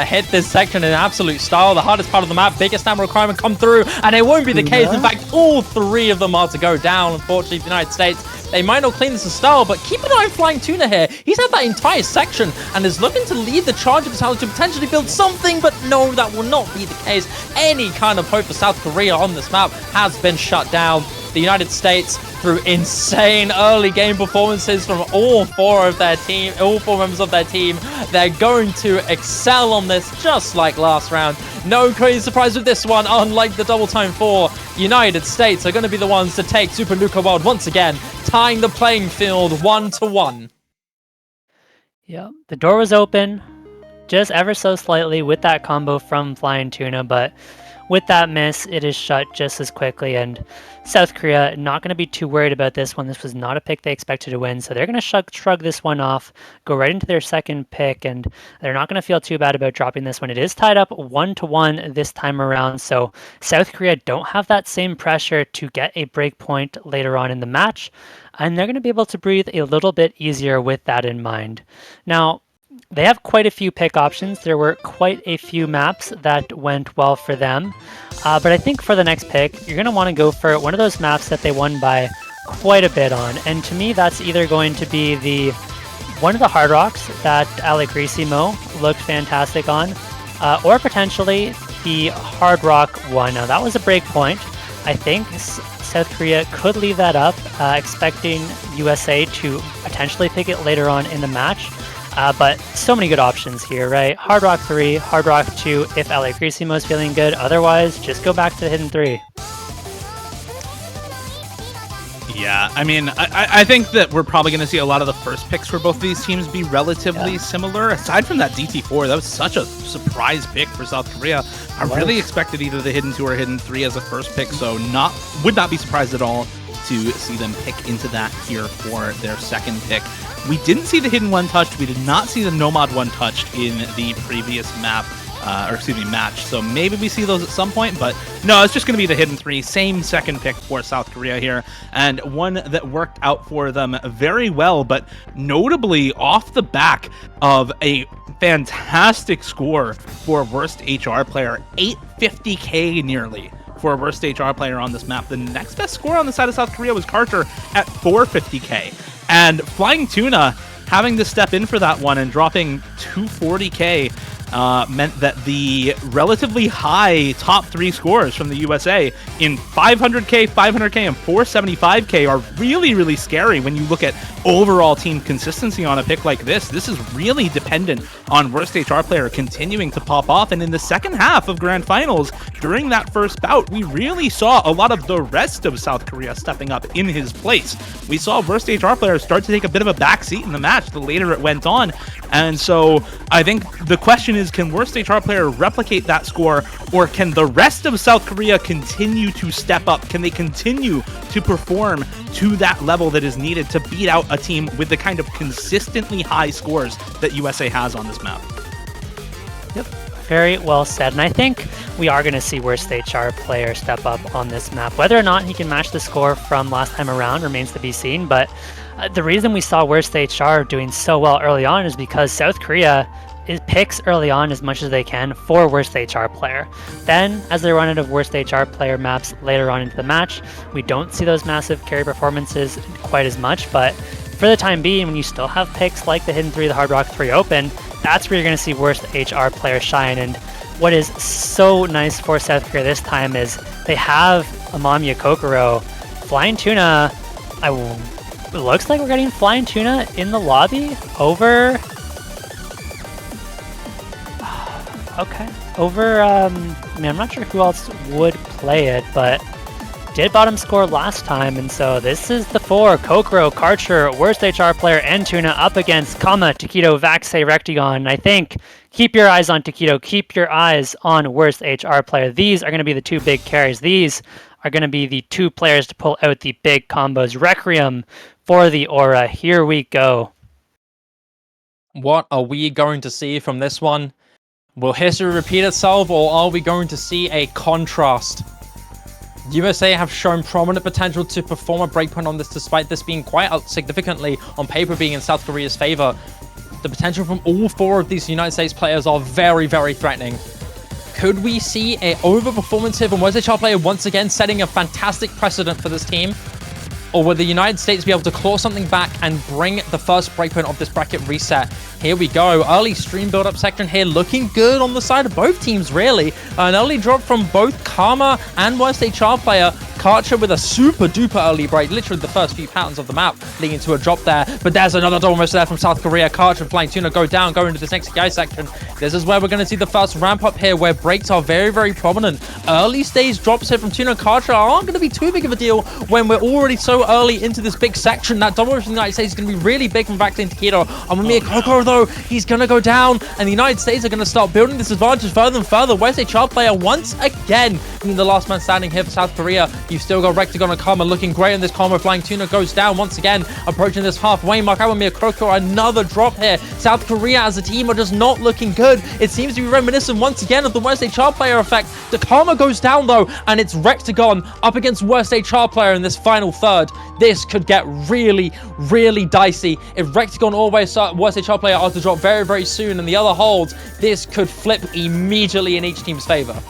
hit this section in absolute style. The hardest part of the map, biggest stamina requirement come through, and it won't be the case. In fact, all 3 of them are to go down. Unfortunately, the United States, they might not clean this in style, but keep an eye on Flying Tuna here. He's had that entire section and is looking to lead the charge of his house to potentially build something, but no, that will not be the case. Any kind of hope for South Korea on this map has been shut down. The United States, through insane early game performances from all 4 members of their team, they're going to excel on this just like last round. No crazy surprise with this one. Unlike the double time 4, United States are going to be the ones to take Super Nuka World once again, tying the playing field 1-1. Yeah, the door was open just ever so slightly with that combo from Flying Tuna, but with that miss, it is shut just as quickly, and South Korea not going to be too worried about this one. This was not a pick they expected to win, so they're going to shrug this one off, go right into their second pick, and they're not going to feel too bad about dropping this one. It is tied up 1-1 this time around, so South Korea don't have that same pressure to get a break point later on in the match, and they're going to be able to breathe a little bit easier with that in mind. Now, they have quite a few pick options. There were quite a few maps that went well for them. But I think for the next pick, you're going to want to go for one of those maps that they won by quite a bit on. And to me, that's either going to be one of the Hard Rocks that Alegrissimo looked fantastic on, or potentially the Hard Rock one. Now, that was a break point. I think South Korea could leave that up, expecting USA to potentially pick it later on in the match. But so many good options here, right? Hard Rock 3, Hard Rock 2 if Alegrissimo is feeling good. Otherwise, just go back to the Hidden 3. Yeah, I mean, I think that we're probably going to see a lot of the first picks for both of these teams be relatively similar. Aside from that DT4, that was such a surprise pick for South Korea. I really expected either the Hidden 2 or Hidden 3 as a first pick, so would not be surprised at all to see them pick into that here for their second pick. We didn't see the hidden one touched. We did not see the Nomad one touched in the previous match. So maybe we see those at some point, but no, it's just going to be the hidden 3. Same second pick for South Korea here, and one that worked out for them very well, but notably off the back of a fantastic score for worst HR player, 850k nearly for a worst HR player on this map. The next best score on the side of South Korea was Karcher at 450k, and Flying Tuna having to step in for that one and dropping 240k meant that the relatively high top 3 scores from the USA in 500k, 500k, and 475k are really, really scary when you look at overall team consistency on a pick like this. This is really dependent on worst HR player continuing to pop off, and in the second half of Grand Finals, during that first bout, we really saw a lot of the rest of South Korea stepping up in his place. We saw worst HR player start to take a bit of a backseat in the match the later it went on, and so I think the question is, can worst HR player replicate that score, or can the rest of South Korea continue to step up? Can they continue to perform to that level that is needed to beat out a team with the kind of consistently high scores that USA has on this map? Yep, very well said. And I think we are going to see worst HR player step up on this map. Whether or not he can match the score from last time around remains to be seen, but the reason we saw worst HR doing so well early on is because South Korea picks early on as much as they can for worst HR player. Then, as they run out of worst HR player maps later on into the match, we don't see those massive carry performances quite as much, but for the time being, when you still have picks like the Hidden 3, the Hard Rock 3 open, that's where you're going to see worst HR player shine. And what is so nice for South Korea this time is they have Amamiya Kokoro. Flying Tuna, it looks like we're getting Flying Tuna in the lobby over... Okay. Over, I mean, I'm not sure who else would play it, but did bottom score last time, and so this is the 4. Kokoro, Karcher, worst HR player, and Tuna up against Kama, Taquito, Vaxei, Rectagon. And I think keep your eyes on Taquito, keep your eyes on worst HR player. These are going to be the 2 big carries. These are going to be the 2 players to pull out the big combos. Requiem for the Aura. Here we go. What are we going to see from this one? Will history repeat itself, or are we going to see a contrast? USA have shown prominent potential to perform a breakpoint on this, despite this being quite significantly on paper being in South Korea's favor. The potential from all 4 of these United States players are very, very threatening. Could we see an overperformance here from Worst HR player once again, setting a fantastic precedent for this team? Or will the United States be able to claw something back and bring the first breakpoint of this bracket reset? Here we go. Early stream build-up section here, looking good on the side of both teams, really. An early drop from both Karma and Worst HR player. Karcher with a super duper early break, literally the first few patterns of the map leading to a drop there. But there's another almost there from South Korea. Karcher and Flying Tuna go down, go into this next guy section. This is where we're going to see the first ramp up here, where breaks are very, very prominent. Early stage drops here from Tuna and Karcher aren't going to be too big of a deal when we're already so early into this big section. That double from the United States is going to be really big from Vaxei and Taquito. Amamiya Kokoro, though, he's going to go down, and the United States are going to start building this advantage further and further. Where's HR player once again being the last man standing here for South Korea? You've still got Rectagon and Karma looking great in this combo. Flying Tuna goes down once again, approaching this halfway mark. Amamiya Kokoro, another drop here. South Korea as a team are just not looking good. It seems to be reminiscent once again of the Worst HR player effect. The Karma goes down though, and it's Rectagon up against Worst HR player in this final third. This could get really, really dicey. If Rectagon or Worst HR player are to drop very, very soon and the other holds, this could flip immediately in each team's favor.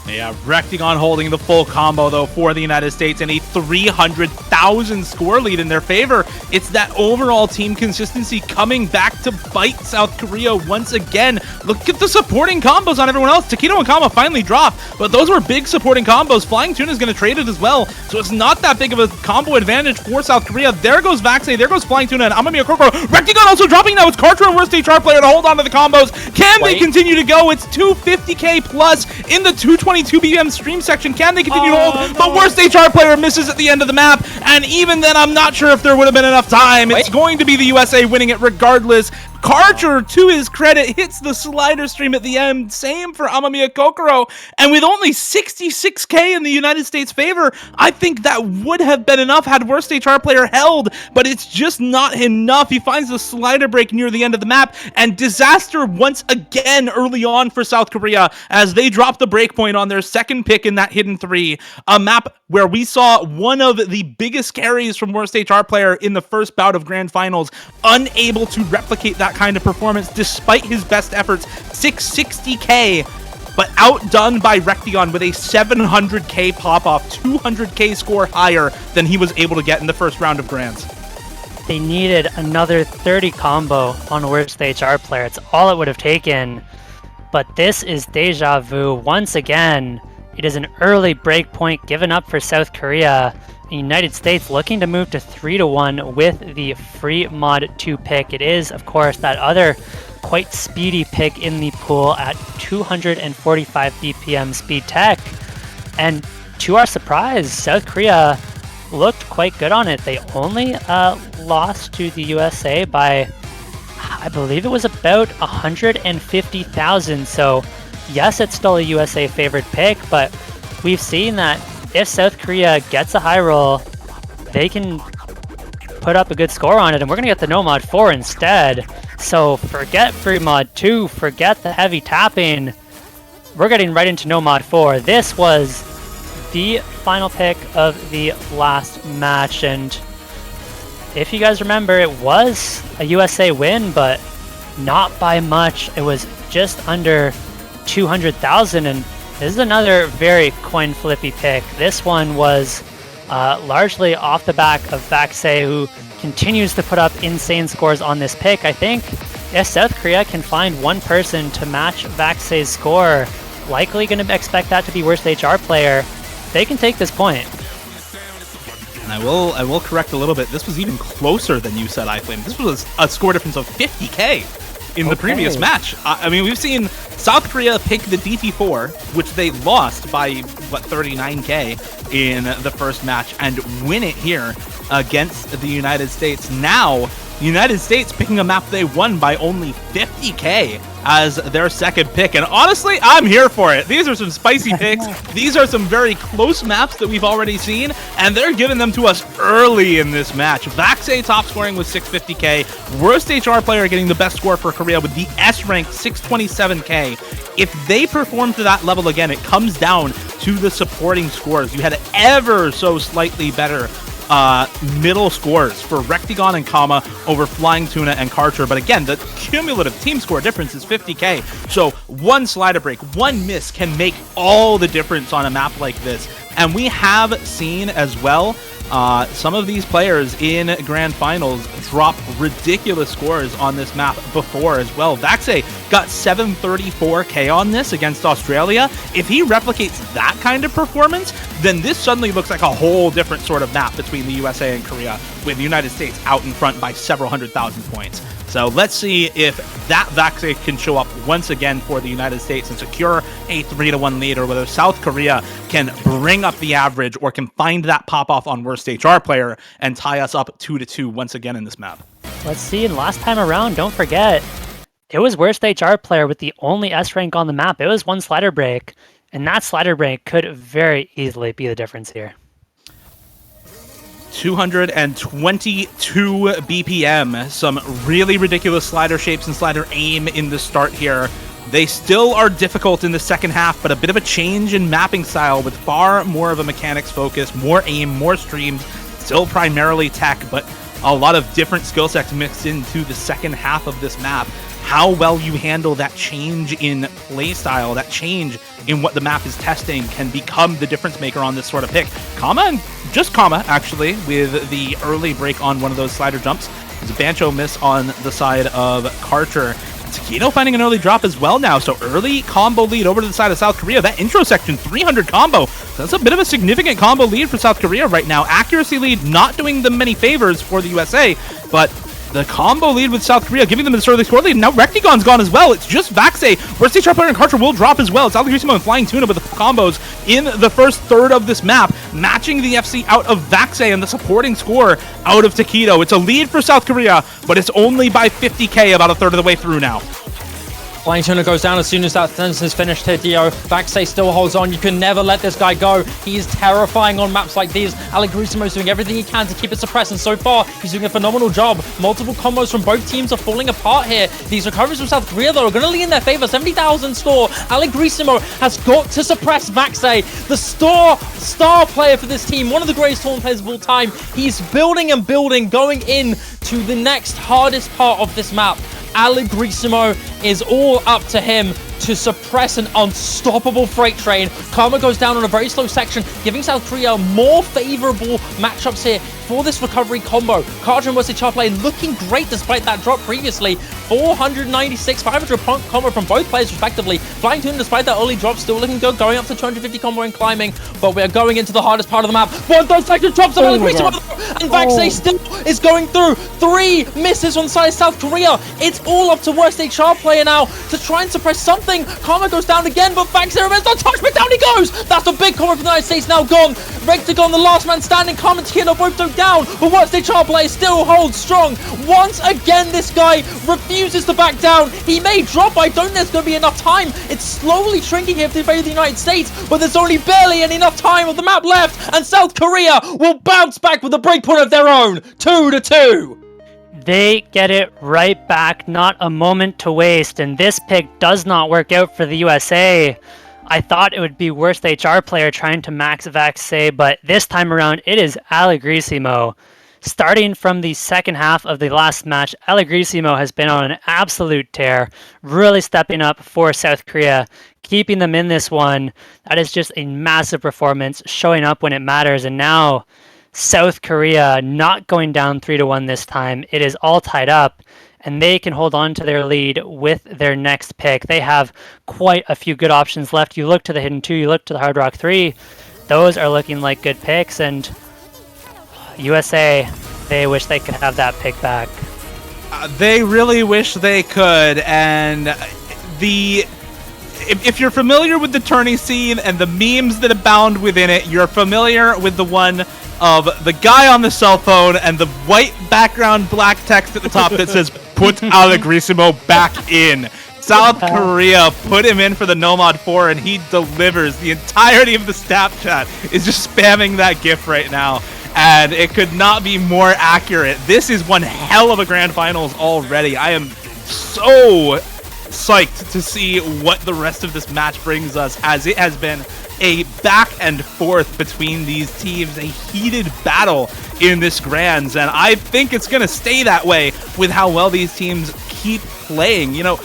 Yeah, Rectagon holding the full combo, though, for the United States, and a 300,000 score lead in their favor. It's that overall team consistency coming back to bite South Korea once again. Look at the supporting combos on everyone else. Taquito and Kama finally drop, but those were big supporting combos. Flying Tuna is going to trade it as well, so it's not that big of a combo advantage for South Korea. There goes Vaxei, there goes Flying Tuna, and Amamiya Kokoro. Rectagon also dropping now. It's Karcher and Worst HR player to hold on to the combos. Can they continue to go? It's 250k plus in the 222 BBM stream section. Can they continue to hold? But Worst HR player misses at the end of the map, and even then I'm not sure if there would have been enough time. It's going to be the USA winning it regardless. Karcher, to his credit, hits the slider stream at the end. Same for Amamiya Kokoro. And with only 66k in the United States' favor, I think that would have been enough had Worst HR player held, but it's just not enough. He finds the slider break near the end of the map, and disaster once again early on for South Korea as they drop the breakpoint on their second pick in that hidden 3. A map where we saw one of the biggest carries from Worst HR player in the first bout of Grand Finals, unable to replicate that kind of performance despite his best efforts. 660k, but outdone by Recteon with a 700k pop-off, 200k score higher than he was able to get in the first round of Grands. They needed another 30 combo on Worst HR player. It's all it would have taken. But this is deja vu once again. It is an early breakpoint given up for South Korea. The United States looking to move to 3-1 with the free mod 2 pick. It is, of course, that other quite speedy pick in the pool at 245 BPM speed tech. And to our surprise, South Korea looked quite good on it. They only lost to the USA by, I believe it was about 150,000. So yes, it's still a USA favored pick, but we've seen that if South Korea gets a high roll, they can put up a good score on it, and we're going to get the no mod 4 instead. So forget free mod 2, forget the heavy tapping. We're getting right into no mod 4. This was the final pick of the last match, and if you guys remember, it was a USA win, but not by much. It was just under 200,000, and this is another very coin flippy pick. This one was largely off the back of Vaxei, who continues to put up insane scores on this pick. I think if South Korea can find one person to match Vaxei's score, likely going to expect that to be Worst HR player, they can take this point. And I will correct a little bit. This was even closer than you said, iFlame. This was a score difference of 50k in the previous match. I mean, we've seen South Korea pick the DT4, which they lost by, 39k in the first match, and win it here against the United States. Now, the United States picking a map they won by only 50k as their second pick. And honestly, I'm here for it. These are some spicy picks. These are some very close maps that we've already seen, and they're giving them to us early in this match. Vaxei top scoring with 650k. Worst HR player getting the best score for Korea with the S rank 627k. If they perform to that level again, it comes down to the supporting scores. You had ever so slightly better middle scores for Recteon and Kama over Flying Tuna and Karcher, but again, the cumulative team score difference is 50k, so one slider break, one miss can make all the difference on a map like this. And we have seen as well some of these players in Grand Finals drop ridiculous scores on this map before as well. Vaxei got 734k on this against Australia. If he replicates that kind of performance, then this suddenly looks like a whole different sort of map between the USA and Korea, with the United States out in front by several 100,000 points. So let's see if that Vaxei can show up once again for the United States and secure a 3-1 lead, or whether South Korea can bring up the average or can find that pop-off on Worst HR player and tie us up 2-2 once again in this map. Let's see, and last time around, don't forget, it was Worst HR player with the only S rank on the map. It was one slider break, and that slider break could very easily be the difference here. 222 BPM, some really ridiculous slider shapes and slider aim in the start here. They still are difficult in the second half, but a bit of a change in mapping style with far more of a mechanics focus, more aim, more streams, still primarily tech, but a lot of different skill sets mixed into the second half of this map. How well you handle that change in playstyle, that change in what the map is testing, can become the difference maker on this sort of pick. Kama, and just Kama, actually, with the early break on one of those slider jumps. There's a Bancho miss on the side of Karcher. Tsukino finding an early drop as well now, so early combo lead over to the side of South Korea. That intro section, 300 combo. So that's a bit of a significant combo lead for South Korea right now. Accuracy lead not doing them many favors for the USA, but the combo lead with South Korea, giving them the early score lead. Now Rectigon's gone as well. It's just Vaxei. Worst HR player and Karcher will drop as well. It's Alagrisimo and Flying Tuna with the combos in the first third of this map, matching the FC out of Vaxei and the supporting score out of Takedo. It's a lead for South Korea, but it's only by 50k, about a third of the way through now. Flying Tuna goes down as soon as that sentence is finished here, Dio. Vaxei still holds on. You can never let this guy go. He is terrifying on maps like these. Alagrisimo is doing everything he can to keep it suppressed, and so far, he's doing a phenomenal job. Multiple combos from both teams are falling apart here. These recoveries from South Korea, though, are going to lean in their favor. 70,000 score. Alagrisimo has got to suppress Vaxei, the star player for this team, one of the greatest tournament players of all time. He's building and building, going in to the next hardest part of this map. Alagrisimo is all up to him to suppress an unstoppable freight train. Karma goes down on a very slow section, giving South Korea more favorable matchups here for this recovery combo. Karcher and Worst HR play looking great despite that drop previously. 496, 500 combo from both players respectively. Flying Tuna, despite that early drop, still looking good, going up to 250 combo and climbing. But we're going into the hardest part of the map. 1 second drops on Alagrisimo, and Vaxei still is going through. 3 misses on the side of South Korea. It's all up to Worst HR player now to try and suppress something. Karma goes down again, but Vaxei remains untouched, but down he goes! That's a big combo from the United States now gone. Rectigon, the last man standing. Karma and Takedo both go down, but Worst HR player still holds strong. Once again, this guy refuses to back down. He may drop, I don't think there's going to be enough time. It's slowly shrinking here in favor of the United States, but there's only barely enough time of the map left, and South Korea will bounce back with a breakpoint of their own. 2-2. They get it right back, not a moment to waste, and this pick does not work out for the USA. I thought it would be Worst HR player trying to max Vaxei, but this time around it is Alagrisimo. Starting from the second half of the last match, Alagrisimo has been on an absolute tear, really stepping up for South Korea, keeping them in this one. That is just a massive performance, showing up when it matters, and now South Korea not going down 3-1 this time. It is all tied up, and they can hold on to their lead with their next pick. They have quite a few good options left. You look to the Hidden 2, you look to the Hard Rock 3. Those are looking like good picks, and USA, they wish they could have that pick back. They really wish they could, and if you're familiar with the tourney scene and the memes that abound within it, you're familiar with the one of the guy on the cell phone and the white background black text at the top that says, "Put Alagrisimo back in." South Korea put him in for the Nomad 4, and he delivers. The entirety of the Snapchat is just spamming that GIF right now, and it could not be more accurate. This is one hell of a grand finals already. I am so psyched to see what the rest of this match brings us, as it has been a back and forth between these teams, a heated battle in this Grands, and I think it's going to stay that way with how well these teams keep playing. You know,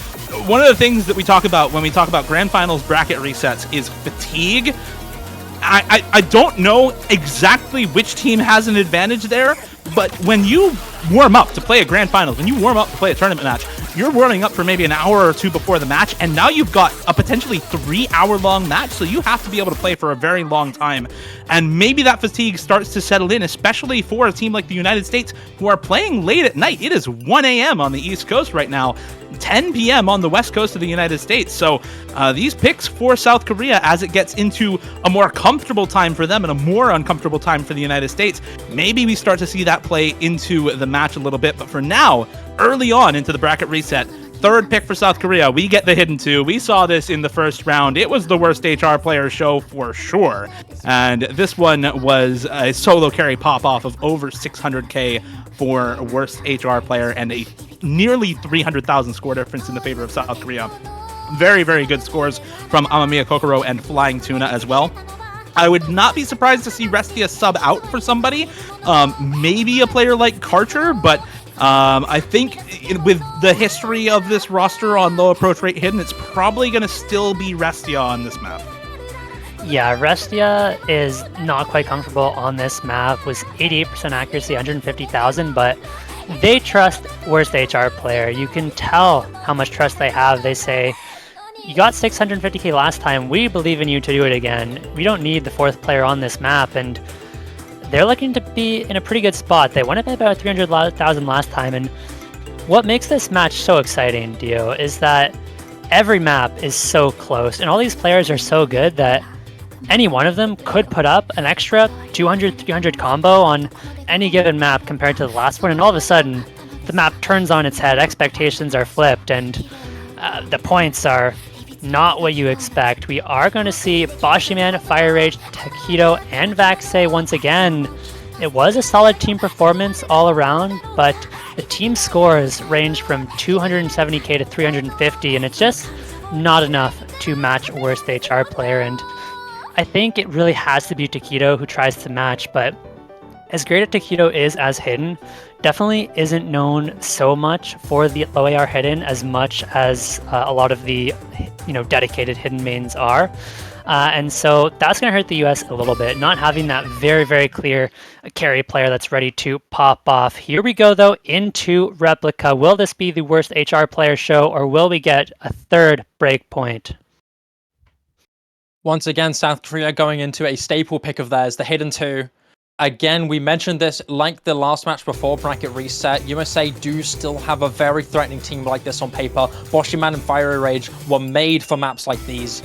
one of the things that we talk about when we talk about Grand Finals bracket resets is fatigue. I don't know exactly which team has an advantage there, but when you warm up to play a Grand Finals, when you warm up to play a tournament match, you're warming up for maybe an hour or two before the match, and now you've got a potentially 3-hour-long match, so you have to be able to play for a very long time. And maybe that fatigue starts to settle in, especially for a team like the United States, who are playing late at night. It is 1 a.m. on the East Coast right now, 10 p.m. on the West Coast of the United States. So these picks for South Korea, as it gets into a more comfortable time for them and a more uncomfortable time for the United States, maybe we start to see that play into the match a little bit. But for now, early on into the bracket reset, third pick for South Korea, we get the Hidden 2. We saw this in the first round. It was the Worst HR player show for sure. And this one was a solo carry pop-off of over 600k for Worst HR player and a nearly 300,000 score difference in the favor of South Korea. Very, very good scores from Amamiya Kokoro and Flying Tuna as well. I would not be surprised to see Restia sub out for somebody, maybe a player like Karcher, but I think with the history of this roster on low approach rate hidden, it's probably going to still be Restia on this map. Yeah, Restia is not quite comfortable on this map, was 88% accuracy, 150,000, but they trust Worst HR player. You can tell how much trust they have. They say, you got 650k last time, we believe in you to do it again. We don't need the fourth player on this map, and they're looking to be in a pretty good spot. They won it by about 300,000 last time, and what makes this match so exciting, Dio, is that every map is so close, and all these players are so good that any one of them could put up an extra 200, 300 combo on any given map compared to the last one, and all of a sudden, the map turns on its head, expectations are flipped, and the points are not what you expect. We are going to see Boshiman, Fire Rage, Taquito, and Vaxei once again. It was a solid team performance all around, but the team scores range from 270k to 350, and it's just not enough to match worst HR player. And I think it really has to be Taquito who tries to match, but as great as Taquito is as hidden, definitely isn't known so much for the low AR hidden as much as a lot of the dedicated hidden mains are. And so that's going to hurt the US a little bit, not having that very, very clear carry player that's ready to pop off. Here we go, though, into Replica. Will this be the worst HR player show, or will we get a third breakpoint? Once again, South Korea going into a staple pick of theirs, the Hidden 2. Again, we mentioned this like the last match before bracket reset. USA do still have a very threatening team like this on paper. Boshiman and Fiery Rage were made for maps like these.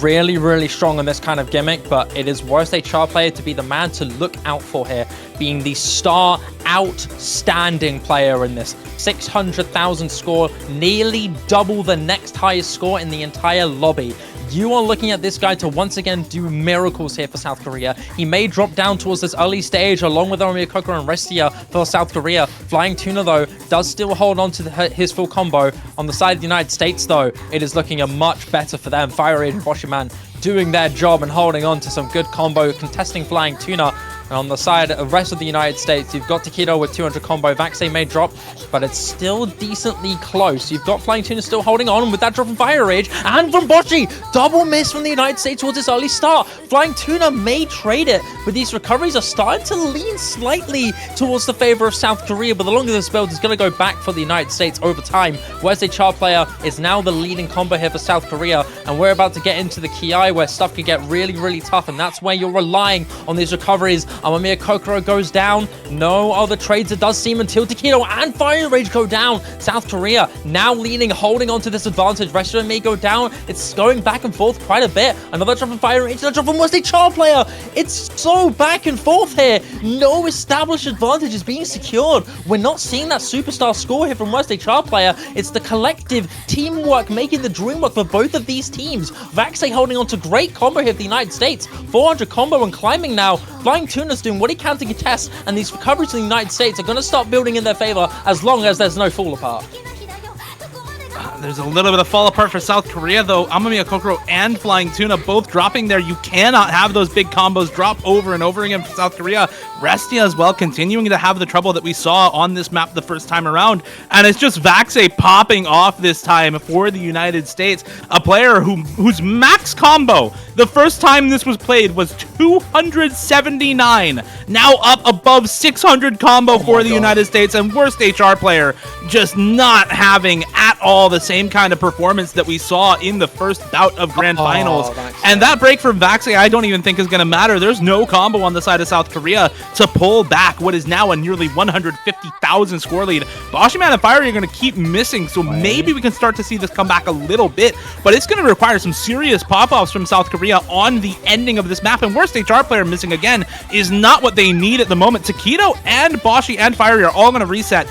Really, really strong on this kind of gimmick, but it is worst HR player to be the man to look out for here, being the star outstanding player in this. 600,000 score, nearly double the next highest score in the entire lobby. You are looking at this guy to once again do miracles here for South Korea. He may drop down towards this early stage along with Omiya Kokoro and Restia for South Korea. Flying Tuna, though, does still hold on to his full combo. On the side of the United States, though, it is looking a much better for them. Fire Rage and Boshiman doing their job and holding on to some good combo, contesting Flying Tuna. And on the side of the rest of the United States, you've got Taquito with 200 combo. Vaxei may drop, but it's still decently close. You've got Flying Tuna still holding on with that drop from Fire Rage and from Boshi. Double miss from the United States towards this early start. Flying Tuna may trade it, but these recoveries are starting to lean slightly towards the favor of South Korea. But the longer this build is going to go back for the United States over time. Whereas a Char player is now the leading combo here for South Korea, and we're about to get into the Ki where stuff can get really, really tough, and that's where you're relying on these recoveries. Amamiya Kokoro goes down. No other trades, it does seem, until Taquito and Fire Rage go down. South Korea now leaning, holding on to this advantage. Restaurant may go down. It's going back and forth quite a bit. Another drop from Fire Rage, another drop from Wesley Char player. It's so back and forth here. No established advantage is being secured. We're not seeing that superstar score here from Wesley Char player. It's the collective teamwork making the dream work for both of these teams. Vaxei holding on to great combo here for the United States. 400 combo and climbing now. Flying Tuna's doing what he can to contest, and these recoveries in the United States are going to start building in their favor as long as there's no fall apart. There's a little bit of fall apart for South Korea, though. Amamiya Kokoro and Flying Tuna both dropping there. You cannot have those big combos drop over and over again for South Korea. Restia as well, continuing to have the trouble that we saw on this map the first time around. And it's just Vaxei popping off this time for the United States. A player whose max combo the first time this was played was 279. Now up above 600 combo for the United States, and worst HR player just not having at all the same kind of performance that we saw in the first bout of Grand Finals. And that break from Vaxei I don't even think is going to matter. There's no combo on the side of South Korea to pull back what is now a nearly 150,000 score lead. Boshiman and Fiery are going to keep missing, so maybe we can start to see this come back a little bit, but it's going to require some serious pop-offs from South Korea on the ending of this map, and worst HR player missing again is not what they need at the moment. Taquito and Boshi and Fiery are all going to reset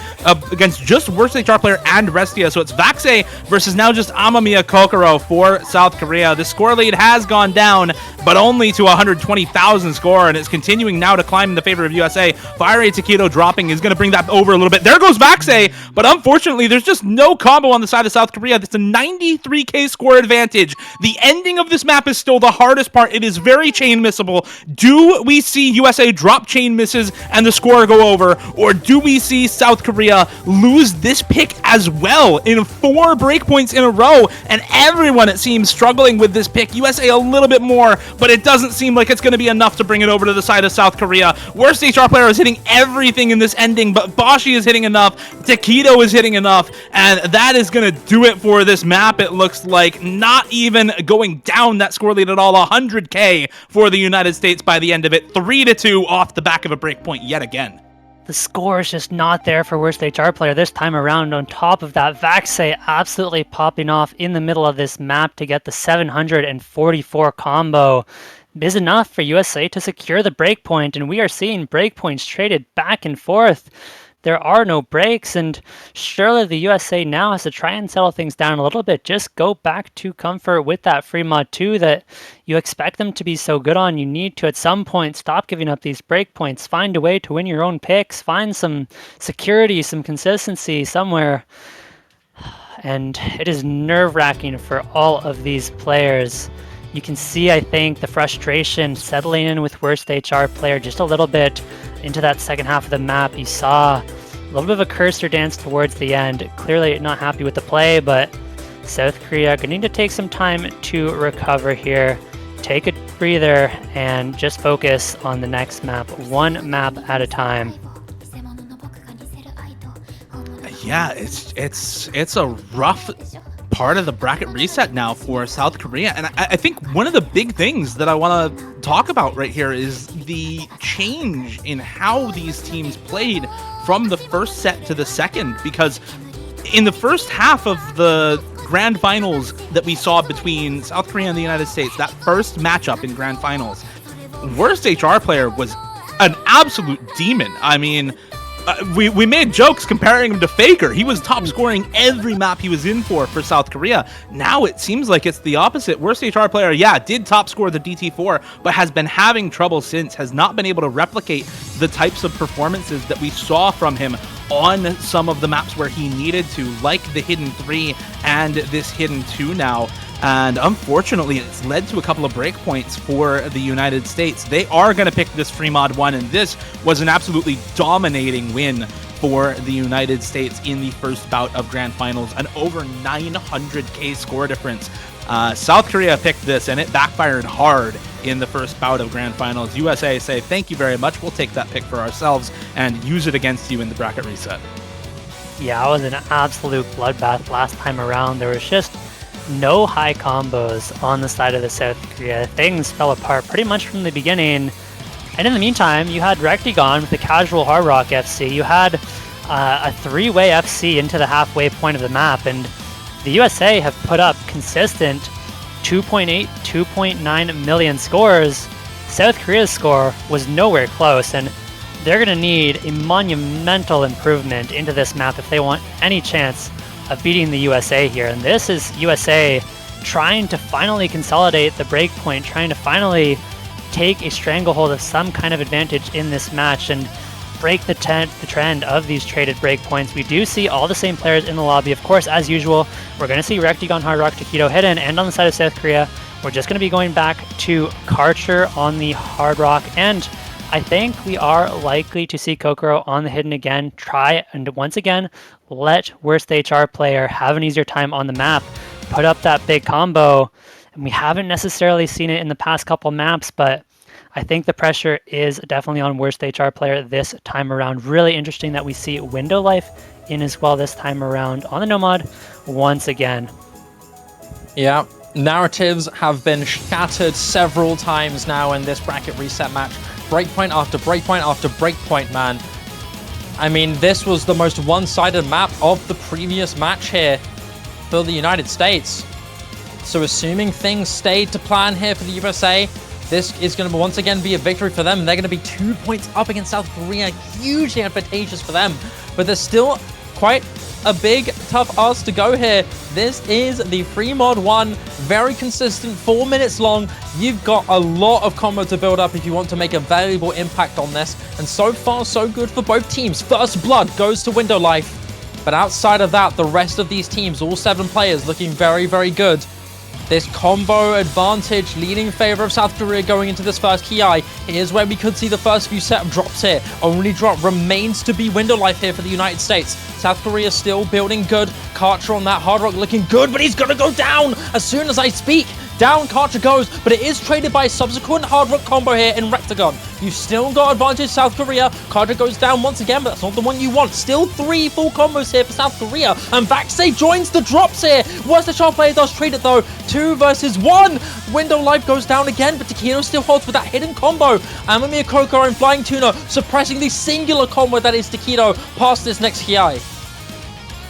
against just worst HR player and Restia, so it's Vaxei versus now just Amamiya Kokoro for South Korea. The score lead has gone down, but only to 120,000 score, and it's continuing now to climb in the favor of USA. Fiery Taquito dropping is going to bring that over a little bit. There goes Vaxei, but unfortunately, there's just no combo on the side of South Korea. That's a 93k score advantage. The ending of this map is still the hardest part. It is very chain missable. Do we see USA drop chain misses and the score go over, or do we see South Korea lose this pick as well in 4 breakpoints in a row? And everyone, it seems, struggling with this pick. USA a little bit more, but it doesn't seem like it's going to be enough to bring it over to the side of South Korea. Worst HR player is hitting everything in this ending, but Boshi is hitting enough, Takedo is hitting enough, and that is going to do it for this map. It looks like not even going down that score lead at all. 100k for the United States by the end of it. 3-2 off the back of a breakpoint yet again. The score is just not there for worst HR player this time around. On top of that, Vaxei absolutely popping off in the middle of this map to get the 744 combo is enough for USA to secure the breakpoint, and we are seeing breakpoints traded back and forth. There are no breaks, and surely the USA now has to try and settle things down a little bit. Just go back to comfort with that free mod 2 that you expect them to be so good on. You need to, at some point, stop giving up these breakpoints. Find a way to win your own picks. Find some security, some consistency somewhere. And it is nerve-wracking for all of these players. You can see, I think, the frustration settling in with worst HR player just a little bit into that second half of the map. You saw a little bit of a cursor dance towards the end. Clearly not happy with the play, but South Korea gonna need to take some time to recover here. Take a breather and just focus on the next map, one map at a time. Yeah, it's a rough part of the bracket reset now for South Korea, and I think one of the big things that I want to talk about right here is the change in how these teams played from the first set to the second, because in the first half of the grand finals that we saw between South Korea and the United States, that first matchup in grand finals, worst HR player was an absolute demon. I mean, we made jokes comparing him to Faker. He was top scoring every map he was in for South Korea. Now it seems like it's the opposite. Worst HR player, yeah, did top score the DT4, but has been having trouble since, has not been able to replicate the types of performances that we saw from him on some of the maps where he needed to, like the Hidden 3 and this Hidden 2 now. And unfortunately, it's led to a couple of breakpoints for the United States. They are going to pick this free mod 1, and this was an absolutely dominating win for the United States in the first bout of Grand Finals, an over 900k score difference. South Korea picked this, and it backfired hard in the first bout of Grand Finals. USA say, thank you very much, we'll take that pick for ourselves and use it against you in the bracket reset. Yeah, it was an absolute bloodbath last time around. There was just no high combos on the side of the South Korea. Things fell apart pretty much from the beginning. And in the meantime, you had Rectigon with the casual Hard Rock FC. You had a three-way FC into the halfway point of the map, and the USA have put up consistent 2.8, 2.9 million scores. South Korea's score was nowhere close, and they're going to need a monumental improvement into this map if they want any chance of beating the USA here. And this is USA trying to finally consolidate the breakpoint, trying to finally take a stranglehold of some kind of advantage in this match and break the trend of these traded breakpoints. We do see all the same players in the lobby. Of course, as usual, we're going to see Rectigon, Hard Rock, Takedo hidden, and on the side of South Korea, we're just going to be going back to Karcher on the Hard Rock, and I think we are likely to see Kokoro on the hidden again, try and once again let worst HR player have an easier time on the map, put up that big combo, and we haven't necessarily seen it in the past couple maps, but I think the pressure is definitely on worst HR player this time around. Really interesting that we see Window Life in as well this time around on the Nomad once again. Yeah, narratives have been shattered several times now in this bracket reset match. Breakpoint after breakpoint after breakpoint, man. I mean, this was the most one-sided map of the previous match here for the United States. So assuming things stayed to plan here for the USA, this is going to once again be a victory for them. They're going to be 2 points up against South Korea, hugely advantageous for them. But there's still quite a big, tough ask to go here. This is the free mod 1, very consistent, 4 minutes long. You've got a lot of combo to build up if you want to make a valuable impact on this. And so far, so good for both teams. First blood goes to Window Life. But outside of that, the rest of these teams, all 7 players, looking very, very good. This combo advantage leading in favor of South Korea going into this first Ki. Here's where we could see the first few set drops here. Only drop remains to be Window Life here for the United States. South Korea still building good. Karcher on that Hard Rock looking good, but he's going to go down as soon as I speak. Down Karcher goes, but it is traded by a subsequent hard rock combo here in Rectagon. You've still got advantage South Korea. Karcher goes down once again, but that's not the one you want. Still 3 full combos here for South Korea. And Vaxei joins the drops here. Worst the sharp player does trade it though. 2 versus 1. Window Life goes down again, but Takedo still holds with that hidden combo. Amamiya Kokoro and Flying Tuna suppressing the singular combo that is Takedo past this next Ki.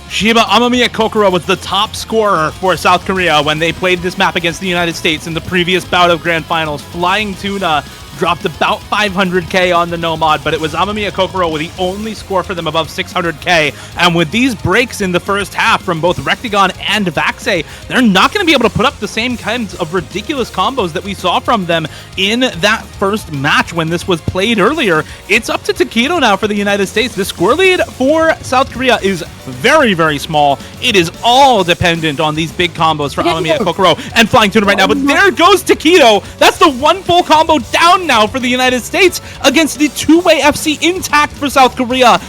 Shiba Amamiya Kokoro was the top scorer for South Korea when they played this map against the United States in the previous bout of Grand Finals. Flying Tuna dropped about 500k on the Nomad, but it was Amamiya Kokoro with the only score for them above 600k. And with these breaks in the first half from both Rectagon and Vaxei, they're not going to be able to put up the same kinds of ridiculous combos that we saw from them in that first match when this was played earlier. It's up to Takedo now for the United States. The score lead for South Korea is very, very small. It is all dependent on these big combos for Amamiya Kokoro and Flying Tuna right now. But there goes Takedo. That's the one full combo down now for the United States against the two-way FC intact for South Korea.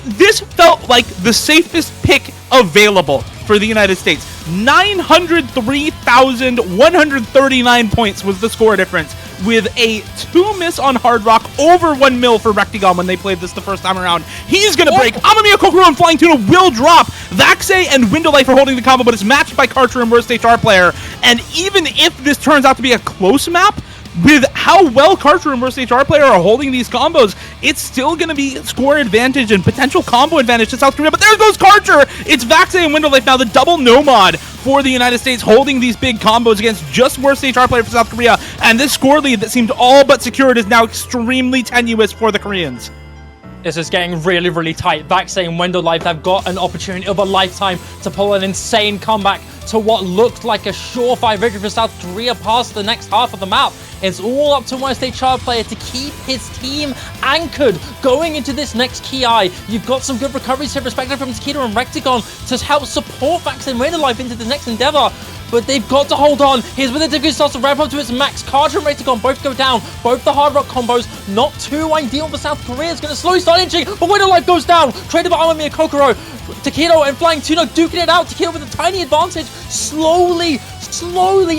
This felt like the safest pick available for the United States. 903,139 points was the score difference, with a 2 miss on Hard Rock, over 1 mil for Rectagon when they played this the first time around. He's gonna break. Amamiya Kokoro and Flying Tuna will drop. Vaxei and Window Life are holding the combo, but it's matched by Karcher and Worst HR player. And even if this turns out to be a close map, with how well Karcher and Worst HR player are holding these combos, it's still going to be score advantage and potential combo advantage to South Korea. But there goes Karcher! It's Vaxei and Window Life now, the double Nomad for the United States, holding these big combos against just Worst HR player for South Korea. And this score lead that seemed all but secured is now extremely tenuous for the Koreans. This is getting really, really tight. Vaxei and Window Life have got an opportunity of a lifetime to pull an insane comeback to what looked like a surefire victory for South Korea past the next half of the map. It's all up to Worst HR player to keep his team anchored going into this next Ki. You've got some good recoveries here, respectively from Takedo and Rectagon, to help support Vaxei and Window Life into the next endeavor. But they've got to hold on. Here's where the difficulty starts to ramp up to its max. Karcher and Rectagon both go down. Both the hard rock combos, not too ideal for South Korea. It's going to slowly start inching, but Window Life goes down. Traded by Amamiya Kokoro. Takedo and Flying Tuna duking it out. Takedo with a tiny advantage. Slowly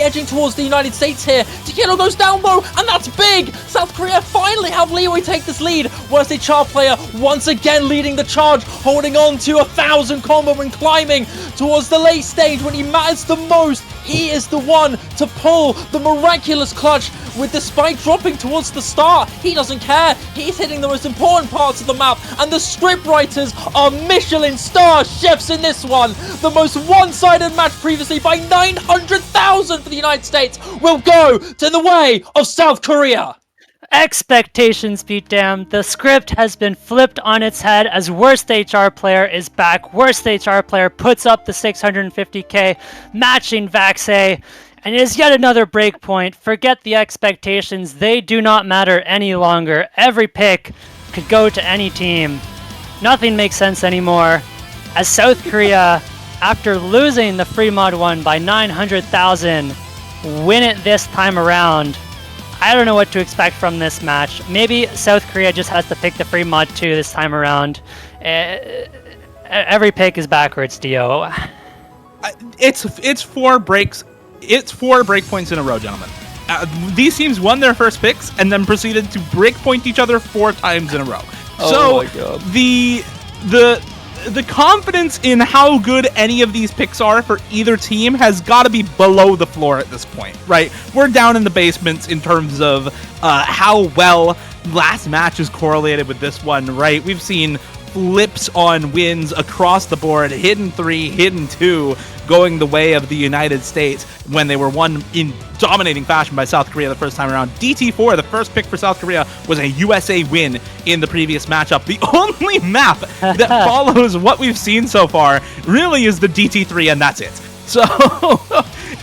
edging towards the United States here. Takedo goes down though, and that's big. South Korea finally have leeway take this lead. Worst HR player once again leading the charge, holding on to 1,000 combo and climbing towards the late stage when he matters the most. He is the one to pull the miraculous clutch. With the spike dropping towards the start, he doesn't care. He's hitting the most important parts of the map, and the script writers are Michelin star chefs in this one. The most one-sided match previously by 900,000 for the United States will go to the way of South Korea. Expectations be damned. The script has been flipped on its head as Worst HR player is back. Worst HR player puts up the 650k, matching Vaxei. And it is yet another breakpoint. Forget the expectations. They do not matter any longer. Every pick could go to any team. Nothing makes sense anymore. As South Korea, after losing the free mod 1 by 900,000, win it this time around. I don't know what to expect from this match. Maybe South Korea just has to pick the free mod 2 this time around. Every pick is backwards, Dio. It's 4 breaks. It's 4 breakpoints in a row, gentlemen. These teams won their first picks and then proceeded to breakpoint each other 4 times in a row. Oh my God. The confidence in how good any of these picks are for either team has got to be below the floor at this point, right? We're down in the basements in terms of how well last match is correlated with this one, right? We've seen flips on wins across the board, hidden 3, hidden 2, going the way of the United States when they were won in dominating fashion by South Korea the first time around. DT4, the first pick for South Korea, was a USA win in the previous matchup. The only map that follows what we've seen so far really is the DT3, and that's it. So,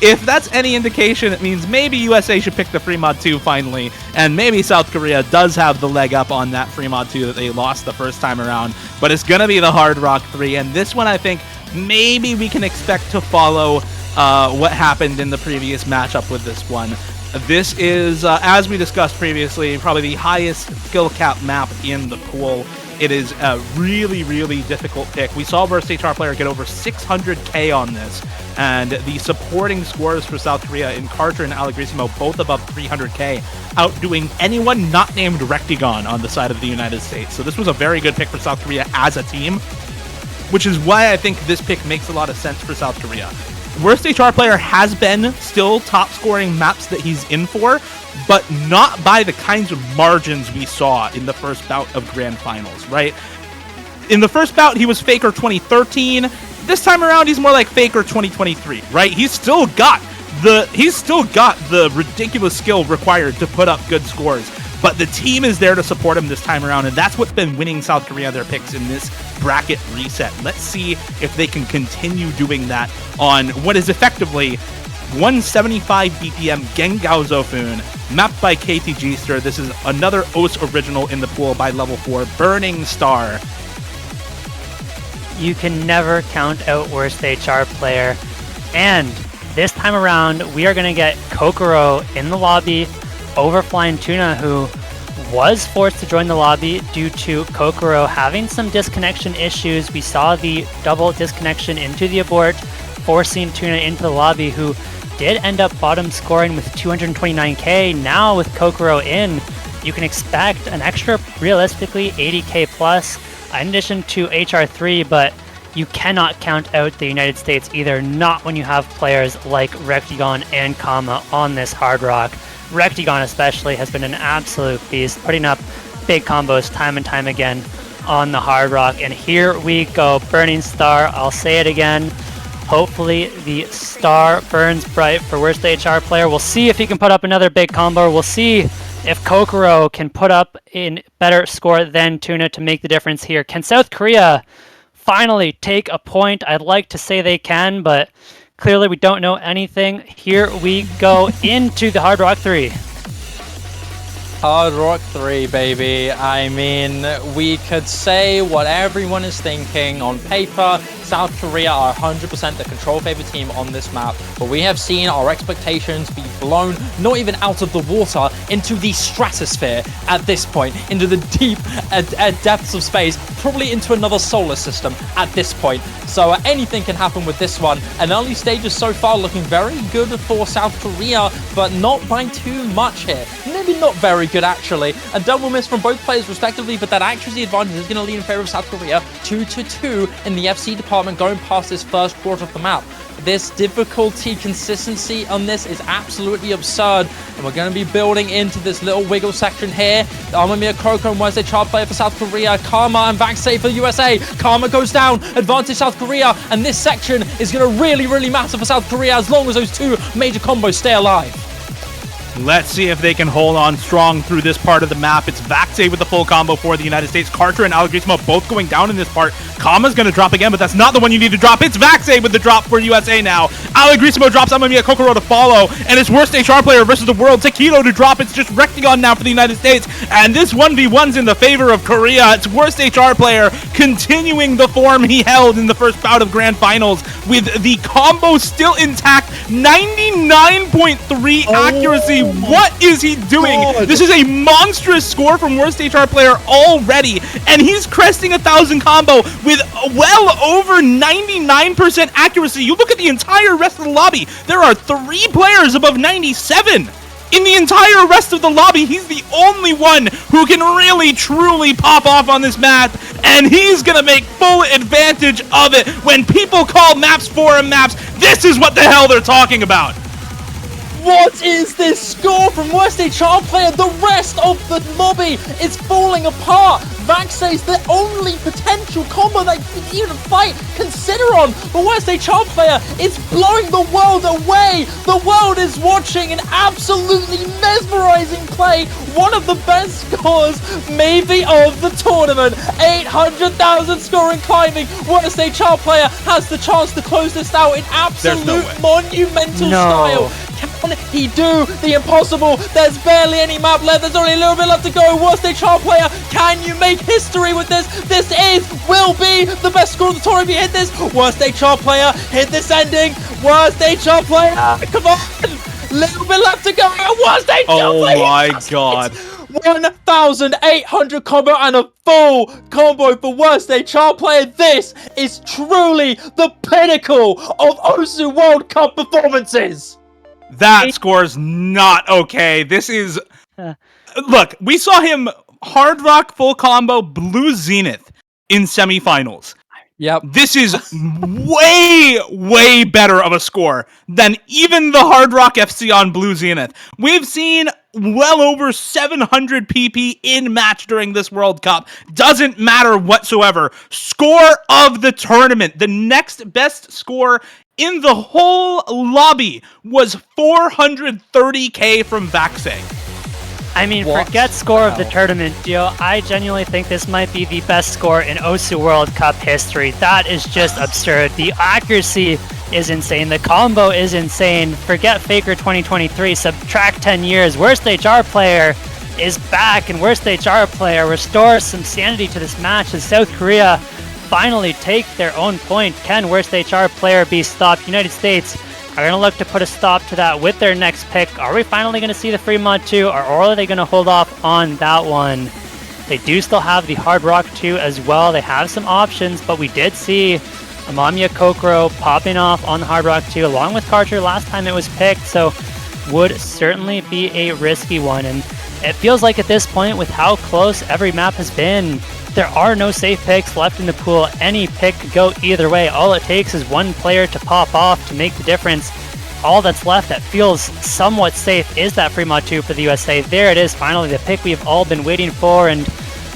if that's any indication, it means maybe USA should pick the free mod 2 finally, and maybe South Korea does have the leg up on that free mod 2 that they lost the first time around, but it's going to be the Hard Rock 3, and this one I think maybe we can expect to follow what happened in the previous matchup with this one. This is, as we discussed previously, probably the highest skill cap map in the pool. It is a really, really difficult pick. We saw Worst HR Player get over 600k on this, and the supporting scores for South Korea in Carter and Allegrisimo both above 300k, outdoing anyone not named Rectigon on the side of the United States. So this was a very good pick for South Korea as a team, which is why I think this pick makes a lot of sense for South Korea. Worst HR Player has been still top scoring maps that he's in for, but not by the kinds of margins we saw in the first bout of Grand Finals, right? In the first bout, he was Faker 2013. This time around, he's more like Faker 2023, right? He's still got the ridiculous skill required to put up good scores, but the team is there to support him this time around, and that's what's been winning South Korea their picks in this bracket reset. Let's see if they can continue doing that on what is effectively 175 BPM Gengao Zofun, mapped by KT Stir. This is another OS original in the pool by level 4, Burning Star. You can never count out Worst HR Player, and this time around we are going to get Kokoro in the lobby over Flying Tuna, who was forced to join the lobby due to Kokoro having some disconnection issues. We saw the double disconnection into the abort, forcing Tuna into the lobby, who did end up bottom scoring with 229k. Now with Kokoro in, you can expect an extra, realistically, 80k plus, in addition to HR3, but you cannot count out the United States either, not when you have players like Rectigon and Kama on this Hard Rock. Rectigon especially has been an absolute beast, putting up big combos time and time again on the Hard Rock. And here we go, Burning Star. I'll say it again. Hopefully the star burns bright for Worst HR Player. We'll see if he can put up another big combo. We'll see if Kokoro can put up a better score than Tuna to make the difference here. Can South Korea finally take a point? I'd like to say they can, but clearly we don't know anything. Here we go into the Hard Rock 3. Hard Rock 3, baby. I mean, we could say what everyone is thinking. On paper, South Korea are 100% the control favorite team on this map, but we have seen our expectations be blown, not even out of the water, into the stratosphere at this point, into the deep depths of space, probably into another solar system at this point. So anything can happen with this one. An early stages so far looking very good for South Korea, but not by too much here. Maybe not very good, actually. A double miss from both players respectively, but that accuracy advantage is going to lead in favor of South Korea. 2-2 in the FC department going past this first quarter of the map. This difficulty consistency on this is absolutely absurd, and we're going to be building into this little wiggle section here. Amamiya Koko and Wednesday Child player for South Korea, Karma and Vaxay for the USA. Karma goes down, advantage South Korea, and this section is going to really matter for South Korea as long as those two major combos stay alive. Let's see if they can hold on strong through this part of the map. It's Vaxay with the full combo for the United States. Carter and Allegrisimo both going down in this part. Kama's going to drop again, but that's not the one you need to drop. It's Vaxay with the drop for USA now. Allegrisimo drops Amamiya Kokoro to follow, and it's Worst HR Player versus the world. Takedo to drop. It's just Rectigon now for the United States, and this 1v1's in the favor of Korea. It's Worst HR Player continuing the form he held in the first bout of Grand Finals with the combo still intact. 99.3 accuracy. What is he doing? God. This is a monstrous score from Worst HR Player already, and he's cresting 1,000 combo with well over 99% accuracy. You look at the entire rest of the lobby, there are 3 players above 97. In the entire rest of the lobby, he's the only one who can really, truly pop off on this map, and he's gonna make full advantage of it. When people call maps forum maps, this is what the hell they're talking about. What is this score from Worst HR Player? The rest of the lobby is falling apart. Vaxay's the only potential combo that you can even fight, consider on. But Worst HR Player is blowing the world away. The world is watching an absolutely mesmerizing play. One of the best scores, maybe, of the tournament. 800,000 scoring climbing. Worst HR Player has the chance to close this out in absolute monumental style. Can he do the impossible? There's barely any map left. There's only a little bit left to go. Worst HR Player, can you make history with this? This will be the best score of the tournament if you hit this. Worst HR Player, hit this ending. Worst HR Player, come on. Little bit left to go. Worst HR Player. Oh my God. 1,800 combo and a full combo for worst HR player. This is truly the pinnacle of Osu World Cup performances. That score's not okay. This is... Look, we saw him Hard Rock full combo Blue Zenith in semifinals. Yep. This is way better of a score than even the Hard Rock FC on Blue Zenith. We've seen well over 700 PP in match during this World Cup. Doesn't matter whatsoever. Score of the tournament. The next best score in the whole lobby was 430k from Vaxay. I mean, What forget score of the hell? tournament, Dio. I genuinely think this might be the best score in Osu World Cup history. That is just absurd. The accuracy is insane. The combo is insane. Forget Faker 2023. Subtract 10 years. Worst HR player is back, and worst HR player restores some sanity to this match as South Korea finally take their own point. Can worst HR player be stopped? United States are going to look to put a stop to that with their next pick. Are we finally going to see the free mod 2, or are they going to hold off on that one? They do still have the Hard Rock 2 as well. They have some options, but we did see Amamiya Kokoro popping off on the Hard Rock 2 along with Karcher last time it was picked, so would certainly be a risky one. And it feels like at this point, with how close every map has been, there are no safe picks left in the pool. Any pick could go either way. All it takes is one player to pop off to make the difference. All that's left that feels somewhat safe is that free mod 2 for the USA. There it is, finally, the pick we've all been waiting for, and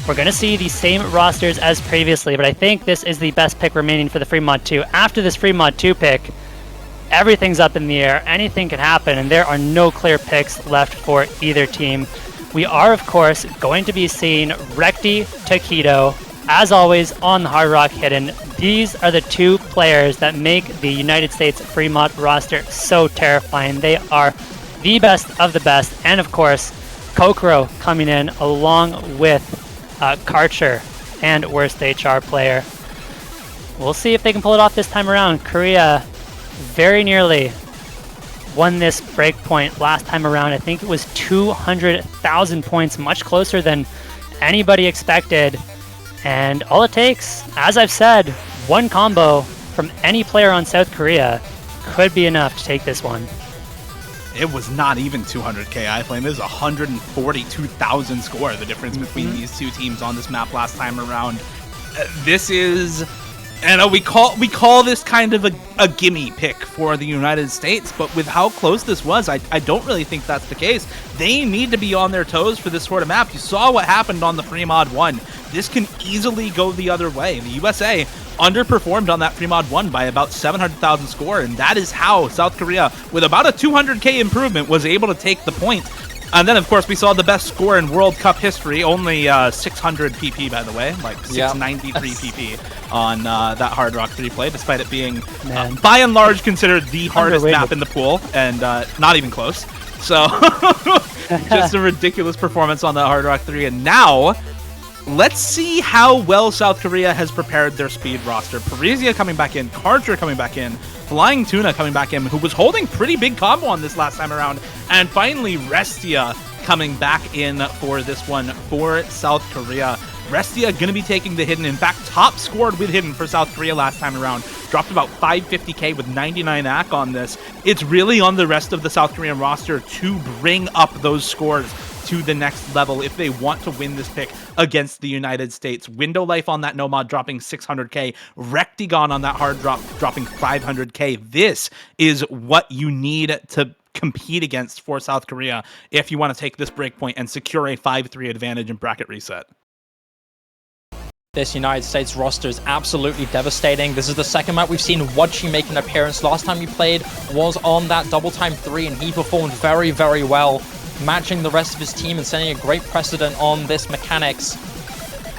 we're going to see the same rosters as previously, but I think this is the best pick remaining for the free mod 2. After this free mod 2 pick, everything's up in the air. Anything can happen, and there are no clear picks left for either team. We are, of course, going to be seeing Recti Taquito, as always, on the Hard Rock Hidden. These are the two players that make the United States free mod roster so terrifying. They are the best of the best. And, of course, Kokoro coming in along with Karcher and worst HR player. We'll see if they can pull it off this time around. Korea very nearly won this breakpoint last time around. I think it was 200,000 points, much closer than anybody expected. And all it takes, as I've said, one combo from any player on South Korea could be enough to take this one. It was not even 200k iFlame. It was 142,000 score, the difference between these two teams on this map last time around. This is... And we call this kind of a gimme pick for the United States, but with how close this was, I don't really think that's the case. They need to be on their toes for this sort of map. You saw what happened on the free mod 1. This can easily go the other way. The USA underperformed on that free mod 1 by about 700,000 score, and that is how South Korea, with about a 200k improvement, was able to take the point. And then, of course, we saw the best score in World Cup history, only 600 PP, by the way, like 693 PP on that Hard Rock 3 play, despite it being, by and large, considered the hardest map in the pool, and not even close. So, just a ridiculous performance on that Hard Rock 3. And now, let's see how well South Korea has prepared their speed roster. Parisia coming back in, Karcher coming back in, Flying Tuna coming back in, who was holding pretty big combo on this last time around, and finally Restia coming back in for this one for South Korea. Restia going to be taking the Hidden. In fact, top scored with Hidden for South Korea last time around. Dropped about 550k with 99 AC on this. It's really on the rest of the South Korean roster to bring up those scores to the next level if they want to win this pick against the United States. Window Life on that Nomad dropping 600k. Rectigon on that hard drop dropping 500k. This is what you need to compete against for South Korea if you want to take this breakpoint and secure a 5-3 advantage in bracket reset. This United States roster is absolutely devastating. This is the second map we've seen Wadchi make an appearance. Last time he played was on that double time 3, and he performed very, very well, matching the rest of his team and setting a great precedent on this mechanics.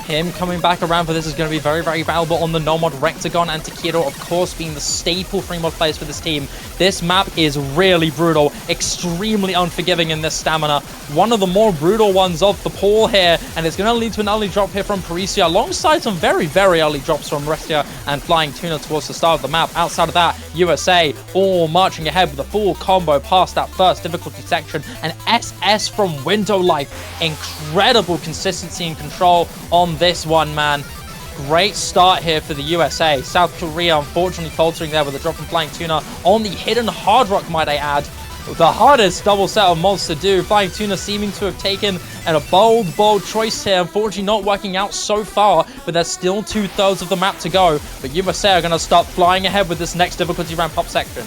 Him coming back around for this is going to be very, very valuable on the Nomad. Rectagon and Taquito, of course, being the staple free mod players for this team. This map is really brutal. extremely unforgiving in this stamina. One of the more brutal ones of the pool here, and it's going to lead to an early drop here from Parisia, alongside some very, very early drops from Restia and Flying Tuna towards the start of the map. Outside of that, USA all marching ahead with a full combo past that first difficulty section, and SS from Window Life. Incredible consistency and control on this one, man. Great start here for the USA. South Korea unfortunately faltering there with a drop from Flying Tuna on the hidden Hard Rock, might I add. The hardest double set of mods to do. Flying Tuna seeming to have taken a bold choice here. Unfortunately not working out so far, but there's still 2/3 of the map to go. But USA are going to start flying ahead with this next difficulty ramp up section.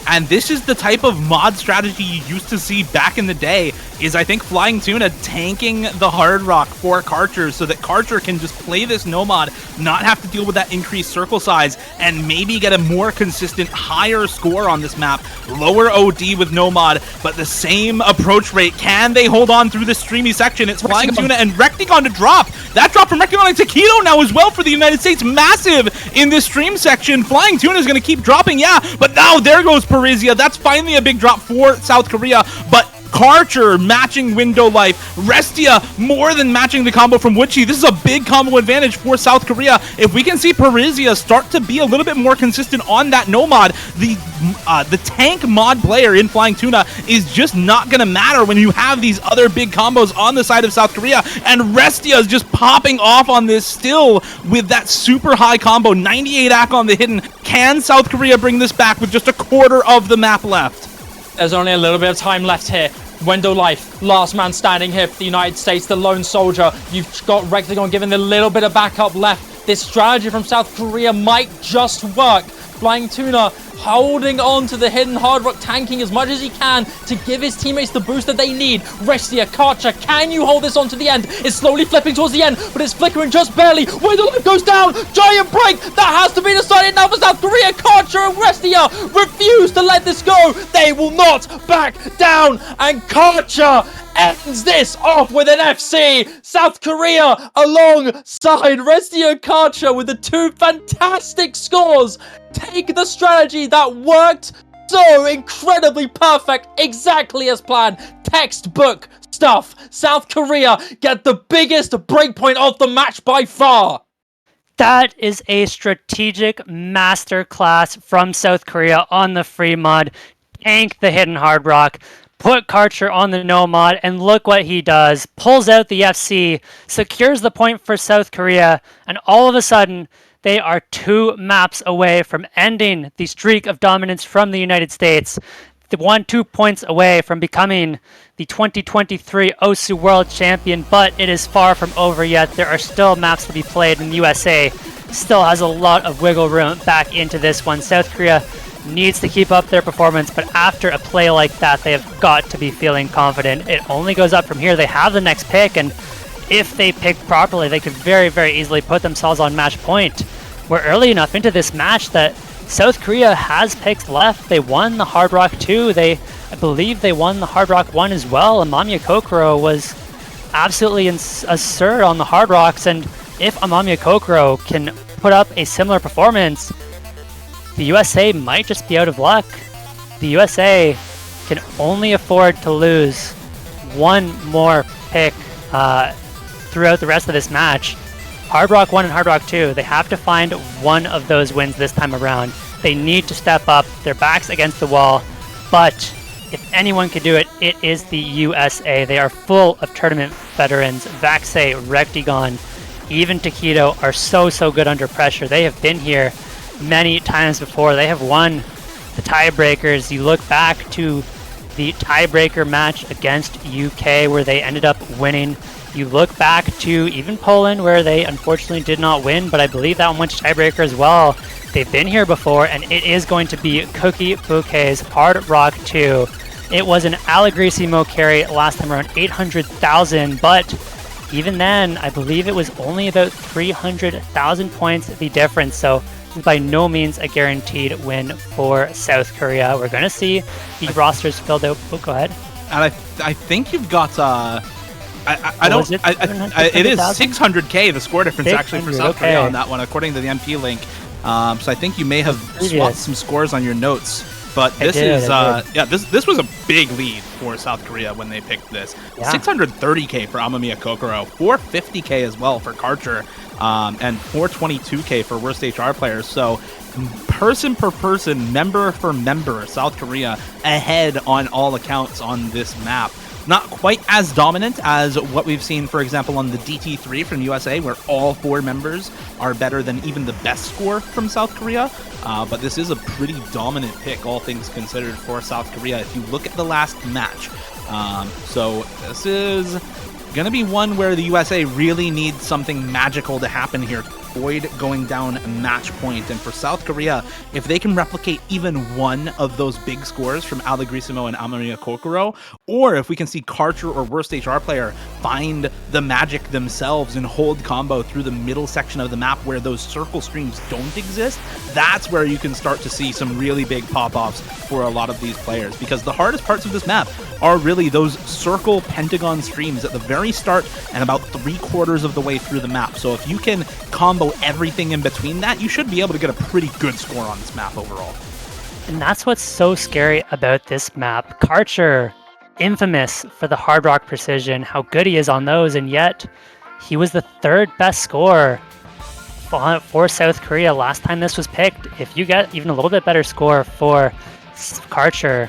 And this is the type of mod strategy you used to see back in the day, is I think Flying Tuna tanking the Hard Rock for Karcher so that Karcher can just play this no-mod, not have to deal with that increased circle size, and maybe get a more consistent, higher score on this map. Lower OD with no-mod, but the same approach rate. Can they hold on through this streamy section? It's Flying Tuna and Rectigon to drop. That drop from Rectigon and Taquito now as well for the United States. Massive in this stream section. Flying Tuna is going to keep dropping, yeah, but now there goes Parisia. That's finally a big drop for South Korea, but Karcher matching Window Life. Restia more than matching the combo from Woochie. This is a big combo advantage for South Korea. If we can see Parisia start to be a little bit more consistent on that no mod, the tank mod player in Flying Tuna is just not going to matter when you have these other big combos on the side of South Korea. And Restia is just popping off on this still with that super high combo. 98 AC on the hidden. Can South Korea bring this back with just a quarter of the map left? There's only a little bit of time left here. Window Life, last man standing here for the United States, the lone soldier. You've got Rectigon giving a little bit of backup left. This strategy from South Korea might just work. Flying Tuna holding on to the hidden Hard Rock, tanking as much as he can to give his teammates the boost that they need. Restia, Karcher, can you hold this on to the end? It's slowly flipping towards the end, but it's flickering just barely. Window Life goes down. Giant break. That has to be decided now for South Korea. Karcher and Restia refuse to let this go. They will not back down. And Karcher ends this off with an FC. South Korea alongside Restia and Karcher with the two fantastic scores take the strategy that worked so incredibly perfect, exactly as planned. Textbook stuff. South Korea get the biggest breakpoint of the match by far. That is a strategic masterclass from South Korea on the free mod. Tank the hidden Hard Rock. Put Karcher on the no mod, and look what he does. Pulls out the FC, secures the point for South Korea, and all of a sudden, they are 2 maps away from ending the streak of dominance from the United States. They 2 points away from becoming the 2023 OSU World Champion, but it is far from over yet. There are still maps to be played, and the USA still has a lot of wiggle room back into this one. South Korea needs to keep up their performance, but after a play like that, they have got to be feeling confident. It only goes up from here. They have the next pick, and if they pick properly, they could very, very easily put themselves on match point. We're early enough into this match that South Korea has picks left. They won the Hard Rock 2. I believe they won the Hard Rock 1 as well. Amamiya Kokoro was absolutely assert on the Hard Rocks, and if Amamiya Kokoro can put up a similar performance, the USA might just be out of luck. The USA can only afford to lose one more pick throughout the rest of this match. Hard Rock 1 and Hard Rock 2, they have to find one of those wins this time around. They need to step up. Their back's against the wall, but if anyone can do it, it is the USA. They are full of tournament veterans. Vaxei, Rectigon, even Taquito are so good under pressure. They have been here many times before. They have won the tiebreakers. You look back to the tiebreaker match against UK where they ended up winning. You look back to even Poland where they unfortunately did not win, but I believe that one went to tiebreaker as well. They've been here before, and it is going to be Cookie Bouquet's Hard Rock 2. It was an Allegrissimo carry last time around, 800,000, but even then, I believe it was only about 300,000 points the difference, so by no means a guaranteed win for South Korea. We're going to see the rosters filled out. Oh, go ahead. And I think you've got it is 600k the score difference actually for South Korea on that one according to the MP link. So I think you may have swapped some scores on your notes. But this this was a big lead for South Korea when they picked this. Yeah. 630k for Amamiya Kokoro, 450k as well for Karcher, and 422k for worst HR players. So person per person, member for member, South Korea ahead on all accounts on this map. Not quite as dominant as what we've seen, for example, on the DT3 from USA, where all 4 members are better than even the best score from South Korea. But this is a pretty dominant pick, all things considered, for South Korea if you look at the last match. So this is going to be one where the USA really needs something magical to happen here. Avoid going down match point. And for South Korea, if they can replicate even one of those big scores from Allegrisimo and Amamiya Kokoro, or if we can see Karcher or worst HR player find the magic themselves and hold combo through the middle section of the map where those circle streams don't exist, that's where you can start to see some really big pop-offs for a lot of these players. Because the hardest parts of this map are really those circle pentagon streams at the very start and about 3/4 of the way through the map. So if you can combo everything in between that, you should be able to get a pretty good score on this map overall. And that's what's so scary about this map. Karcher, infamous for the Hard Rock precision, how good he is on those, and yet he was the 3rd best scorer for South Korea last time this was picked. If you get even a little bit better score for Karcher,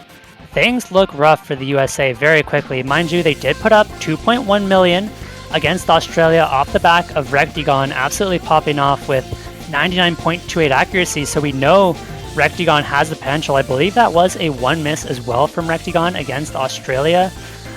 things look rough for the USA very quickly. Mind you, they did put up 2.1 million against Australia off the back of Rectigon absolutely popping off with 99.28 accuracy, so we know Rectigon has the potential. I believe that was a 1 miss as well from Rectigon against Australia,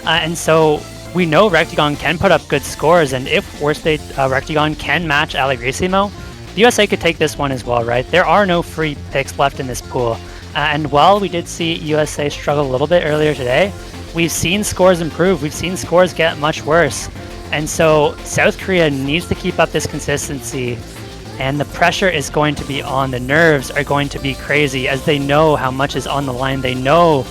and so we know Rectigon can put up good scores, and if Rectigon can match Allegrisimo, the USA could take this one as well, right? There are no free picks left in this pool, and while we did see USA struggle a little bit earlier today, we've seen scores improve, we've seen scores get much worse. And so South Korea needs to keep up this consistency, and the pressure is going to be on. The nerves are going to be crazy as they know how much is on the line. They know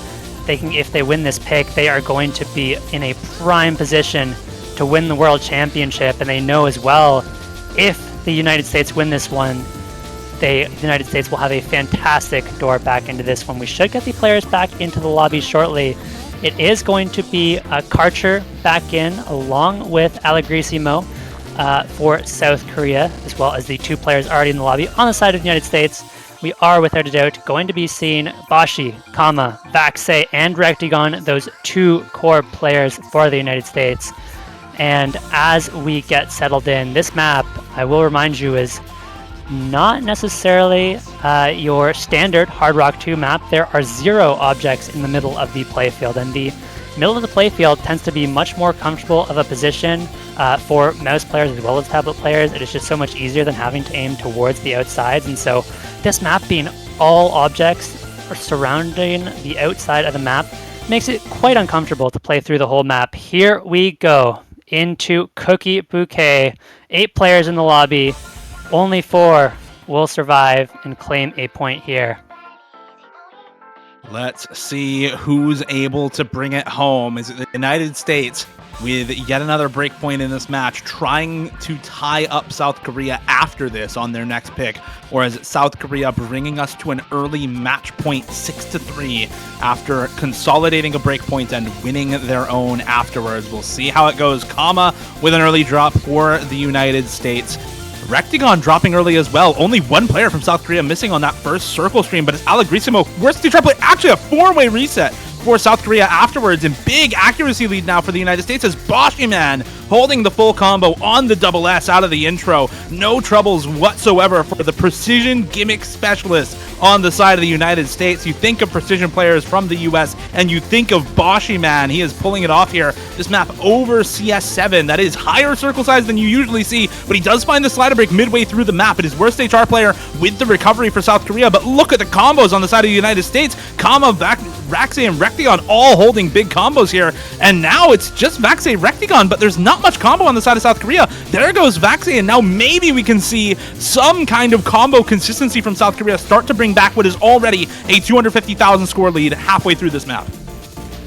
they can, if they win this pick, they are going to be in a prime position to win the World Championship. And they know as well, if the United States win this one, the United States will have a fantastic door back into this one. We should get the players back into the lobby shortly. It is going to be Karcher back in along with Allegrisimo for South Korea, as well as the 2 players already in the lobby. On the side of the United States, we are without a doubt going to be seeing Bashi, Kama, Vaxei, and Rectigon, those 2 core players for the United States. And as we get settled in, this map, I will remind you, is not necessarily your standard Hard Rock 2 map. There are 0 objects in the middle of the playfield, and the middle of the playfield tends to be much more comfortable of a position for mouse players as well as tablet players. It is just so much easier than having to aim towards the outsides, and so this map being all objects surrounding the outside of the map makes it quite uncomfortable to play through the whole map. Here we go into Cookie Bouquet. 8 players in the lobby. Only 4 will survive and claim a point here. Let's see who's able to bring it home. Is it the United States with yet another breakpoint in this match, trying to tie up South Korea after this on their next pick? Or is it South Korea bringing us to an early match point 6-3 after consolidating a breakpoint and winning their own afterwards? We'll see how it goes. Kama with an early drop for the United States. Rectigon dropping early as well. Only 1 player from South Korea missing on that first circle stream, but it's Allegrisimo. Worst HR play, actually a 4-way reset for South Korea afterwards, and big accuracy lead now for the United States as Boshiman holding the full combo on the double S out of the intro. No troubles whatsoever for the precision gimmick specialist on the side of the United States. You think of precision players from the US and you think of Boshiman. He is pulling it off here. This map over CS7. That is higher circle size than you usually see, but he does find the slider break midway through the map. It is worst HR player with the recovery for South Korea, but look at the combos on the side of the United States. Kama, Vaxei, and Rectigon all holding big combos here, and now it's just Vaxei, Rectigon, but there's not much combo on the side of South Korea. There goes Vaxei, and now maybe we can see some kind of combo consistency from South Korea start to bring back what is already a 250,000 score lead halfway through this map.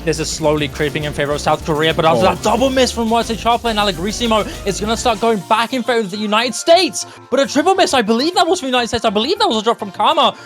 This is slowly creeping in favor of South Korea, but after that double miss from Worst HR player and Allegrisimo, it's going to start going back in favor of the United States. But a triple miss, I believe that was from the United States. I believe that was a drop from Kama.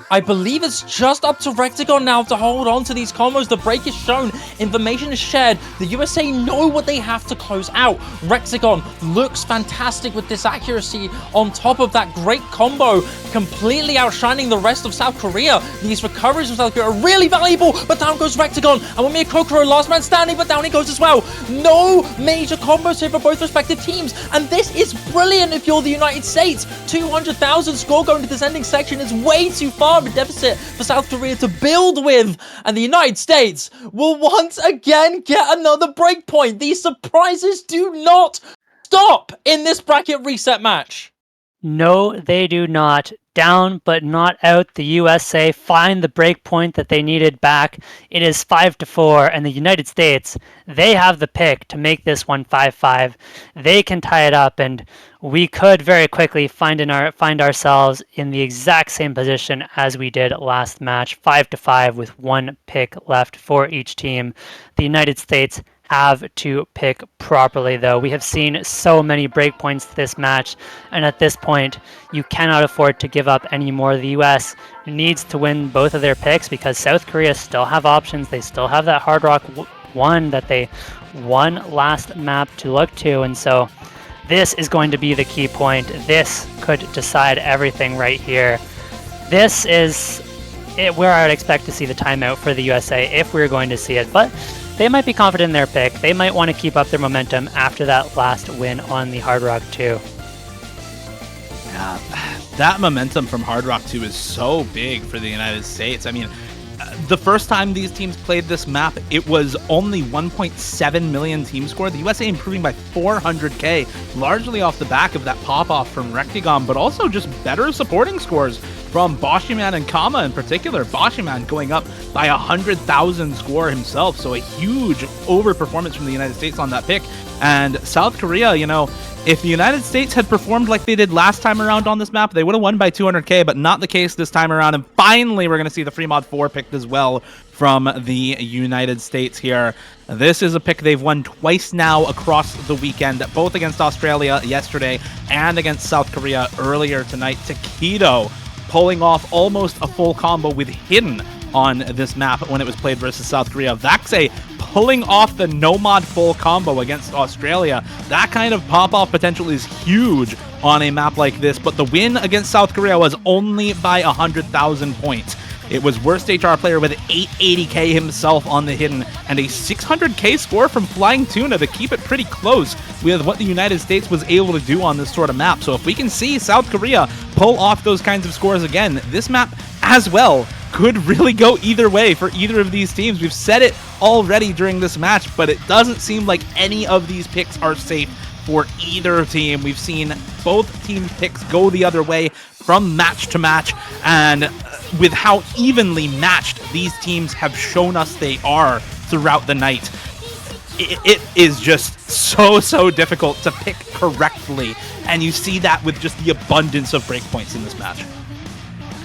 I believe it's just up to Rectagon now to hold on to these combos. The break is shown. Information is shared. The USA know what they have to close out. Rectagon looks fantastic with this accuracy on top of that great combo, completely outshining the rest of South Korea. These recoveries from South Korea are really valuable, but down goes Rectagon. And with Mia Kokoro, last man standing, but down he goes as well. No major combos here for both respective teams. And this is brilliant if you're the United States. 200,000 score going to this ending section is way too far of a deficit for South Korea to build with. And the United States will once again get another break point. These surprises do not stop in this bracket reset match. No, they do not. Down but not out. The USA find the break point that they needed back. It is 5-4, and the United States, they have the pick to make this one 5-5. They can tie it up, and we could very quickly find ourselves in the exact same position as we did last match, 5-5 with one pick left for each team. The United States have to pick properly, though. We have seen so many breakpoints this match, and at this point, you cannot afford to give up any more. The US needs to win both of their picks because South Korea still have options. They still have that Hard Rock 1 that they won last map to look to, and so this is going to be the key point. This could decide everything right here. This is where I would expect to see the timeout for the USA if we're going to see it, but they might be confident in their pick. They might want to keep up their momentum after that last win on the Hard Rock 2. Yeah, that momentum from Hard Rock 2 is so big for the United States. I mean, the first time these teams played this map, it was only 1.7 million team score. The USA improving by 400k, largely off the back of that pop-off from Rectagon, but also just better supporting scores from Boshiman and Kama in particular. Boshiman going up by 100,000 score himself, so a huge overperformance from the United States on that pick. And South Korea, you know, if the United States had performed like they did last time around on this map, they would have won by 200k, but not the case this time around. And finally, we're going to see the free mod 4 picked as well from the United States here. This is a pick they've won twice now across the weekend, both against Australia yesterday and against South Korea earlier tonight. Takedo pulling off almost a full combo with Hidden on this map when it was played versus South Korea. Vaxe pulling off the no-mod full combo against Australia. That kind of pop-off potential is huge on a map like this, but the win against South Korea was only by 100,000 points. It was worst HR player with 880k himself on the Hidden and a 600k score from Flying Tuna to keep it pretty close with what the United States was able to do on this sort of map. So if we can see South Korea pull off those kinds of scores again, this map as well could really go either way for either of these teams. We've said it already during this match, but it doesn't seem like any of these picks are safe for either team. We've seen both team picks go the other way from match to match, and with how evenly matched these teams have shown us they are throughout the night, it is just so difficult to pick correctly, and you see that with just the abundance of breakpoints in this match.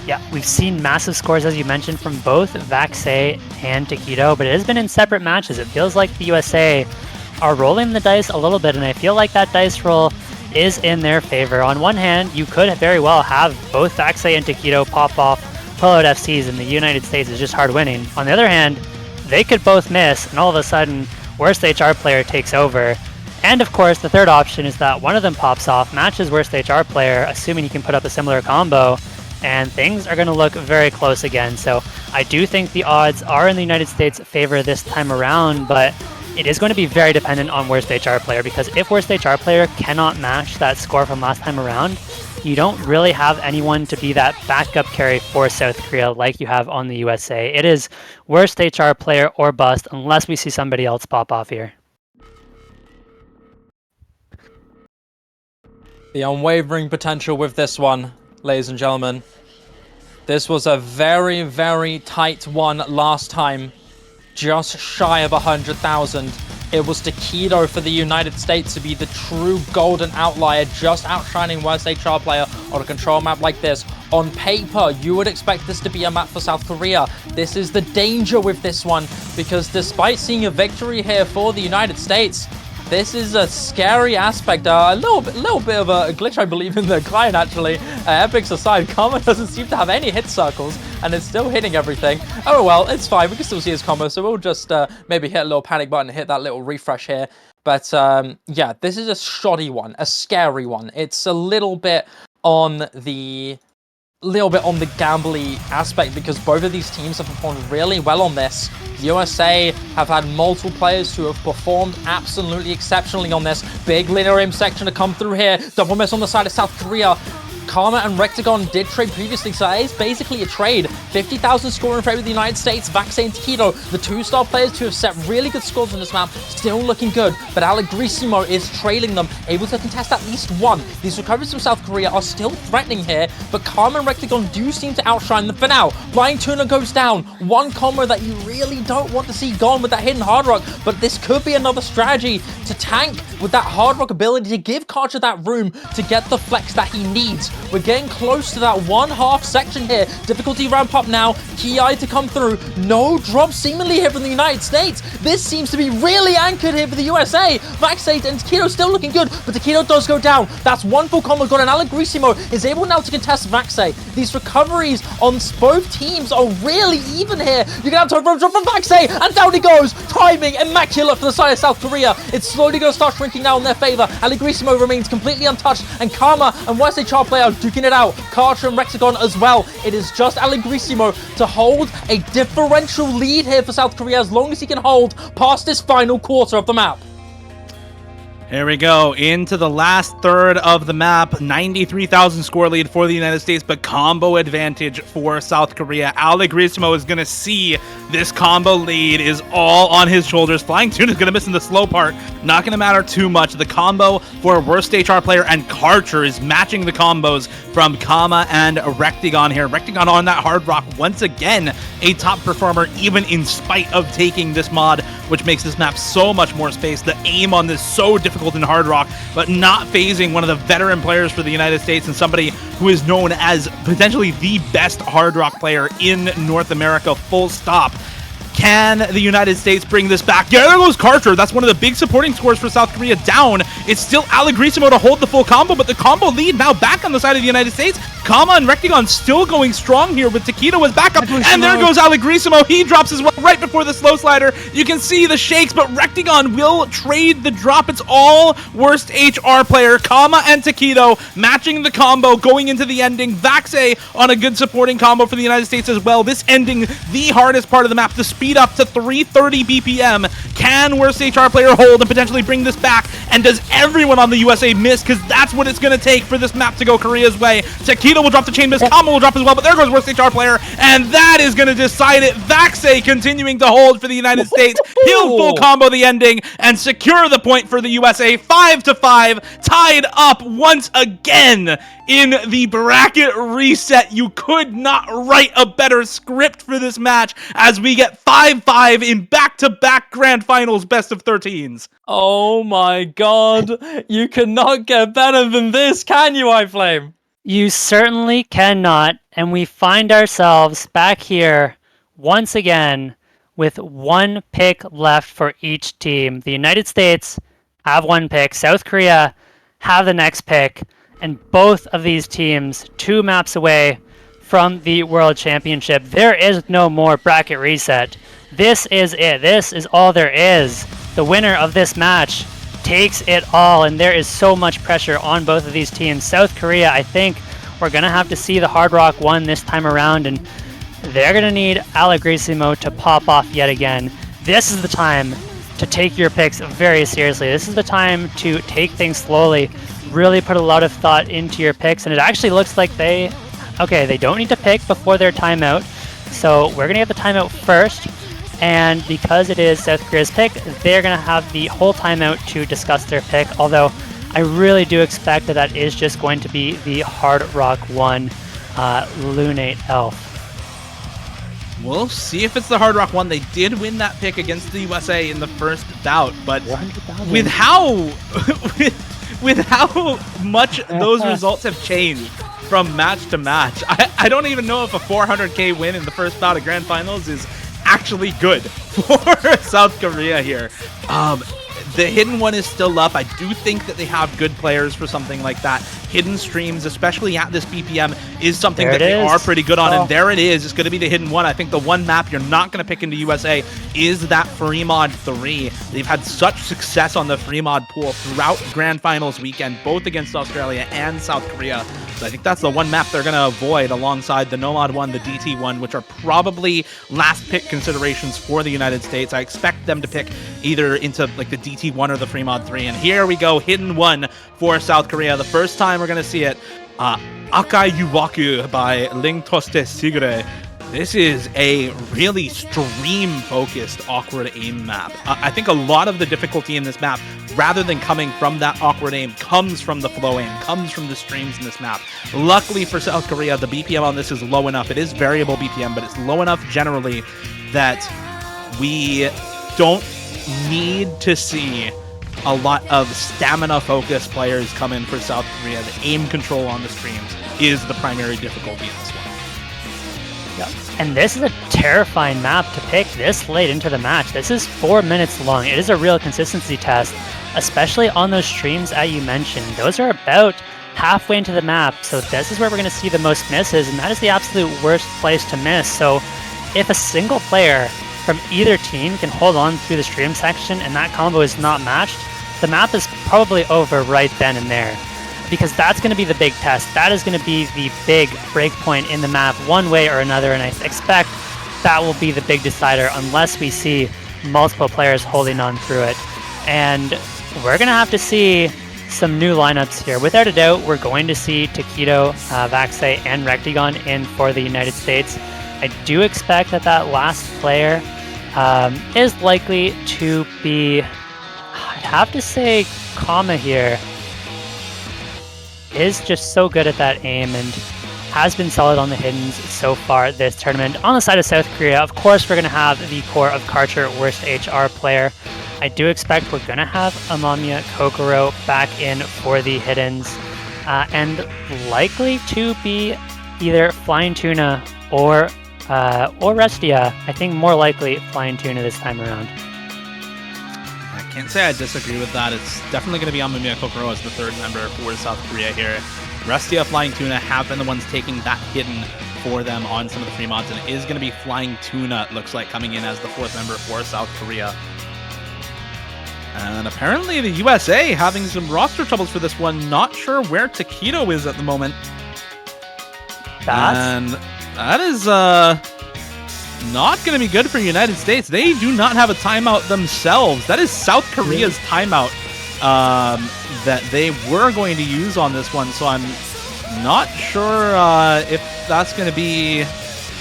Yeah, we've seen massive scores, as you mentioned, from both Vaxe and Takedo, but it has been in separate matches. It feels like the USA are rolling the dice a little bit, and I feel like that dice roll is in their favor. On one hand, you could very well have both Vaxe and Takedo pop off pullout FCs, and the United States is just hard winning. On the other hand, they could both miss, and all of a sudden, worst HR player takes over. And of course, the third option is that one of them pops off, matches worst HR player, assuming he can put up a similar combo, and things are going to look very close again. So I do think the odds are in the United States' favor this time around, but it is going to be very dependent on worst HR player, because if worst HR player cannot match that score from last time around, you don't really have anyone to be that backup carry for South Korea like you have on the USA. It is worst HR player or bust unless we see somebody else pop off here. The unwavering potential with this one, ladies and gentlemen. This was a very tight one last time. Just shy of 100,000. It was Takedo for the United States to be the true golden outlier, just outshining worst HR player on a control map like this. On paper, you would expect this to be a map for South Korea. This is the danger with this one, because despite seeing a victory here for the United States, This is a scary aspect, a little bit of a glitch, I believe, in the client, actually. Epics aside, Karma doesn't seem to have any hit circles, and it's still hitting everything. Oh, well, it's fine. We can still see his combo, so we'll just maybe hit a little panic button and hit that little refresh here. But, yeah, this is a shoddy one, a scary one. It's a little bit on the gambly aspect because both of these teams have performed really well on this. USA have had multiple players who have performed absolutely exceptionally on this. Big linear aim section to come through here. Double miss on the side of South Korea. Karma and Rectagon did trade previously, so that is basically a trade. 50,000 score in favor of the United States. Vaxe and Taquito, the two-star players who have set really good scores on this map, still looking good. But Allegrissimo is trailing them, able to contest at least one. These recoveries from South Korea are still threatening here, but Karma and Rectagon do seem to outshine them for now. Flying Tuna goes down. One combo that you really don't want to see gone with that hidden Hard Rock, but this could be another strategy to tank with that Hard Rock ability to give Karcher that room to get the flex that he needs. We're getting close to that 1/2 section here. Difficulty ramp up now. Ki to come through. No drop seemingly here from the United States. This seems to be really anchored here for the USA. Vaxe and Taquito still looking good, but Taquito does go down. That's one full combo gone, and Allegrissimo is able now to contest Vaxe. These recoveries on both teams are really even here. You can have to drop from Vaxe, and down he goes. Timing immaculate for the side of South Korea. It's slowly going to start shrinking now in their favor. Allegrissimo remains completely untouched, and Karma and Wesley Char play out duking it out. Karcher and Rectagon as well. It is just Allegrissimo to hold a differential lead here for South Korea as long as he can hold past this final quarter of the map. Here we go, into the last third of the map. 93,000 score lead for the United States, but combo advantage for South Korea. Allegrissimo is going to see this combo lead is all on his shoulders. Flying Tuna is going to miss in the slow part. Not going to matter too much. The combo for worst HR player and Karcher is matching the combos from Kama and Rectagon here. Rectagon on that Hard Rock once again, a top performer even in spite of taking this mod, which makes this map so much more space. The aim on this so difficult in Hard Rock, but not phasing one of the veteran players for the United States and somebody who is known as potentially the best Hard Rock player in North America, full stop. Can the United States bring this back? Yeah, there goes Karcher. That's one of the big supporting scores for South Korea down. It's still Allegrissimo to hold the full combo, but the combo lead now back on the side of the United States. Kama and Rectagon still going strong here with Taquito as backup. And there goes Allegrissimo. He drops as well right before the slow slider. You can see the shakes, but Rectagon will trade the drop. It's all worst HR player. Kama and Taquito matching the combo going into the ending. Vaxe on a good supporting combo for the United States as well. This ending the hardest part of the map. The speed up to 330 BPM. Can worst HR player hold and potentially bring this back? And does everyone on the USA miss? Because that's what it's going to take for this map to go Korea's way. Taquito will drop the chain miss. Kama will drop as well, but there goes worst HR player. And that is going to decide it. Vaxe continuing to hold for the United States. He'll full combo the ending and secure the point for the USA. 5-5, tied up once again in the bracket reset. You could not write a better script for this match as we get 5-5 in back-to-back grand finals best of 13s. Oh my god, you cannot get better than this, can you, iFlame? You certainly cannot, and we find ourselves back here once again with one pick left for each team. The United States have one pick, South Korea have the next pick, and both of these teams 2 maps away from the World Championship. There is no more bracket reset. This is it. This is all there is. The winner of this match takes it all, and there is so much pressure on both of these teams. South Korea, I think we're going to have to see the Hard Rock 1 this time around, and they're going to need Allegrissimo to pop off yet again. This is the time to take your picks very seriously. This is the time to take things slowly, really put a lot of thought into your picks, and it actually looks like they don't need to pick before their timeout, so we're going to get the timeout first. And because it is South Korea's pick, they're going to have the whole timeout to discuss their pick. Although I really do expect that that is just going to be the Hard Rock 1 Lunate Elf. We'll see if it's the Hard Rock 1. They did win that pick against the USA in the first bout, but with how with how much those results have changed from match to match, I don't even know if a 400k win in the first bout of Grand Finals is actually good for South Korea here. The hidden one is still up. I do think that they have good players for something like that. Hidden streams, especially at this BPM, is something that they are pretty good on. And there it is. It's going to be the hidden one. I think the one map you're not going to pick into USA is that Free Mod 3. They've had such success on the Free Mod pool throughout Grand Finals weekend, both against Australia and South Korea. So I think that's the one map they're going to avoid alongside the Nomad 1, the DT 1, which are probably last pick considerations for the United States. I expect them to pick either into like the DT 1 or the Free Mod 3. And here we go, hidden 1 for South Korea. The first time we're going to see it. Akai Yuwaku by Ling Toste Sigure. This is a really stream-focused awkward aim map. I think a lot of the difficulty in this map, rather than coming from that awkward aim, comes from the flow aim, comes from the streams in this map. Luckily for South Korea, the BPM on this is low enough. It is variable BPM, but it's low enough generally that we don't need to see a lot of stamina-focused players come in for South Korea. The aim control on the streams is the primary difficulty in this one. Yep. And this is a terrifying map to pick this late into the match. This is 4 minutes long. It is a real consistency test, especially on those streams that you mentioned. Those are about halfway into the map, so this is where we're going to see the most misses, and that is the absolute worst place to miss. So if a single player from either team can hold on through the stream section and that combo is not matched, the map is probably over right then and there. Because that's going to be the big test. That is going to be the big breakpoint in the map one way or another, and I expect that will be the big decider unless we see multiple players holding on through it. And we're going to have to see some new lineups here. Without a doubt, we're going to see Taquito, Vaxei, and Rectagon in for the United States. I do expect that that last player is likely to be, I'd have to say, Kama here. Is just so good at that aim and has been solid on the hiddens so far this tournament. On the side of South Korea, of course, we're going to have the core of Karcher, worst HR player. I do expect we're going to have Amamiya Kokoro back in for the hiddens, and likely to be either Flying Tuna or Restia. I think more likely Flying Tuna this time around. I can't say I disagree with that. It's definitely going to be Amamiya Kokoro as the third member for South Korea here. Restia, Flying Tuna have been the ones taking that hidden for them on some of the free mods, and it is going to be Flying Tuna, it looks like, coming in as the fourth member for South Korea. And apparently the USA having some roster troubles for this one. Not sure where Taquito is at the moment. And that is not going to be good for the United States. They do not have a timeout themselves. That is South Korea's timeout that they were going to use on this one. So I'm not sure if that's going to be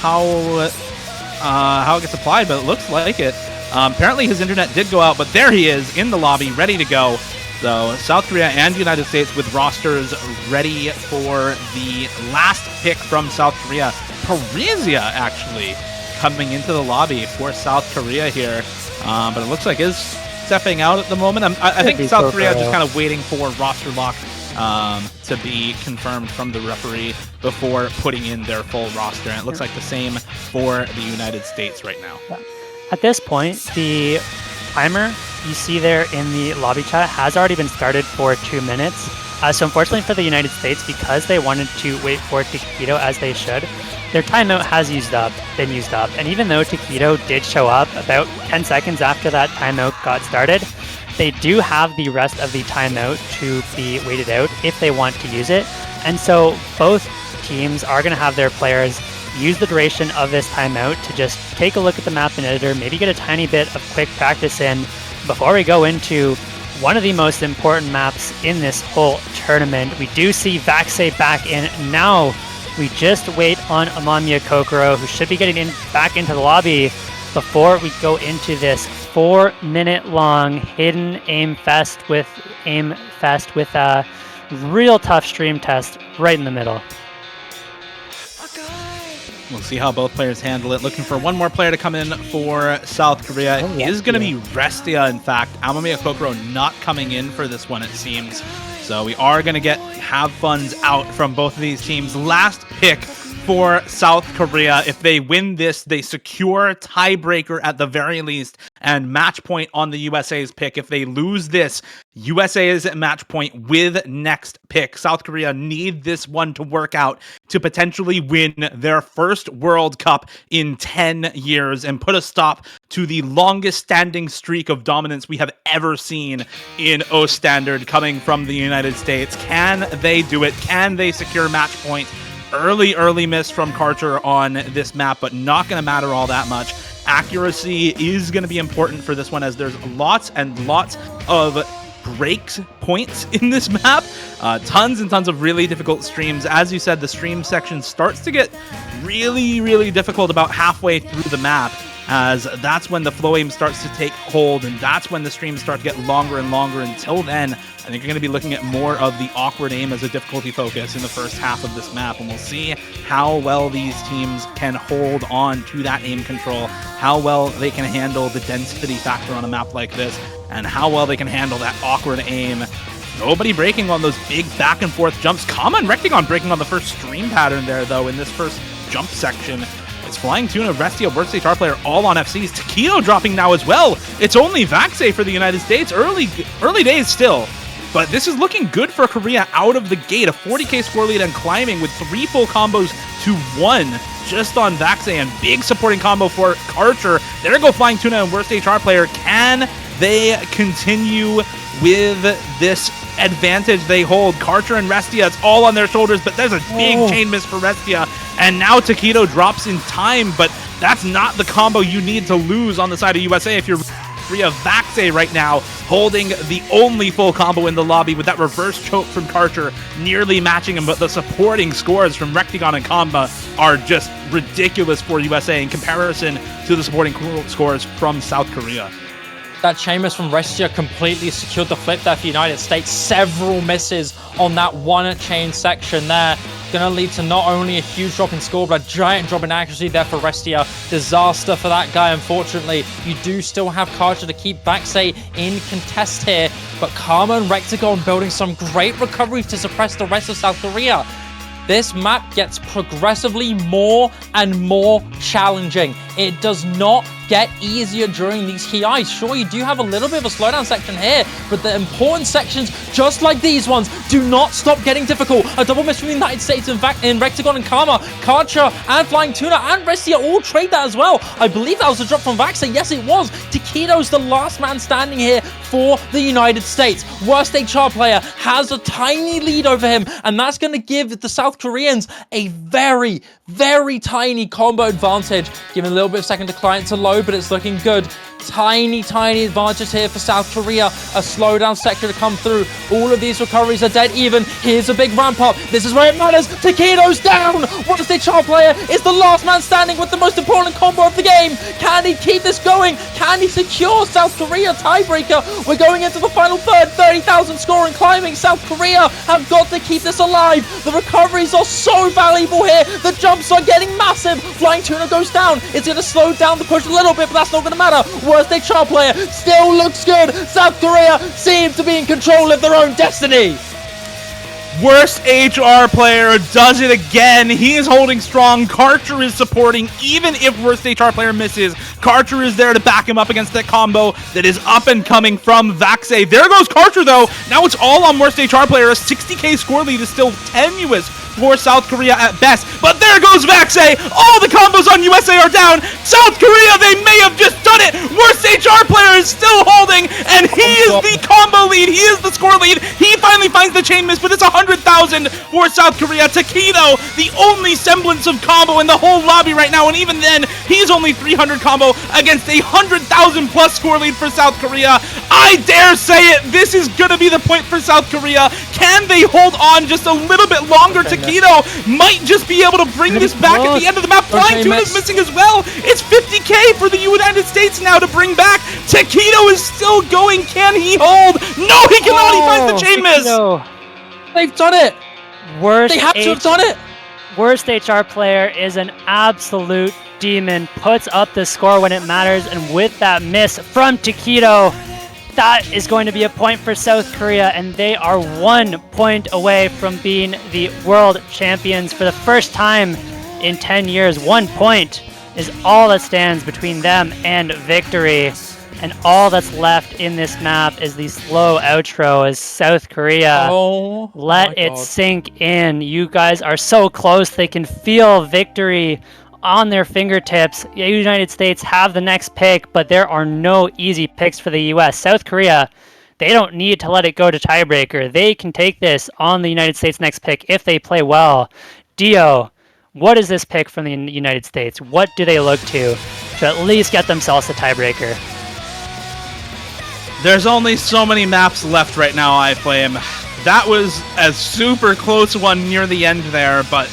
how it gets applied, but it looks like it. Apparently his internet did go out, but there he is in the lobby, ready to go. So South Korea and United States with rosters ready for the last pick from South Korea. Parisia actually coming into the lobby for South Korea here, but it looks like is stepping out at the moment. I think South Korea just kind of waiting for roster lock to be confirmed from the referee before putting in their full roster, and it looks like the same for the United States right now. At this point, the timer you see there in the lobby chat has already been started for 2 minutes. So unfortunately for the United States, because they wanted to wait for Taquito as they should, their timeout has been used up. And even though Taquito did show up about 10 seconds after that timeout got started, they do have the rest of the timeout to be waited out if they want to use it. And so both teams are going to have their players use the duration of this timeout to just take a look at the map in editor, maybe get a tiny bit of quick practice in before we go into one of the most important maps in this whole tournament. We do see Vaxei back in now. We just wait on Amamiya Kokoro, who should be getting back into the lobby before we go into this 4-minute long hidden aim fest with a real tough stream test right in the middle. We'll see how both players handle it. Looking for one more player to come in for South Korea. It is going to be Restia, in fact. Amamiya Kokoro not coming in for this one, it seems. So we are going to have funds out from both of these teams. Last pick for South Korea. If they win this, they secure tiebreaker at the very least and match point on the USA's pick. If they lose this, USA is at match point with next pick. South Korea need this one to work out to potentially win their first World Cup in 10 years and put a stop to the longest standing streak of dominance we have ever seen in O Standard coming from the United States. Can they do it? Can they secure match point? Early miss from Karcher on this map, but not going to matter all that much. Accuracy is going to be important for this one, as there's lots and lots of breaks points in this map. Tons and tons of really difficult streams. As you said, the stream section starts to get really difficult about halfway through the map, as that's when the flow aim starts to take hold, and that's when the streams start to get longer and longer. Until then, I think you're going to be looking at more of the awkward aim as a difficulty focus in the first half of this map, and we'll see how well these teams can hold on to that aim control, how well they can handle the density factor on a map like this, and how well they can handle that awkward aim. Nobody breaking on those big back and forth jumps. Kama and Rectagon breaking on the first stream pattern there, though, in this first jump section. It's Flying Tuna, Restia, Worst HR player, all on FCs. Taquito dropping now as well. It's only Vaxe for the United States. Early days still. But this is looking good for Korea out of the gate. A 40k score lead and climbing with 3 full combos to 1 just on Vaxe, and big supporting combo for Karcher. There go Flying Tuna and Worst HR player. Can they continue with this advantage they hold? Karcher and Restia, it's all on their shoulders, but there's a big chain miss for Restia. And now Taquito drops in time, but that's not the combo you need to lose on the side of USA if you're Korea. Vaxe right now holding the only full combo in the lobby with that reverse choke from Karcher nearly matching him, but the supporting scores from Rectagon and Kamba are just ridiculous for USA in comparison to the supporting scores from South Korea. That chain miss from Restia completely secured the flip there for United States. Several misses on that one chain section there. Going to lead to not only a huge drop in score, but a giant drop in accuracy there for Restia. Disaster for that guy, unfortunately. You do still have Karcher to keep Vaxe in contest here, but Karma and Rectagon building some great recovery to suppress the rest of South Korea. This map gets progressively more and more challenging. It does not get easier during these key eyes. Sure, you do have a little bit of a slowdown section here, but the important sections, just like these ones, do not stop getting difficult. A double miss from the United States in Rectagon and Karma. Karcher and Flying Tuna and Restia all trade that as well. I believe that was a drop from Vaxe. Yes, it was. Taquito's the last man standing here for the United States. Worst HR player has a tiny lead over him, and that's going to give the South Koreans a very tiny combo advantage. Giving a little bit of second decline to low, but it's looking good. Tiny advantage here for South Korea. A slowdown sector to come through. All of these recoveries are dead even. Here's a big ramp up. This is where it matters. Taquito's down. Worst HR player is the last man standing with the most important combo of the game. Can he keep this going? Can he secure South Korea tiebreaker? We're going into the final third. 30,000 score and climbing. South Korea have got to keep this alive. The recoveries are so valuable here. The jumps are getting massive. Flying Tuna goes down. It's going to slow down the push a little bit, but that's not going to matter. Worst HR player still looks good. South Korea seems to be in control of their own destiny. Worst HR player does it again. He is holding strong. Karcher is supporting. Even if worst HR player misses, Karcher is there to back him up against that combo that is up and coming from Vaxe. There goes Karcher, though. Now it's all on worst HR player. A 60k score lead is still tenuous for South Korea at best. But there goes Vaxe. All the combos on USA are down. South Korea, they may have just done it. Worst HR player is still holding, and he is the combo lead. He is the score lead. He finally finds the chain miss, but it's 100,000 for South Korea. Taquito, the only semblance of combo in the whole lobby right now, and even then, he's only 300 combo against a 100,000 plus score lead for South Korea. I dare say it, this is gonna be the point for South Korea. Can they hold on just a little bit longer? Taquito might just be able to bring this back at the end of the map. Flying Tuna's missing as well. It's 50k for the United States now to bring back. Taquito is still going. Can he hold? No, he cannot. He finds the chain miss. They've done it. Worst they have to have done it. Worst HR player is an absolute demon. Puts up the score when it matters, and with that miss from Taquito, that is going to be a point for South Korea, and they are 1 point away from being the world champions for the first time in 10 years. 1 point is all that stands between them and victory. And all that's left in this map is the slow outro as South Korea. Let it sink in. You guys are so close. They can feel victory on their fingertips. The United States have the next pick, but there are no easy picks for the US. South Korea, they don't need to let it go to tiebreaker. They can take this on the United States next pick if they play well. Dio, what is this pick from the United States? What do they look to at least get themselves a tiebreaker? There's only so many maps left right now, iFlame. That was a super close one near the end there, but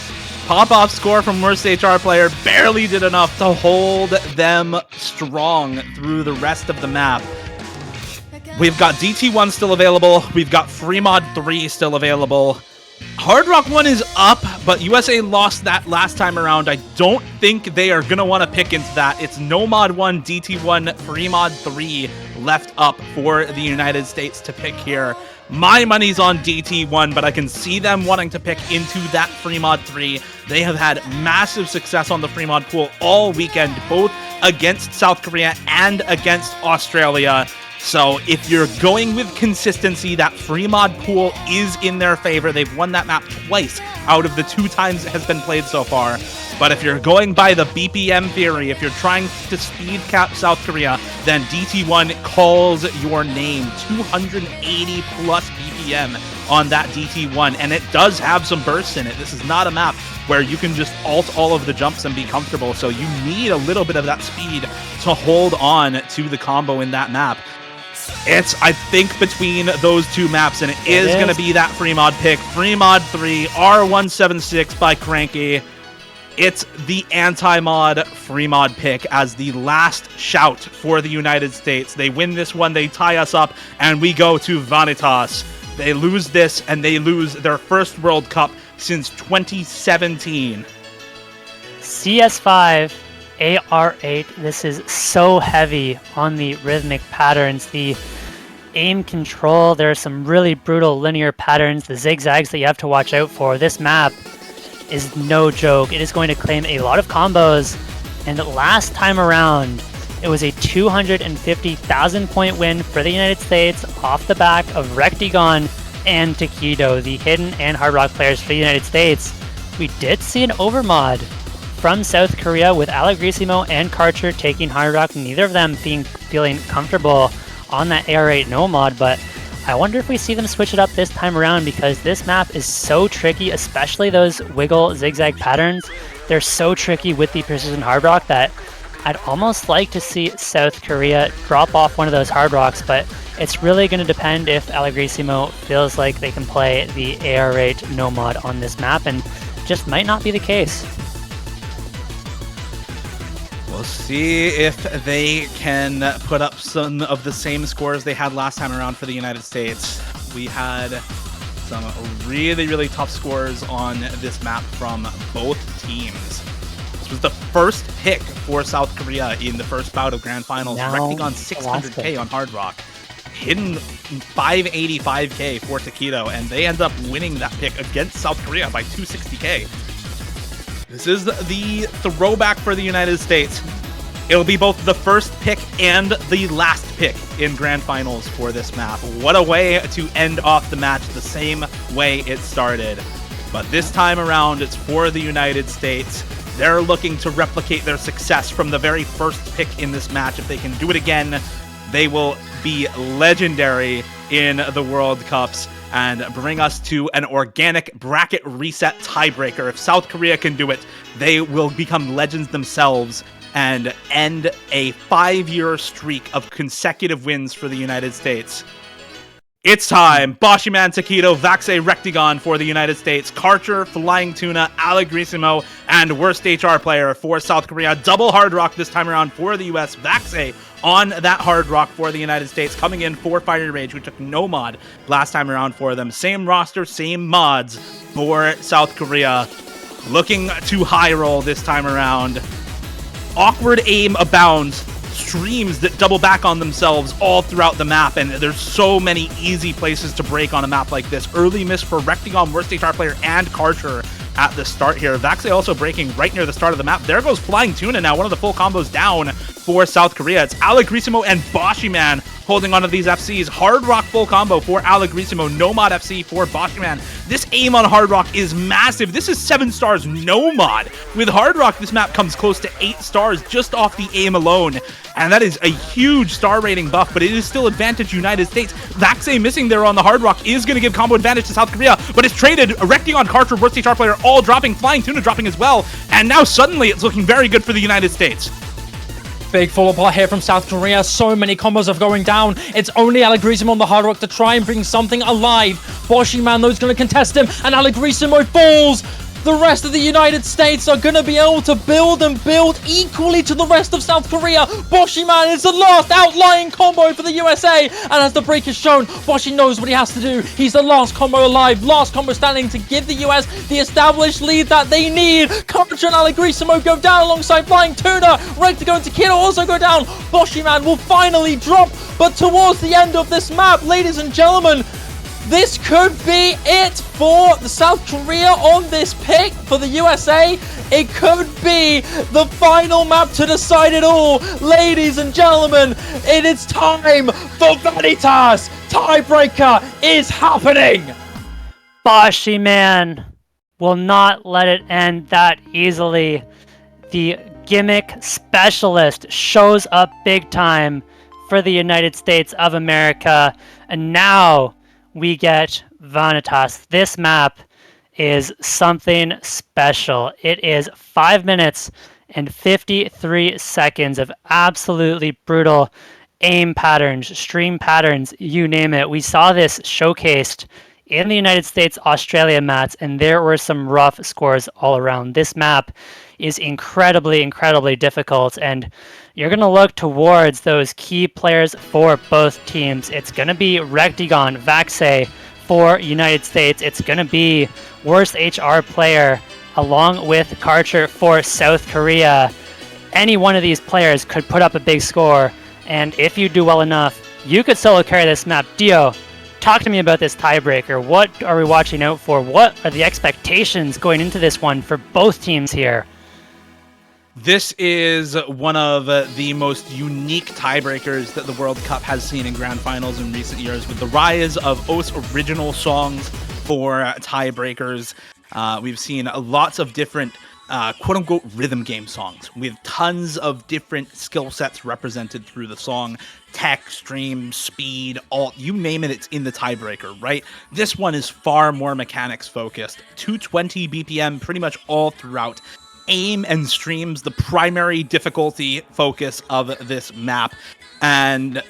pop-off score from worst HR player barely did enough to hold them strong through the rest of the map. We've got DT1 still available. We've got Free Mod 3 still available. Hard Rock 1 is up, but USA lost that last time around. I don't think they are going to want to pick into that. It's No Mod 1, DT1, Free Mod 3 left up for the United States to pick here. My money's on DT1, but I can see them wanting to pick into that Free Mod 3. They have had massive success on the Free Mod pool all weekend, both against South Korea and against Australia. So if you're going with consistency, that Free Mod pool is in their favor. They've won that map twice out of the 2 times it has been played so far. But if you're going by the BPM theory, if you're trying to speed cap South Korea, then DT1 calls your name. 280 plus BPM on that DT1, and it does have some bursts in it. This is not a map where you can just alt all of the jumps and be comfortable, so you need a little bit of that speed to hold on to the combo in that map. It's, I think, between those 2 maps, and it is going to be that Free Mod pick. Free Mod 3, R176 by Cranky. It's the anti-mod Free Mod pick as the last shout for the United States. They win this one, they tie us up, and we go to Vanitas. They lose this, and they lose their first World Cup since 2017. CS5. AR8, this is so heavy on the rhythmic patterns, the aim control. There are some really brutal linear patterns, the zigzags that you have to watch out for. This map is no joke. It is going to claim a lot of combos, and last time around, it was a 250,000 point win for the United States off the back of Rectigon and Taquito, the hidden and hard rock players for the United States. We did see an overmod from South Korea with Allegrissimo and Karcher taking hard rock, neither of them feeling comfortable on that AR8 no mod, but I wonder if we see them switch it up this time around because this map is so tricky, especially those wiggle zigzag patterns. They're so tricky with the precision hard rock that I'd almost like to see South Korea drop off one of those hard rocks, but it's really going to depend if Allegrissimo feels like they can play the AR8 no mod on this map, and just might not be the case. We'll see if they can put up some of the same scores they had last time around for the United States. We had some really, really tough scores on this map from both teams. This was the first pick for South Korea in the first bout of Grand Finals. Recting on 600k on Hard Rock. Hidden 585k for Taquito, and they end up winning that pick against South Korea by 260k. This is the throwback for the United States. It'll be both the first pick and the last pick in Grand Finals for this map. What a way to end off the match the same way it started. But this time around, it's for the United States. They're looking to replicate their success from the very first pick in this match. If they can do it again, they will be legendary in the World Cups and bring us to an organic bracket reset tiebreaker. If South Korea can do it, they will become legends themselves and end a 5-year streak of consecutive wins for the United States. It's time. Boshiman, Taquito, Vaxe, Rectigon for the United States. Karcher, Flying Tuna, Allegrissimo, and worst HR player for South Korea. Double hard rock this time around for the US. Vaxe on that hard rock for the United States. Coming in for Fire Rage, who took no mod last time around for them. Same roster, same mods for South Korea. Looking to high roll this time around. Awkward aim abounds. Streams that double back on themselves all throughout the map, and there's so many easy places to break on a map like this. Early miss for Rectigon, worst HR player, and Karcher at the start here. Vaxei also breaking right near the start of the map. There goes Flying Tuna now, one of the full combos down for South Korea. It's Allegrissimo and Boshiman holding onto these FCs. Hard Rock full combo for Allegrissimo, Nomad FC for Boshiman. This aim on Hard Rock is massive. This is 7 stars Nomad. With Hard Rock, this map comes close to 8 stars just off the aim alone. And that is a huge star rating buff, but it is still advantage United States. Vaxei missing there on the Hard Rock is going to give combo advantage to South Korea, but it's traded. Erecting on Karcher, Worst HR player, all dropping. Flying Tuna dropping as well. And now suddenly it's looking very good for the United States. Big fall apart here from South Korea. So many combos are going down. It's only Allegrissimo on the Hard Rock to try and bring something alive. Boshiman, though, is going to contest him, and Allegrissimo falls. The rest of the United States are going to be able to build and build equally to the rest of South Korea. Boshiman is the last outlying combo for the USA. And as the break is shown, Boshi knows what he has to do. He's the last combo alive, last combo standing to give the US the established lead that they need. Karcher and Allegrissimo go down alongside Flying Tuna. Ready to go into Kira also go down. Boshiman will finally drop. But towards the end of this map, ladies and gentlemen, this could be it for the South Korea on this pick for the USA. It could be the final map to decide it all. Ladies and gentlemen, it is time for Vanitas. Tiebreaker is happening. Boshiman will not let it end that easily. The gimmick specialist shows up big time for the United States of America. And now we get Vanitas. This map is something special. It is 5 minutes and 53 seconds of absolutely brutal aim patterns, stream patterns, you name it. We saw this showcased in the United States, Australia mats, and there were some rough scores all around. This map is incredibly, incredibly difficult, and you're going to look towards those key players for both teams. It's going to be Rectigon, Vaxei for United States. It's going to be Worst HR player along with Karcher for South Korea. Any one of these players could put up a big score, and if you do well enough, you could solo carry this map. Dio, talk to me about this tiebreaker. What are we watching out for? What are the expectations going into this one for both teams here? This is one of the most unique tiebreakers that the World Cup has seen in Grand Finals in recent years, with the rise of OS original songs for tiebreakers. We've seen lots of different quote-unquote rhythm game songs with tons of different skill sets represented through the song. Tech, stream, speed, alt, you name it, it's in the tiebreaker, right? This one is far more mechanics focused. 220 BPM pretty much all throughout. Aim and streams the primary difficulty focus of this map. And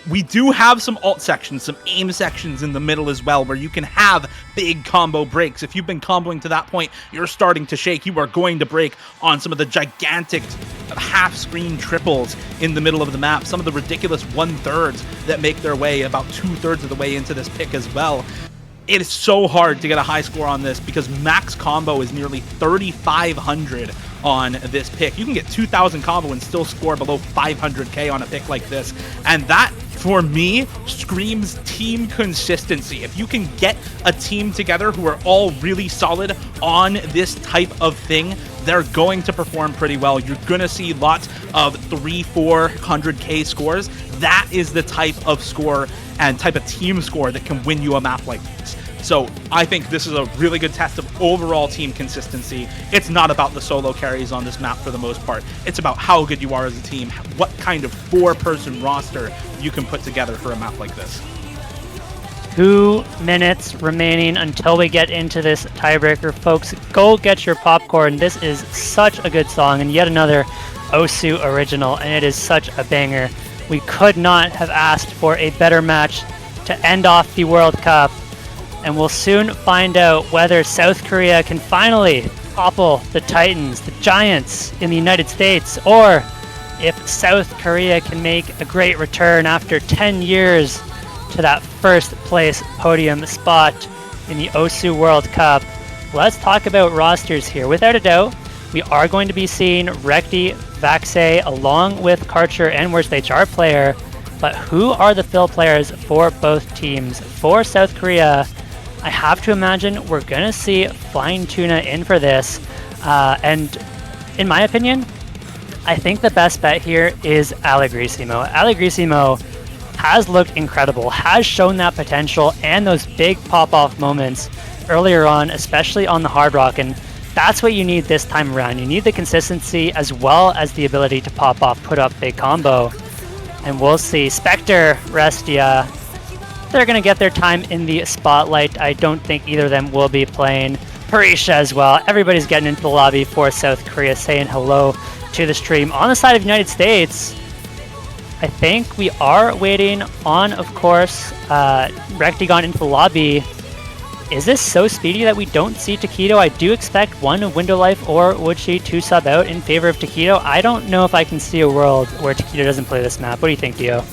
we do have some alt sections, some aim sections in the middle as well, where you can have big combo breaks. If you've been comboing to that point, you're starting to shake. You are going to break on some of the gigantic half-screen triples in the middle of the map, some of the ridiculous 1/3 that make their way about 2/3 of the way into this pick as well. It is so hard to get a high score on this because max combo is nearly 3,500 on this pick. You can get 2,000 combo and still score below 500k on a pick like this. And that, for me, screams team consistency. If you can get a team together who are all really solid on this type of thing, they're going to perform pretty well. You're going to see lots of 300-400k scores. That is the type of score and type of team score that can win you a map like this. So I think this is a really good test of overall team consistency. It's not about the solo carries on this map for the most part. It's about how good you are as a team, what kind of 4-person roster you can put together for a map like this. 2 minutes remaining until we get into this tiebreaker, folks. Go get your popcorn. This is such a good song and yet another Osu original, and it is such a banger. We could not have asked for a better match to end off the World Cup, and we'll soon find out whether South Korea can finally topple the Titans, the Giants in the United States, or if South Korea can make a great return after 10 years to that first place podium spot in the Osu World Cup. Let's talk about rosters here. Without a doubt, we are going to be seeing Recti, Vaxei, along with Karcher and Worst HR player. But who are the fill players for both teams? For South Korea, I have to imagine we're going to see Flying Tuna in for this. And in my opinion, I think the best bet here is Allegrissimo. Allegrissimo has looked incredible, has shown that potential and those big pop-off moments earlier on, especially on the Hard Rock, and that's what you need this time around. You need the consistency as well as the ability to pop off, put up big combo. And we'll see. Spectre, Restia, they're going to get their time in the spotlight. I don't think either of them will be playing. Parisha as well. Everybody's getting into the lobby for South Korea, saying hello to the stream. On the side of United States, I think we are waiting on, of course, Rectagon into the lobby. Is this so speedy that we don't see Taquito? I do expect one of Window Life or Woodshi to sub out in favor of Taquito. I don't know if I can see a world where Taquito doesn't play this map. What do you think, Dio?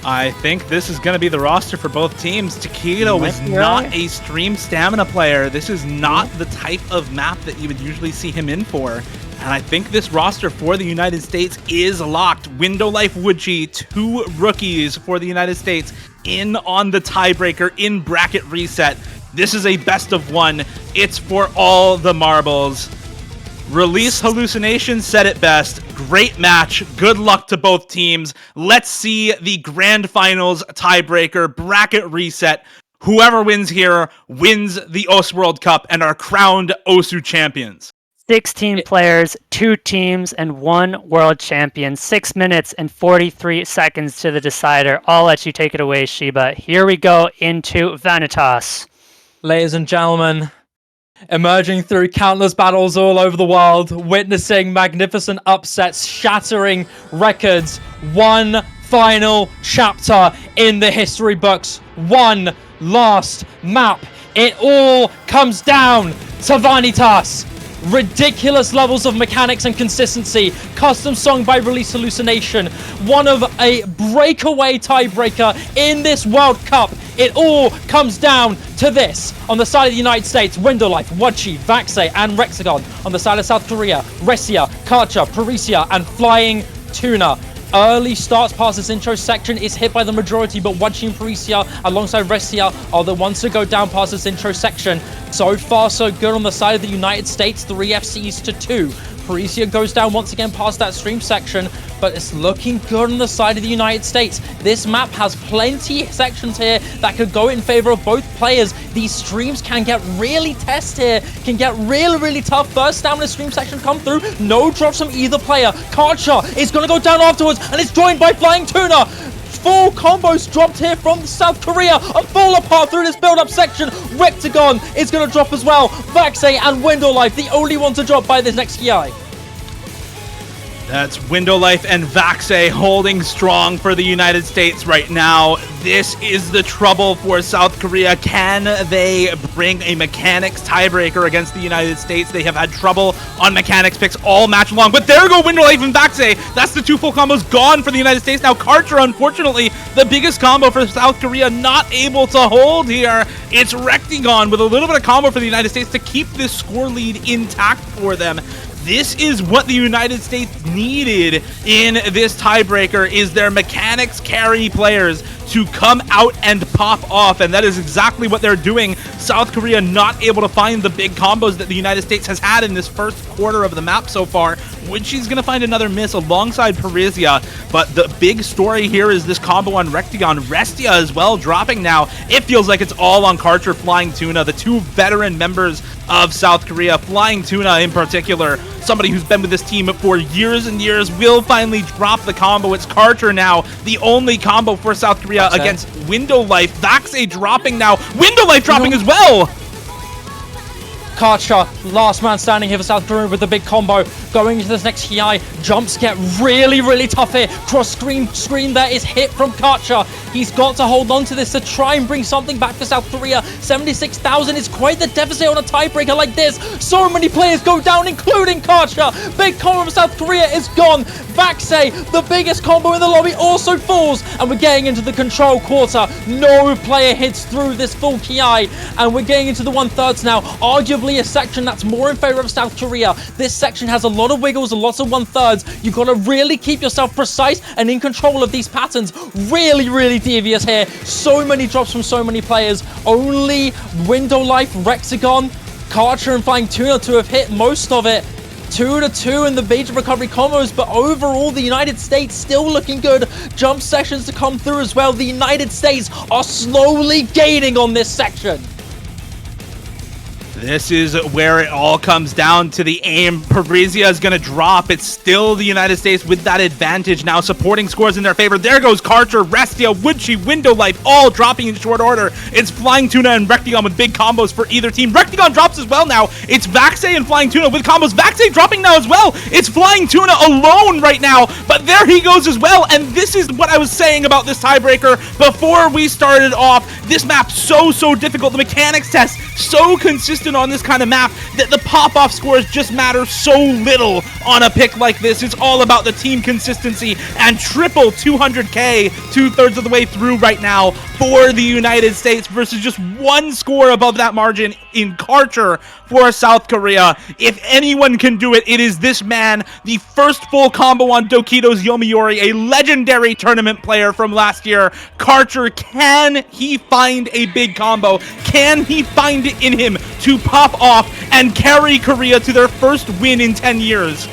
I think this is going to be the roster for both teams. Taquito is not a stream stamina player. This is not the type of map that you would usually see him in for. And I think this roster for the United States is locked. Window Life Woodshi, 2 rookies for the United States in on the tiebreaker in bracket reset. This is a best of 1. It's for all the marbles. Release Hallucination said it best. Great match. Good luck to both teams. Let's see the grand finals tiebreaker bracket reset. Whoever wins here wins the OS World Cup and are crowned OSU champions. 16 players, 2 teams, and 1 world champion. 6 minutes and 43 seconds to the decider. I'll let you take it away, Shiba. Here we go into Vanitas. Ladies and gentlemen, emerging through countless battles all over the world, witnessing magnificent upsets, shattering records. One final chapter in the history books. One last map. It all comes down to Vanitas. Ridiculous levels of mechanics and consistency. Custom song by Release Hallucination. One of a breakaway tiebreaker in this World Cup. It all comes down to this. On the side of the United States, Window Life, Wachi, Vaxei, and Rexagon. On the side of South Korea, Ressia, Karcha, Parisia, and Flying Tuna. Early starts past this intro section is hit by the majority, but Wachi and Parisia alongside Ressia are the ones to go down past this intro section. So far, so good on the side of the United States, 3 FCs to 2. Parisia goes down once again past that stream section, but it's looking good on the side of the United States. This map has plenty of sections here that could go in favor of both players. These streams can get really tested here, can get really tough. First stamina stream section come through, no drops from either player. Karcha is going to go down afterwards, and it's joined by Flying Tuna. 4 combos dropped here from South Korea. A fall apart through this build-up section. Rectagon is going to drop as well. Vaxei and Window Life, the only one to drop by this next EI. That's Window Life and Vaxei holding strong for the United States right now. This is the trouble for South Korea. Can they bring a mechanics tiebreaker against the United States? They have had trouble on mechanics picks all match long, but there go Window Life and Vaxei. That's the 2 full combos gone for the United States. Now Karcher, unfortunately, the biggest combo for South Korea, not able to hold here. It's Rectagon with a little bit of combo for the United States to keep this score lead intact for them. This is what the United States needed in this tiebreaker, is their mechanics carry players to come out and pop off, and that is exactly what they're doing. South Korea not able to find the big combos that the United States has had in this first quarter of the map so far. Woodchi's going to find another miss alongside Parisia, but the big story here is this combo on Rectagon. Restia as well dropping now. It feels like it's all on Karcher, Flying Tuna, the 2 veteran members of South Korea. Flying Tuna in particular, somebody who's been with this team for years and years, will finally drop the combo. It's Karcher now, the only combo for South Korea against Window Life. Vaxei dropping now. Window Life dropping as well. Karcha, last man standing here for South Korea with the big combo. Going into this next HI, jumps get really tough here. Cross screen there is hit from Karcha. He's got to hold on to this to try and bring something back for South Korea. 76,000 is quite the deficit on a tiebreaker like this. So many players go down, including Karcha. Big combo from South Korea is gone. Vaxei, the biggest combo in the lobby, also falls. And we're getting into the control quarter. No player hits through this full HI. And we're getting into the 1/3 now. Arguably probably a section that's more in favor of South Korea. This section has a lot of wiggles, a lot of 1/3. You got to really keep yourself precise and in control of these patterns. Really, really devious here. So many drops from so many players. Only Window Life, Rexagon, Karcher, and Flying Tuna to have hit most of it. 2-2 in the major recovery combos, but overall the United States still looking good. Jump sections to come through as well. The United States are slowly gaining on this section. This is where it all comes down to the aim. Parisia is going to drop. It's still the United States with that advantage now, supporting scores in their favor. There goes Karcher, Restia, Woodchi, Window Life, all dropping in short order. It's Flying Tuna and Rectagon with big combos for either team. Rectagon drops as well now. It's Vaxei and Flying Tuna with combos. Vaxei dropping now as well. It's Flying Tuna alone right now, but there he goes as well. And this is what I was saying about this tiebreaker before we started off. This map so difficult. The mechanics test so consistent on this kind of map that the pop-off scores just matter so little on a pick like this. It's all about the team consistency, and triple 200k 2/3 of the way through right now for the United States versus just one score above that margin in Karcher for South Korea. If anyone can do it, it is this man, the first full combo on Dokito's Yomiuri, a legendary tournament player from last year. Karcher, can he find a big combo? Can he find it in him to pop off and carry Korea to their first win in 10 years?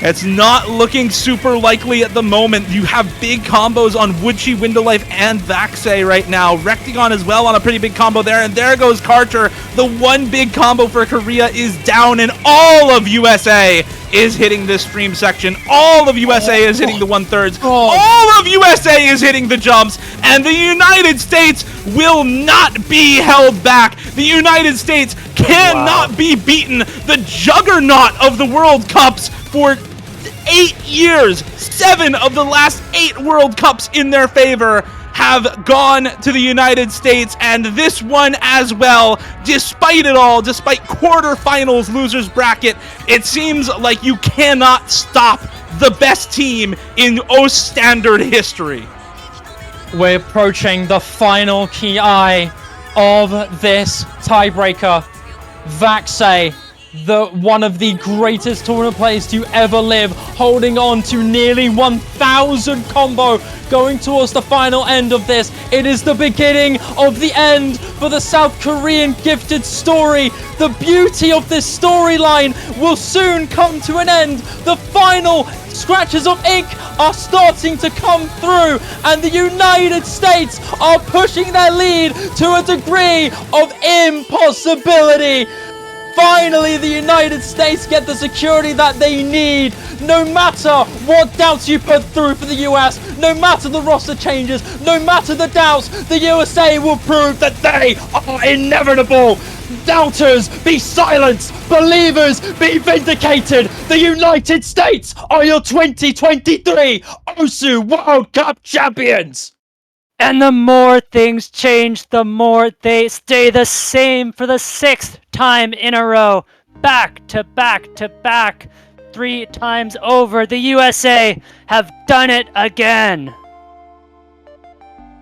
It's not looking super likely at the moment. You have big combos on Woodchi, Window Life, and Vaxei right now. Rectagon as well on a pretty big combo there, and there goes Karcher. The one big combo for Korea is down, and all of USA is hitting this stream section. All of USA is hitting the 1/3. All of USA is hitting the jumps, and the United States will not be held back. The United States cannot be beaten. The juggernaut of the World Cups for 8 years, 7 of the last 8 World Cups in their favor have gone to the United States, and this one as well. Despite it all, despite quarterfinals losers bracket, it seems like you cannot stop the best team in Ostandard history. We're approaching the final key eye of this tiebreaker. Vaxei, one of the greatest tournament players to ever live, holding on to nearly 1,000 combo, going towards the final end of this. It is the beginning of the end for the South Korean gifted story. The beauty of this storyline will soon come to an end. The final scratches of ink are starting to come through, and the United States are pushing their lead to a degree of impossibility. Finally, the United States get the security that they need. No matter what doubts you put through for the US, no matter the roster changes, no matter the doubts, the USA will prove that they are inevitable. Doubters, be silenced. Believers, be vindicated. The United States are your 2023 OSU World Cup champions. And the more things change, the more they stay the same for the 6th time in a row. Back to back to back. 3 times over, the USA have done it again.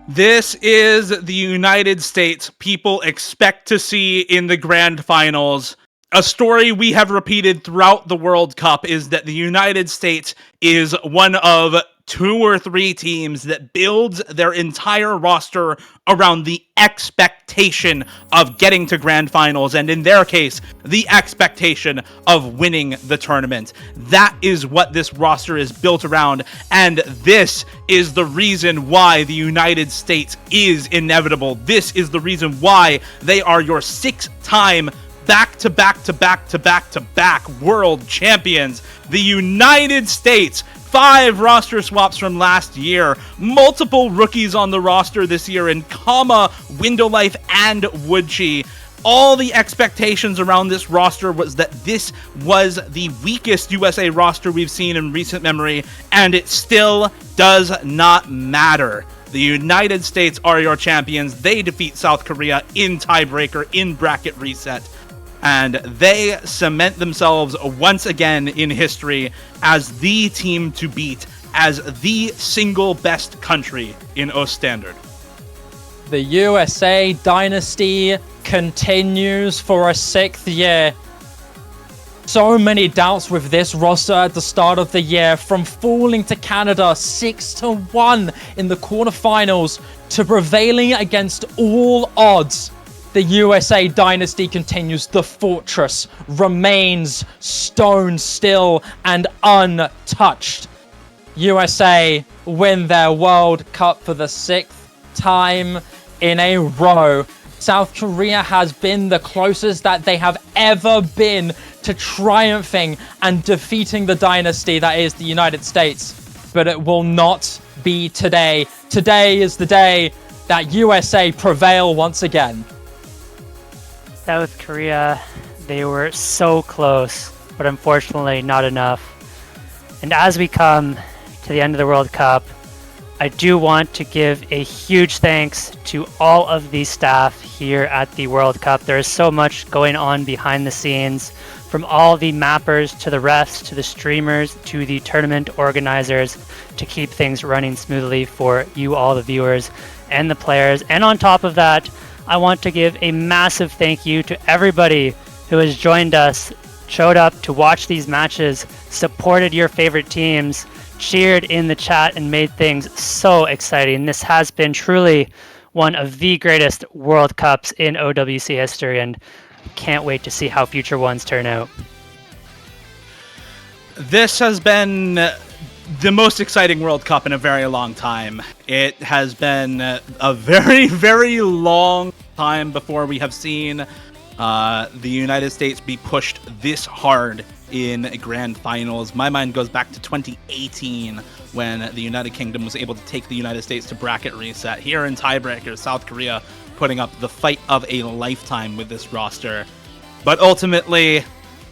This is the United States people expect to see in the grand finals. A story we have repeated throughout the World Cup is that the United States is one of 2 or 3 teams that builds their entire roster around the expectation of getting to grand finals, and in their case, the expectation of winning the tournament. That is what this roster is built around, and this is the reason why the United States is inevitable. This is the reason why they are your 6-time back-to-back-to-back-to-back-to-back world champions. The United States, 5 roster swaps from last year, multiple rookies on the roster this year in Kama, Window Life, and Woodchi. All the expectations around this roster was that this was the weakest USA roster we've seen in recent memory, and it still does not matter. The United States are your champions. They defeat South Korea in tiebreaker, in bracket reset. And they cement themselves once again in history as the team to beat, as the single best country in Ostandard. The USA dynasty continues for a 6th year. So many doubts with this roster at the start of the year, from falling to Canada 6-1 in the quarterfinals to prevailing against all odds. The USA dynasty continues. The fortress remains stone still and untouched. USA win their World Cup for the 6th time in a row. South Korea has been the closest that they have ever been to triumphing and defeating the dynasty that is the United States. But it will not be today. Today is the day that USA prevail once again. South Korea, they were so close, but unfortunately not enough. And as we come to the end of the World Cup, I do want to give a huge thanks to all of the staff here at the World Cup. There is so much going on behind the scenes, from all the mappers to the refs to the streamers to the tournament organizers, to keep things running smoothly for you, all the viewers and the players. And on top of that, I want to give a massive thank you to everybody who has joined us, showed up to watch these matches, supported your favorite teams, cheered in the chat, and made things so exciting. This has been truly one of the greatest World Cups in OWC history, and can't wait to see how future ones turn out. This has been the most exciting World Cup in a very long time. It has been a very, very long time before we have seen the United States be pushed this hard in grand finals. My mind goes back to 2018 when the United Kingdom was able to take the United States to bracket reset. Here in tiebreakers, South Korea putting up the fight of a lifetime with this roster. But ultimately,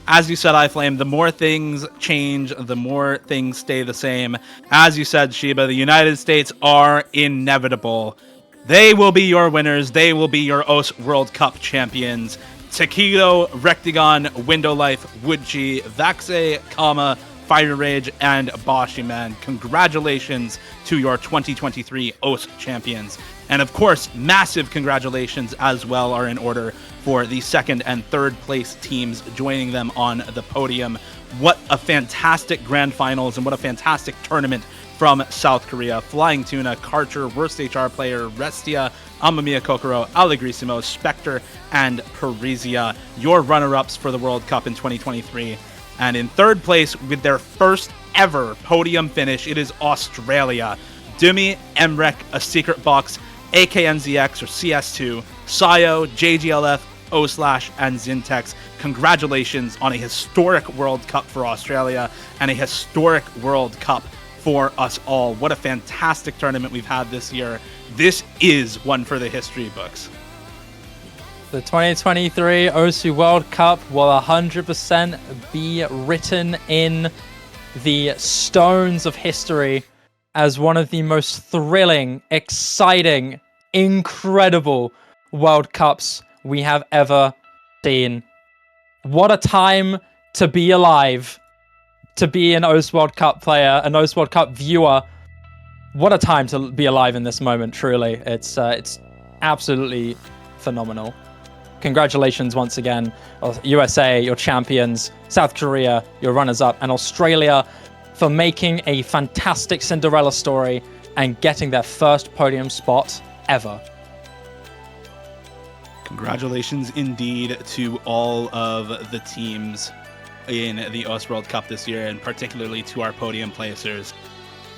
as you said, iFlame, the more things change, the more things stay the same. As you said, Shiba, the United States are inevitable. They will be your winners. They will be your OS World Cup champions. Takedo, Rectagon, Window Life, Woodchi, Vaxe, Kama, Fire Rage, and Boshiman. Congratulations to your 2023 OS champions. And of course, massive congratulations as well are in order for the 2nd and 3rd place teams joining them on the podium. What a fantastic grand finals and what a fantastic tournament from South Korea. Flying Tuna, Karcher, Worst HR Player, Restia, Amamiya Kokoro, Allegrissimo, Spectre, and Parisia, your runner-ups for the World Cup in 2023. And in 3rd place with their first ever podium finish, it is Australia. Dumi, Emrek, A Secret Box, AKNZX or CS2, Sayo, JGLF, O/, and Zintex. Congratulations on a historic World Cup for Australia and a historic World Cup for us all. What a fantastic tournament we've had this year. This is one for the history books. The 2023 OSU World Cup will 100% be written in the stones of history as one of the most thrilling, exciting, incredible World Cups we have ever seen. What a time to be alive, to be an OS World Cup player, an OS World Cup viewer. What a time to be alive in this moment, truly. It's absolutely phenomenal. Congratulations once again, USA, your champions, South Korea, your runners-up, and Australia for making a fantastic Cinderella story and getting their first podium spot ever. Congratulations indeed to all of the teams in the OS World Cup this year, and particularly to our podium placers.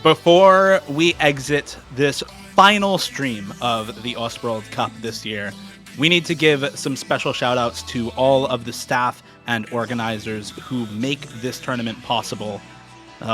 Before we exit this final stream of the OS World Cup this year, we need to give some special shout outs to all of the staff and organizers who make this tournament possible.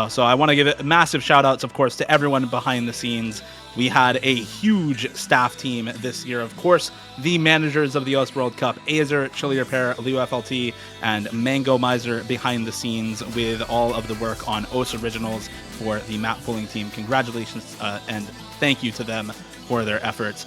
So I want to give massive shout outs, of course, to everyone behind the scenes. We had a huge staff team this year. Of course, the managers of the OS World Cup, Azer, Chili Repair, Leo FLT, and Mango Miser behind the scenes with all of the work on OS Originals for the map pooling team. Congratulations and thank you to them for their efforts.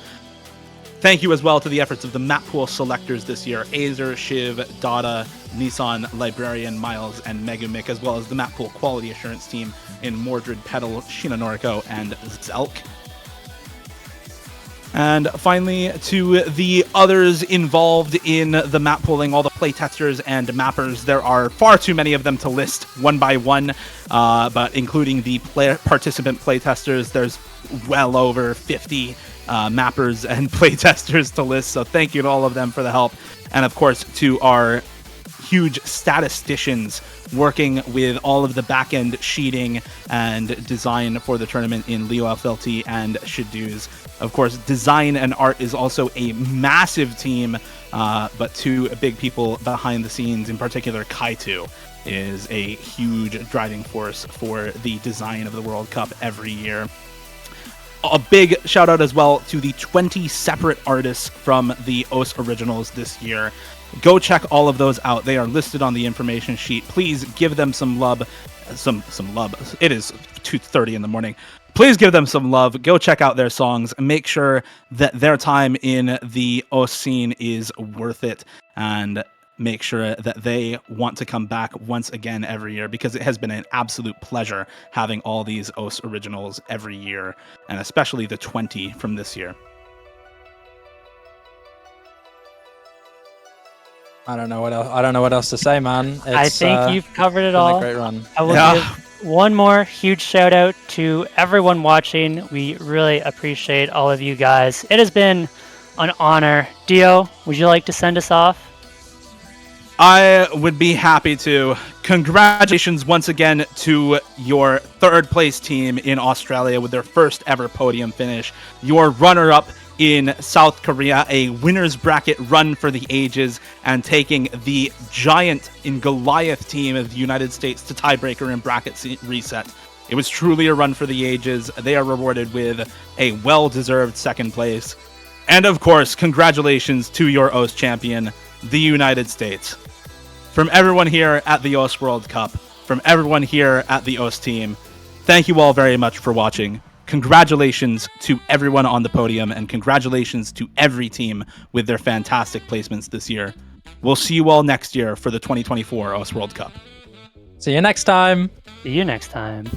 Thank you as well to the efforts of the map pool selectors this year, Azer, Shiv, Dada, Nissan, Librarian, Miles, and Megamic, as well as the map pool quality assurance team in Mordred, Petal, Shina Noriko, and Zelk. And finally, to the others involved in the map pooling, all the playtesters and mappers, there are far too many of them to list one by one, but including the participant playtesters, there's well over 50 mappers and playtesters to list, so thank you to all of them for the help. And of course, to our huge statisticians working with all of the back-end sheeting and design for the tournament in Leo FLT and Shadooz. Of course, design and art is also a massive team, but two big people behind the scenes, in particular Kaitu, is a huge driving force for the design of the World Cup every year. A big shout out as well to the 20 separate artists from the OS Originals this year. Go check all of those out. They are listed on the information sheet. Please give them some love. Some love. It is 2:30 in the morning. Please give them some love. Go check out their songs. Make sure that their time in the OS scene is worth it, and make sure that they want to come back once again every year, because it has been an absolute pleasure having all these OS Originals every year, and especially the 20 from this year. I don't know what else. I don't know what else to say, man. I think you've covered it been all. a great run. I will give one more huge shout out to everyone watching. We really appreciate all of you guys. It has been an honor. Dio, would you like to send us off? I would be happy to. Congratulations once again to your third place team in Australia with their first ever podium finish. Your runner-up in South Korea, a winner's bracket run for the ages, and taking the giant in Goliath team of the United States to tiebreaker and bracket reset. It was truly a run for the ages. They are rewarded with a well-deserved second place. And of course, congratulations to your OS champion, the United States. From everyone here at the OS World Cup, from everyone here at the OS team, thank you all very much for watching. Congratulations to everyone on the podium, and congratulations to every team with their fantastic placements this year. We'll see you all next year for the 2024 OS World Cup. See you next time. See you next time.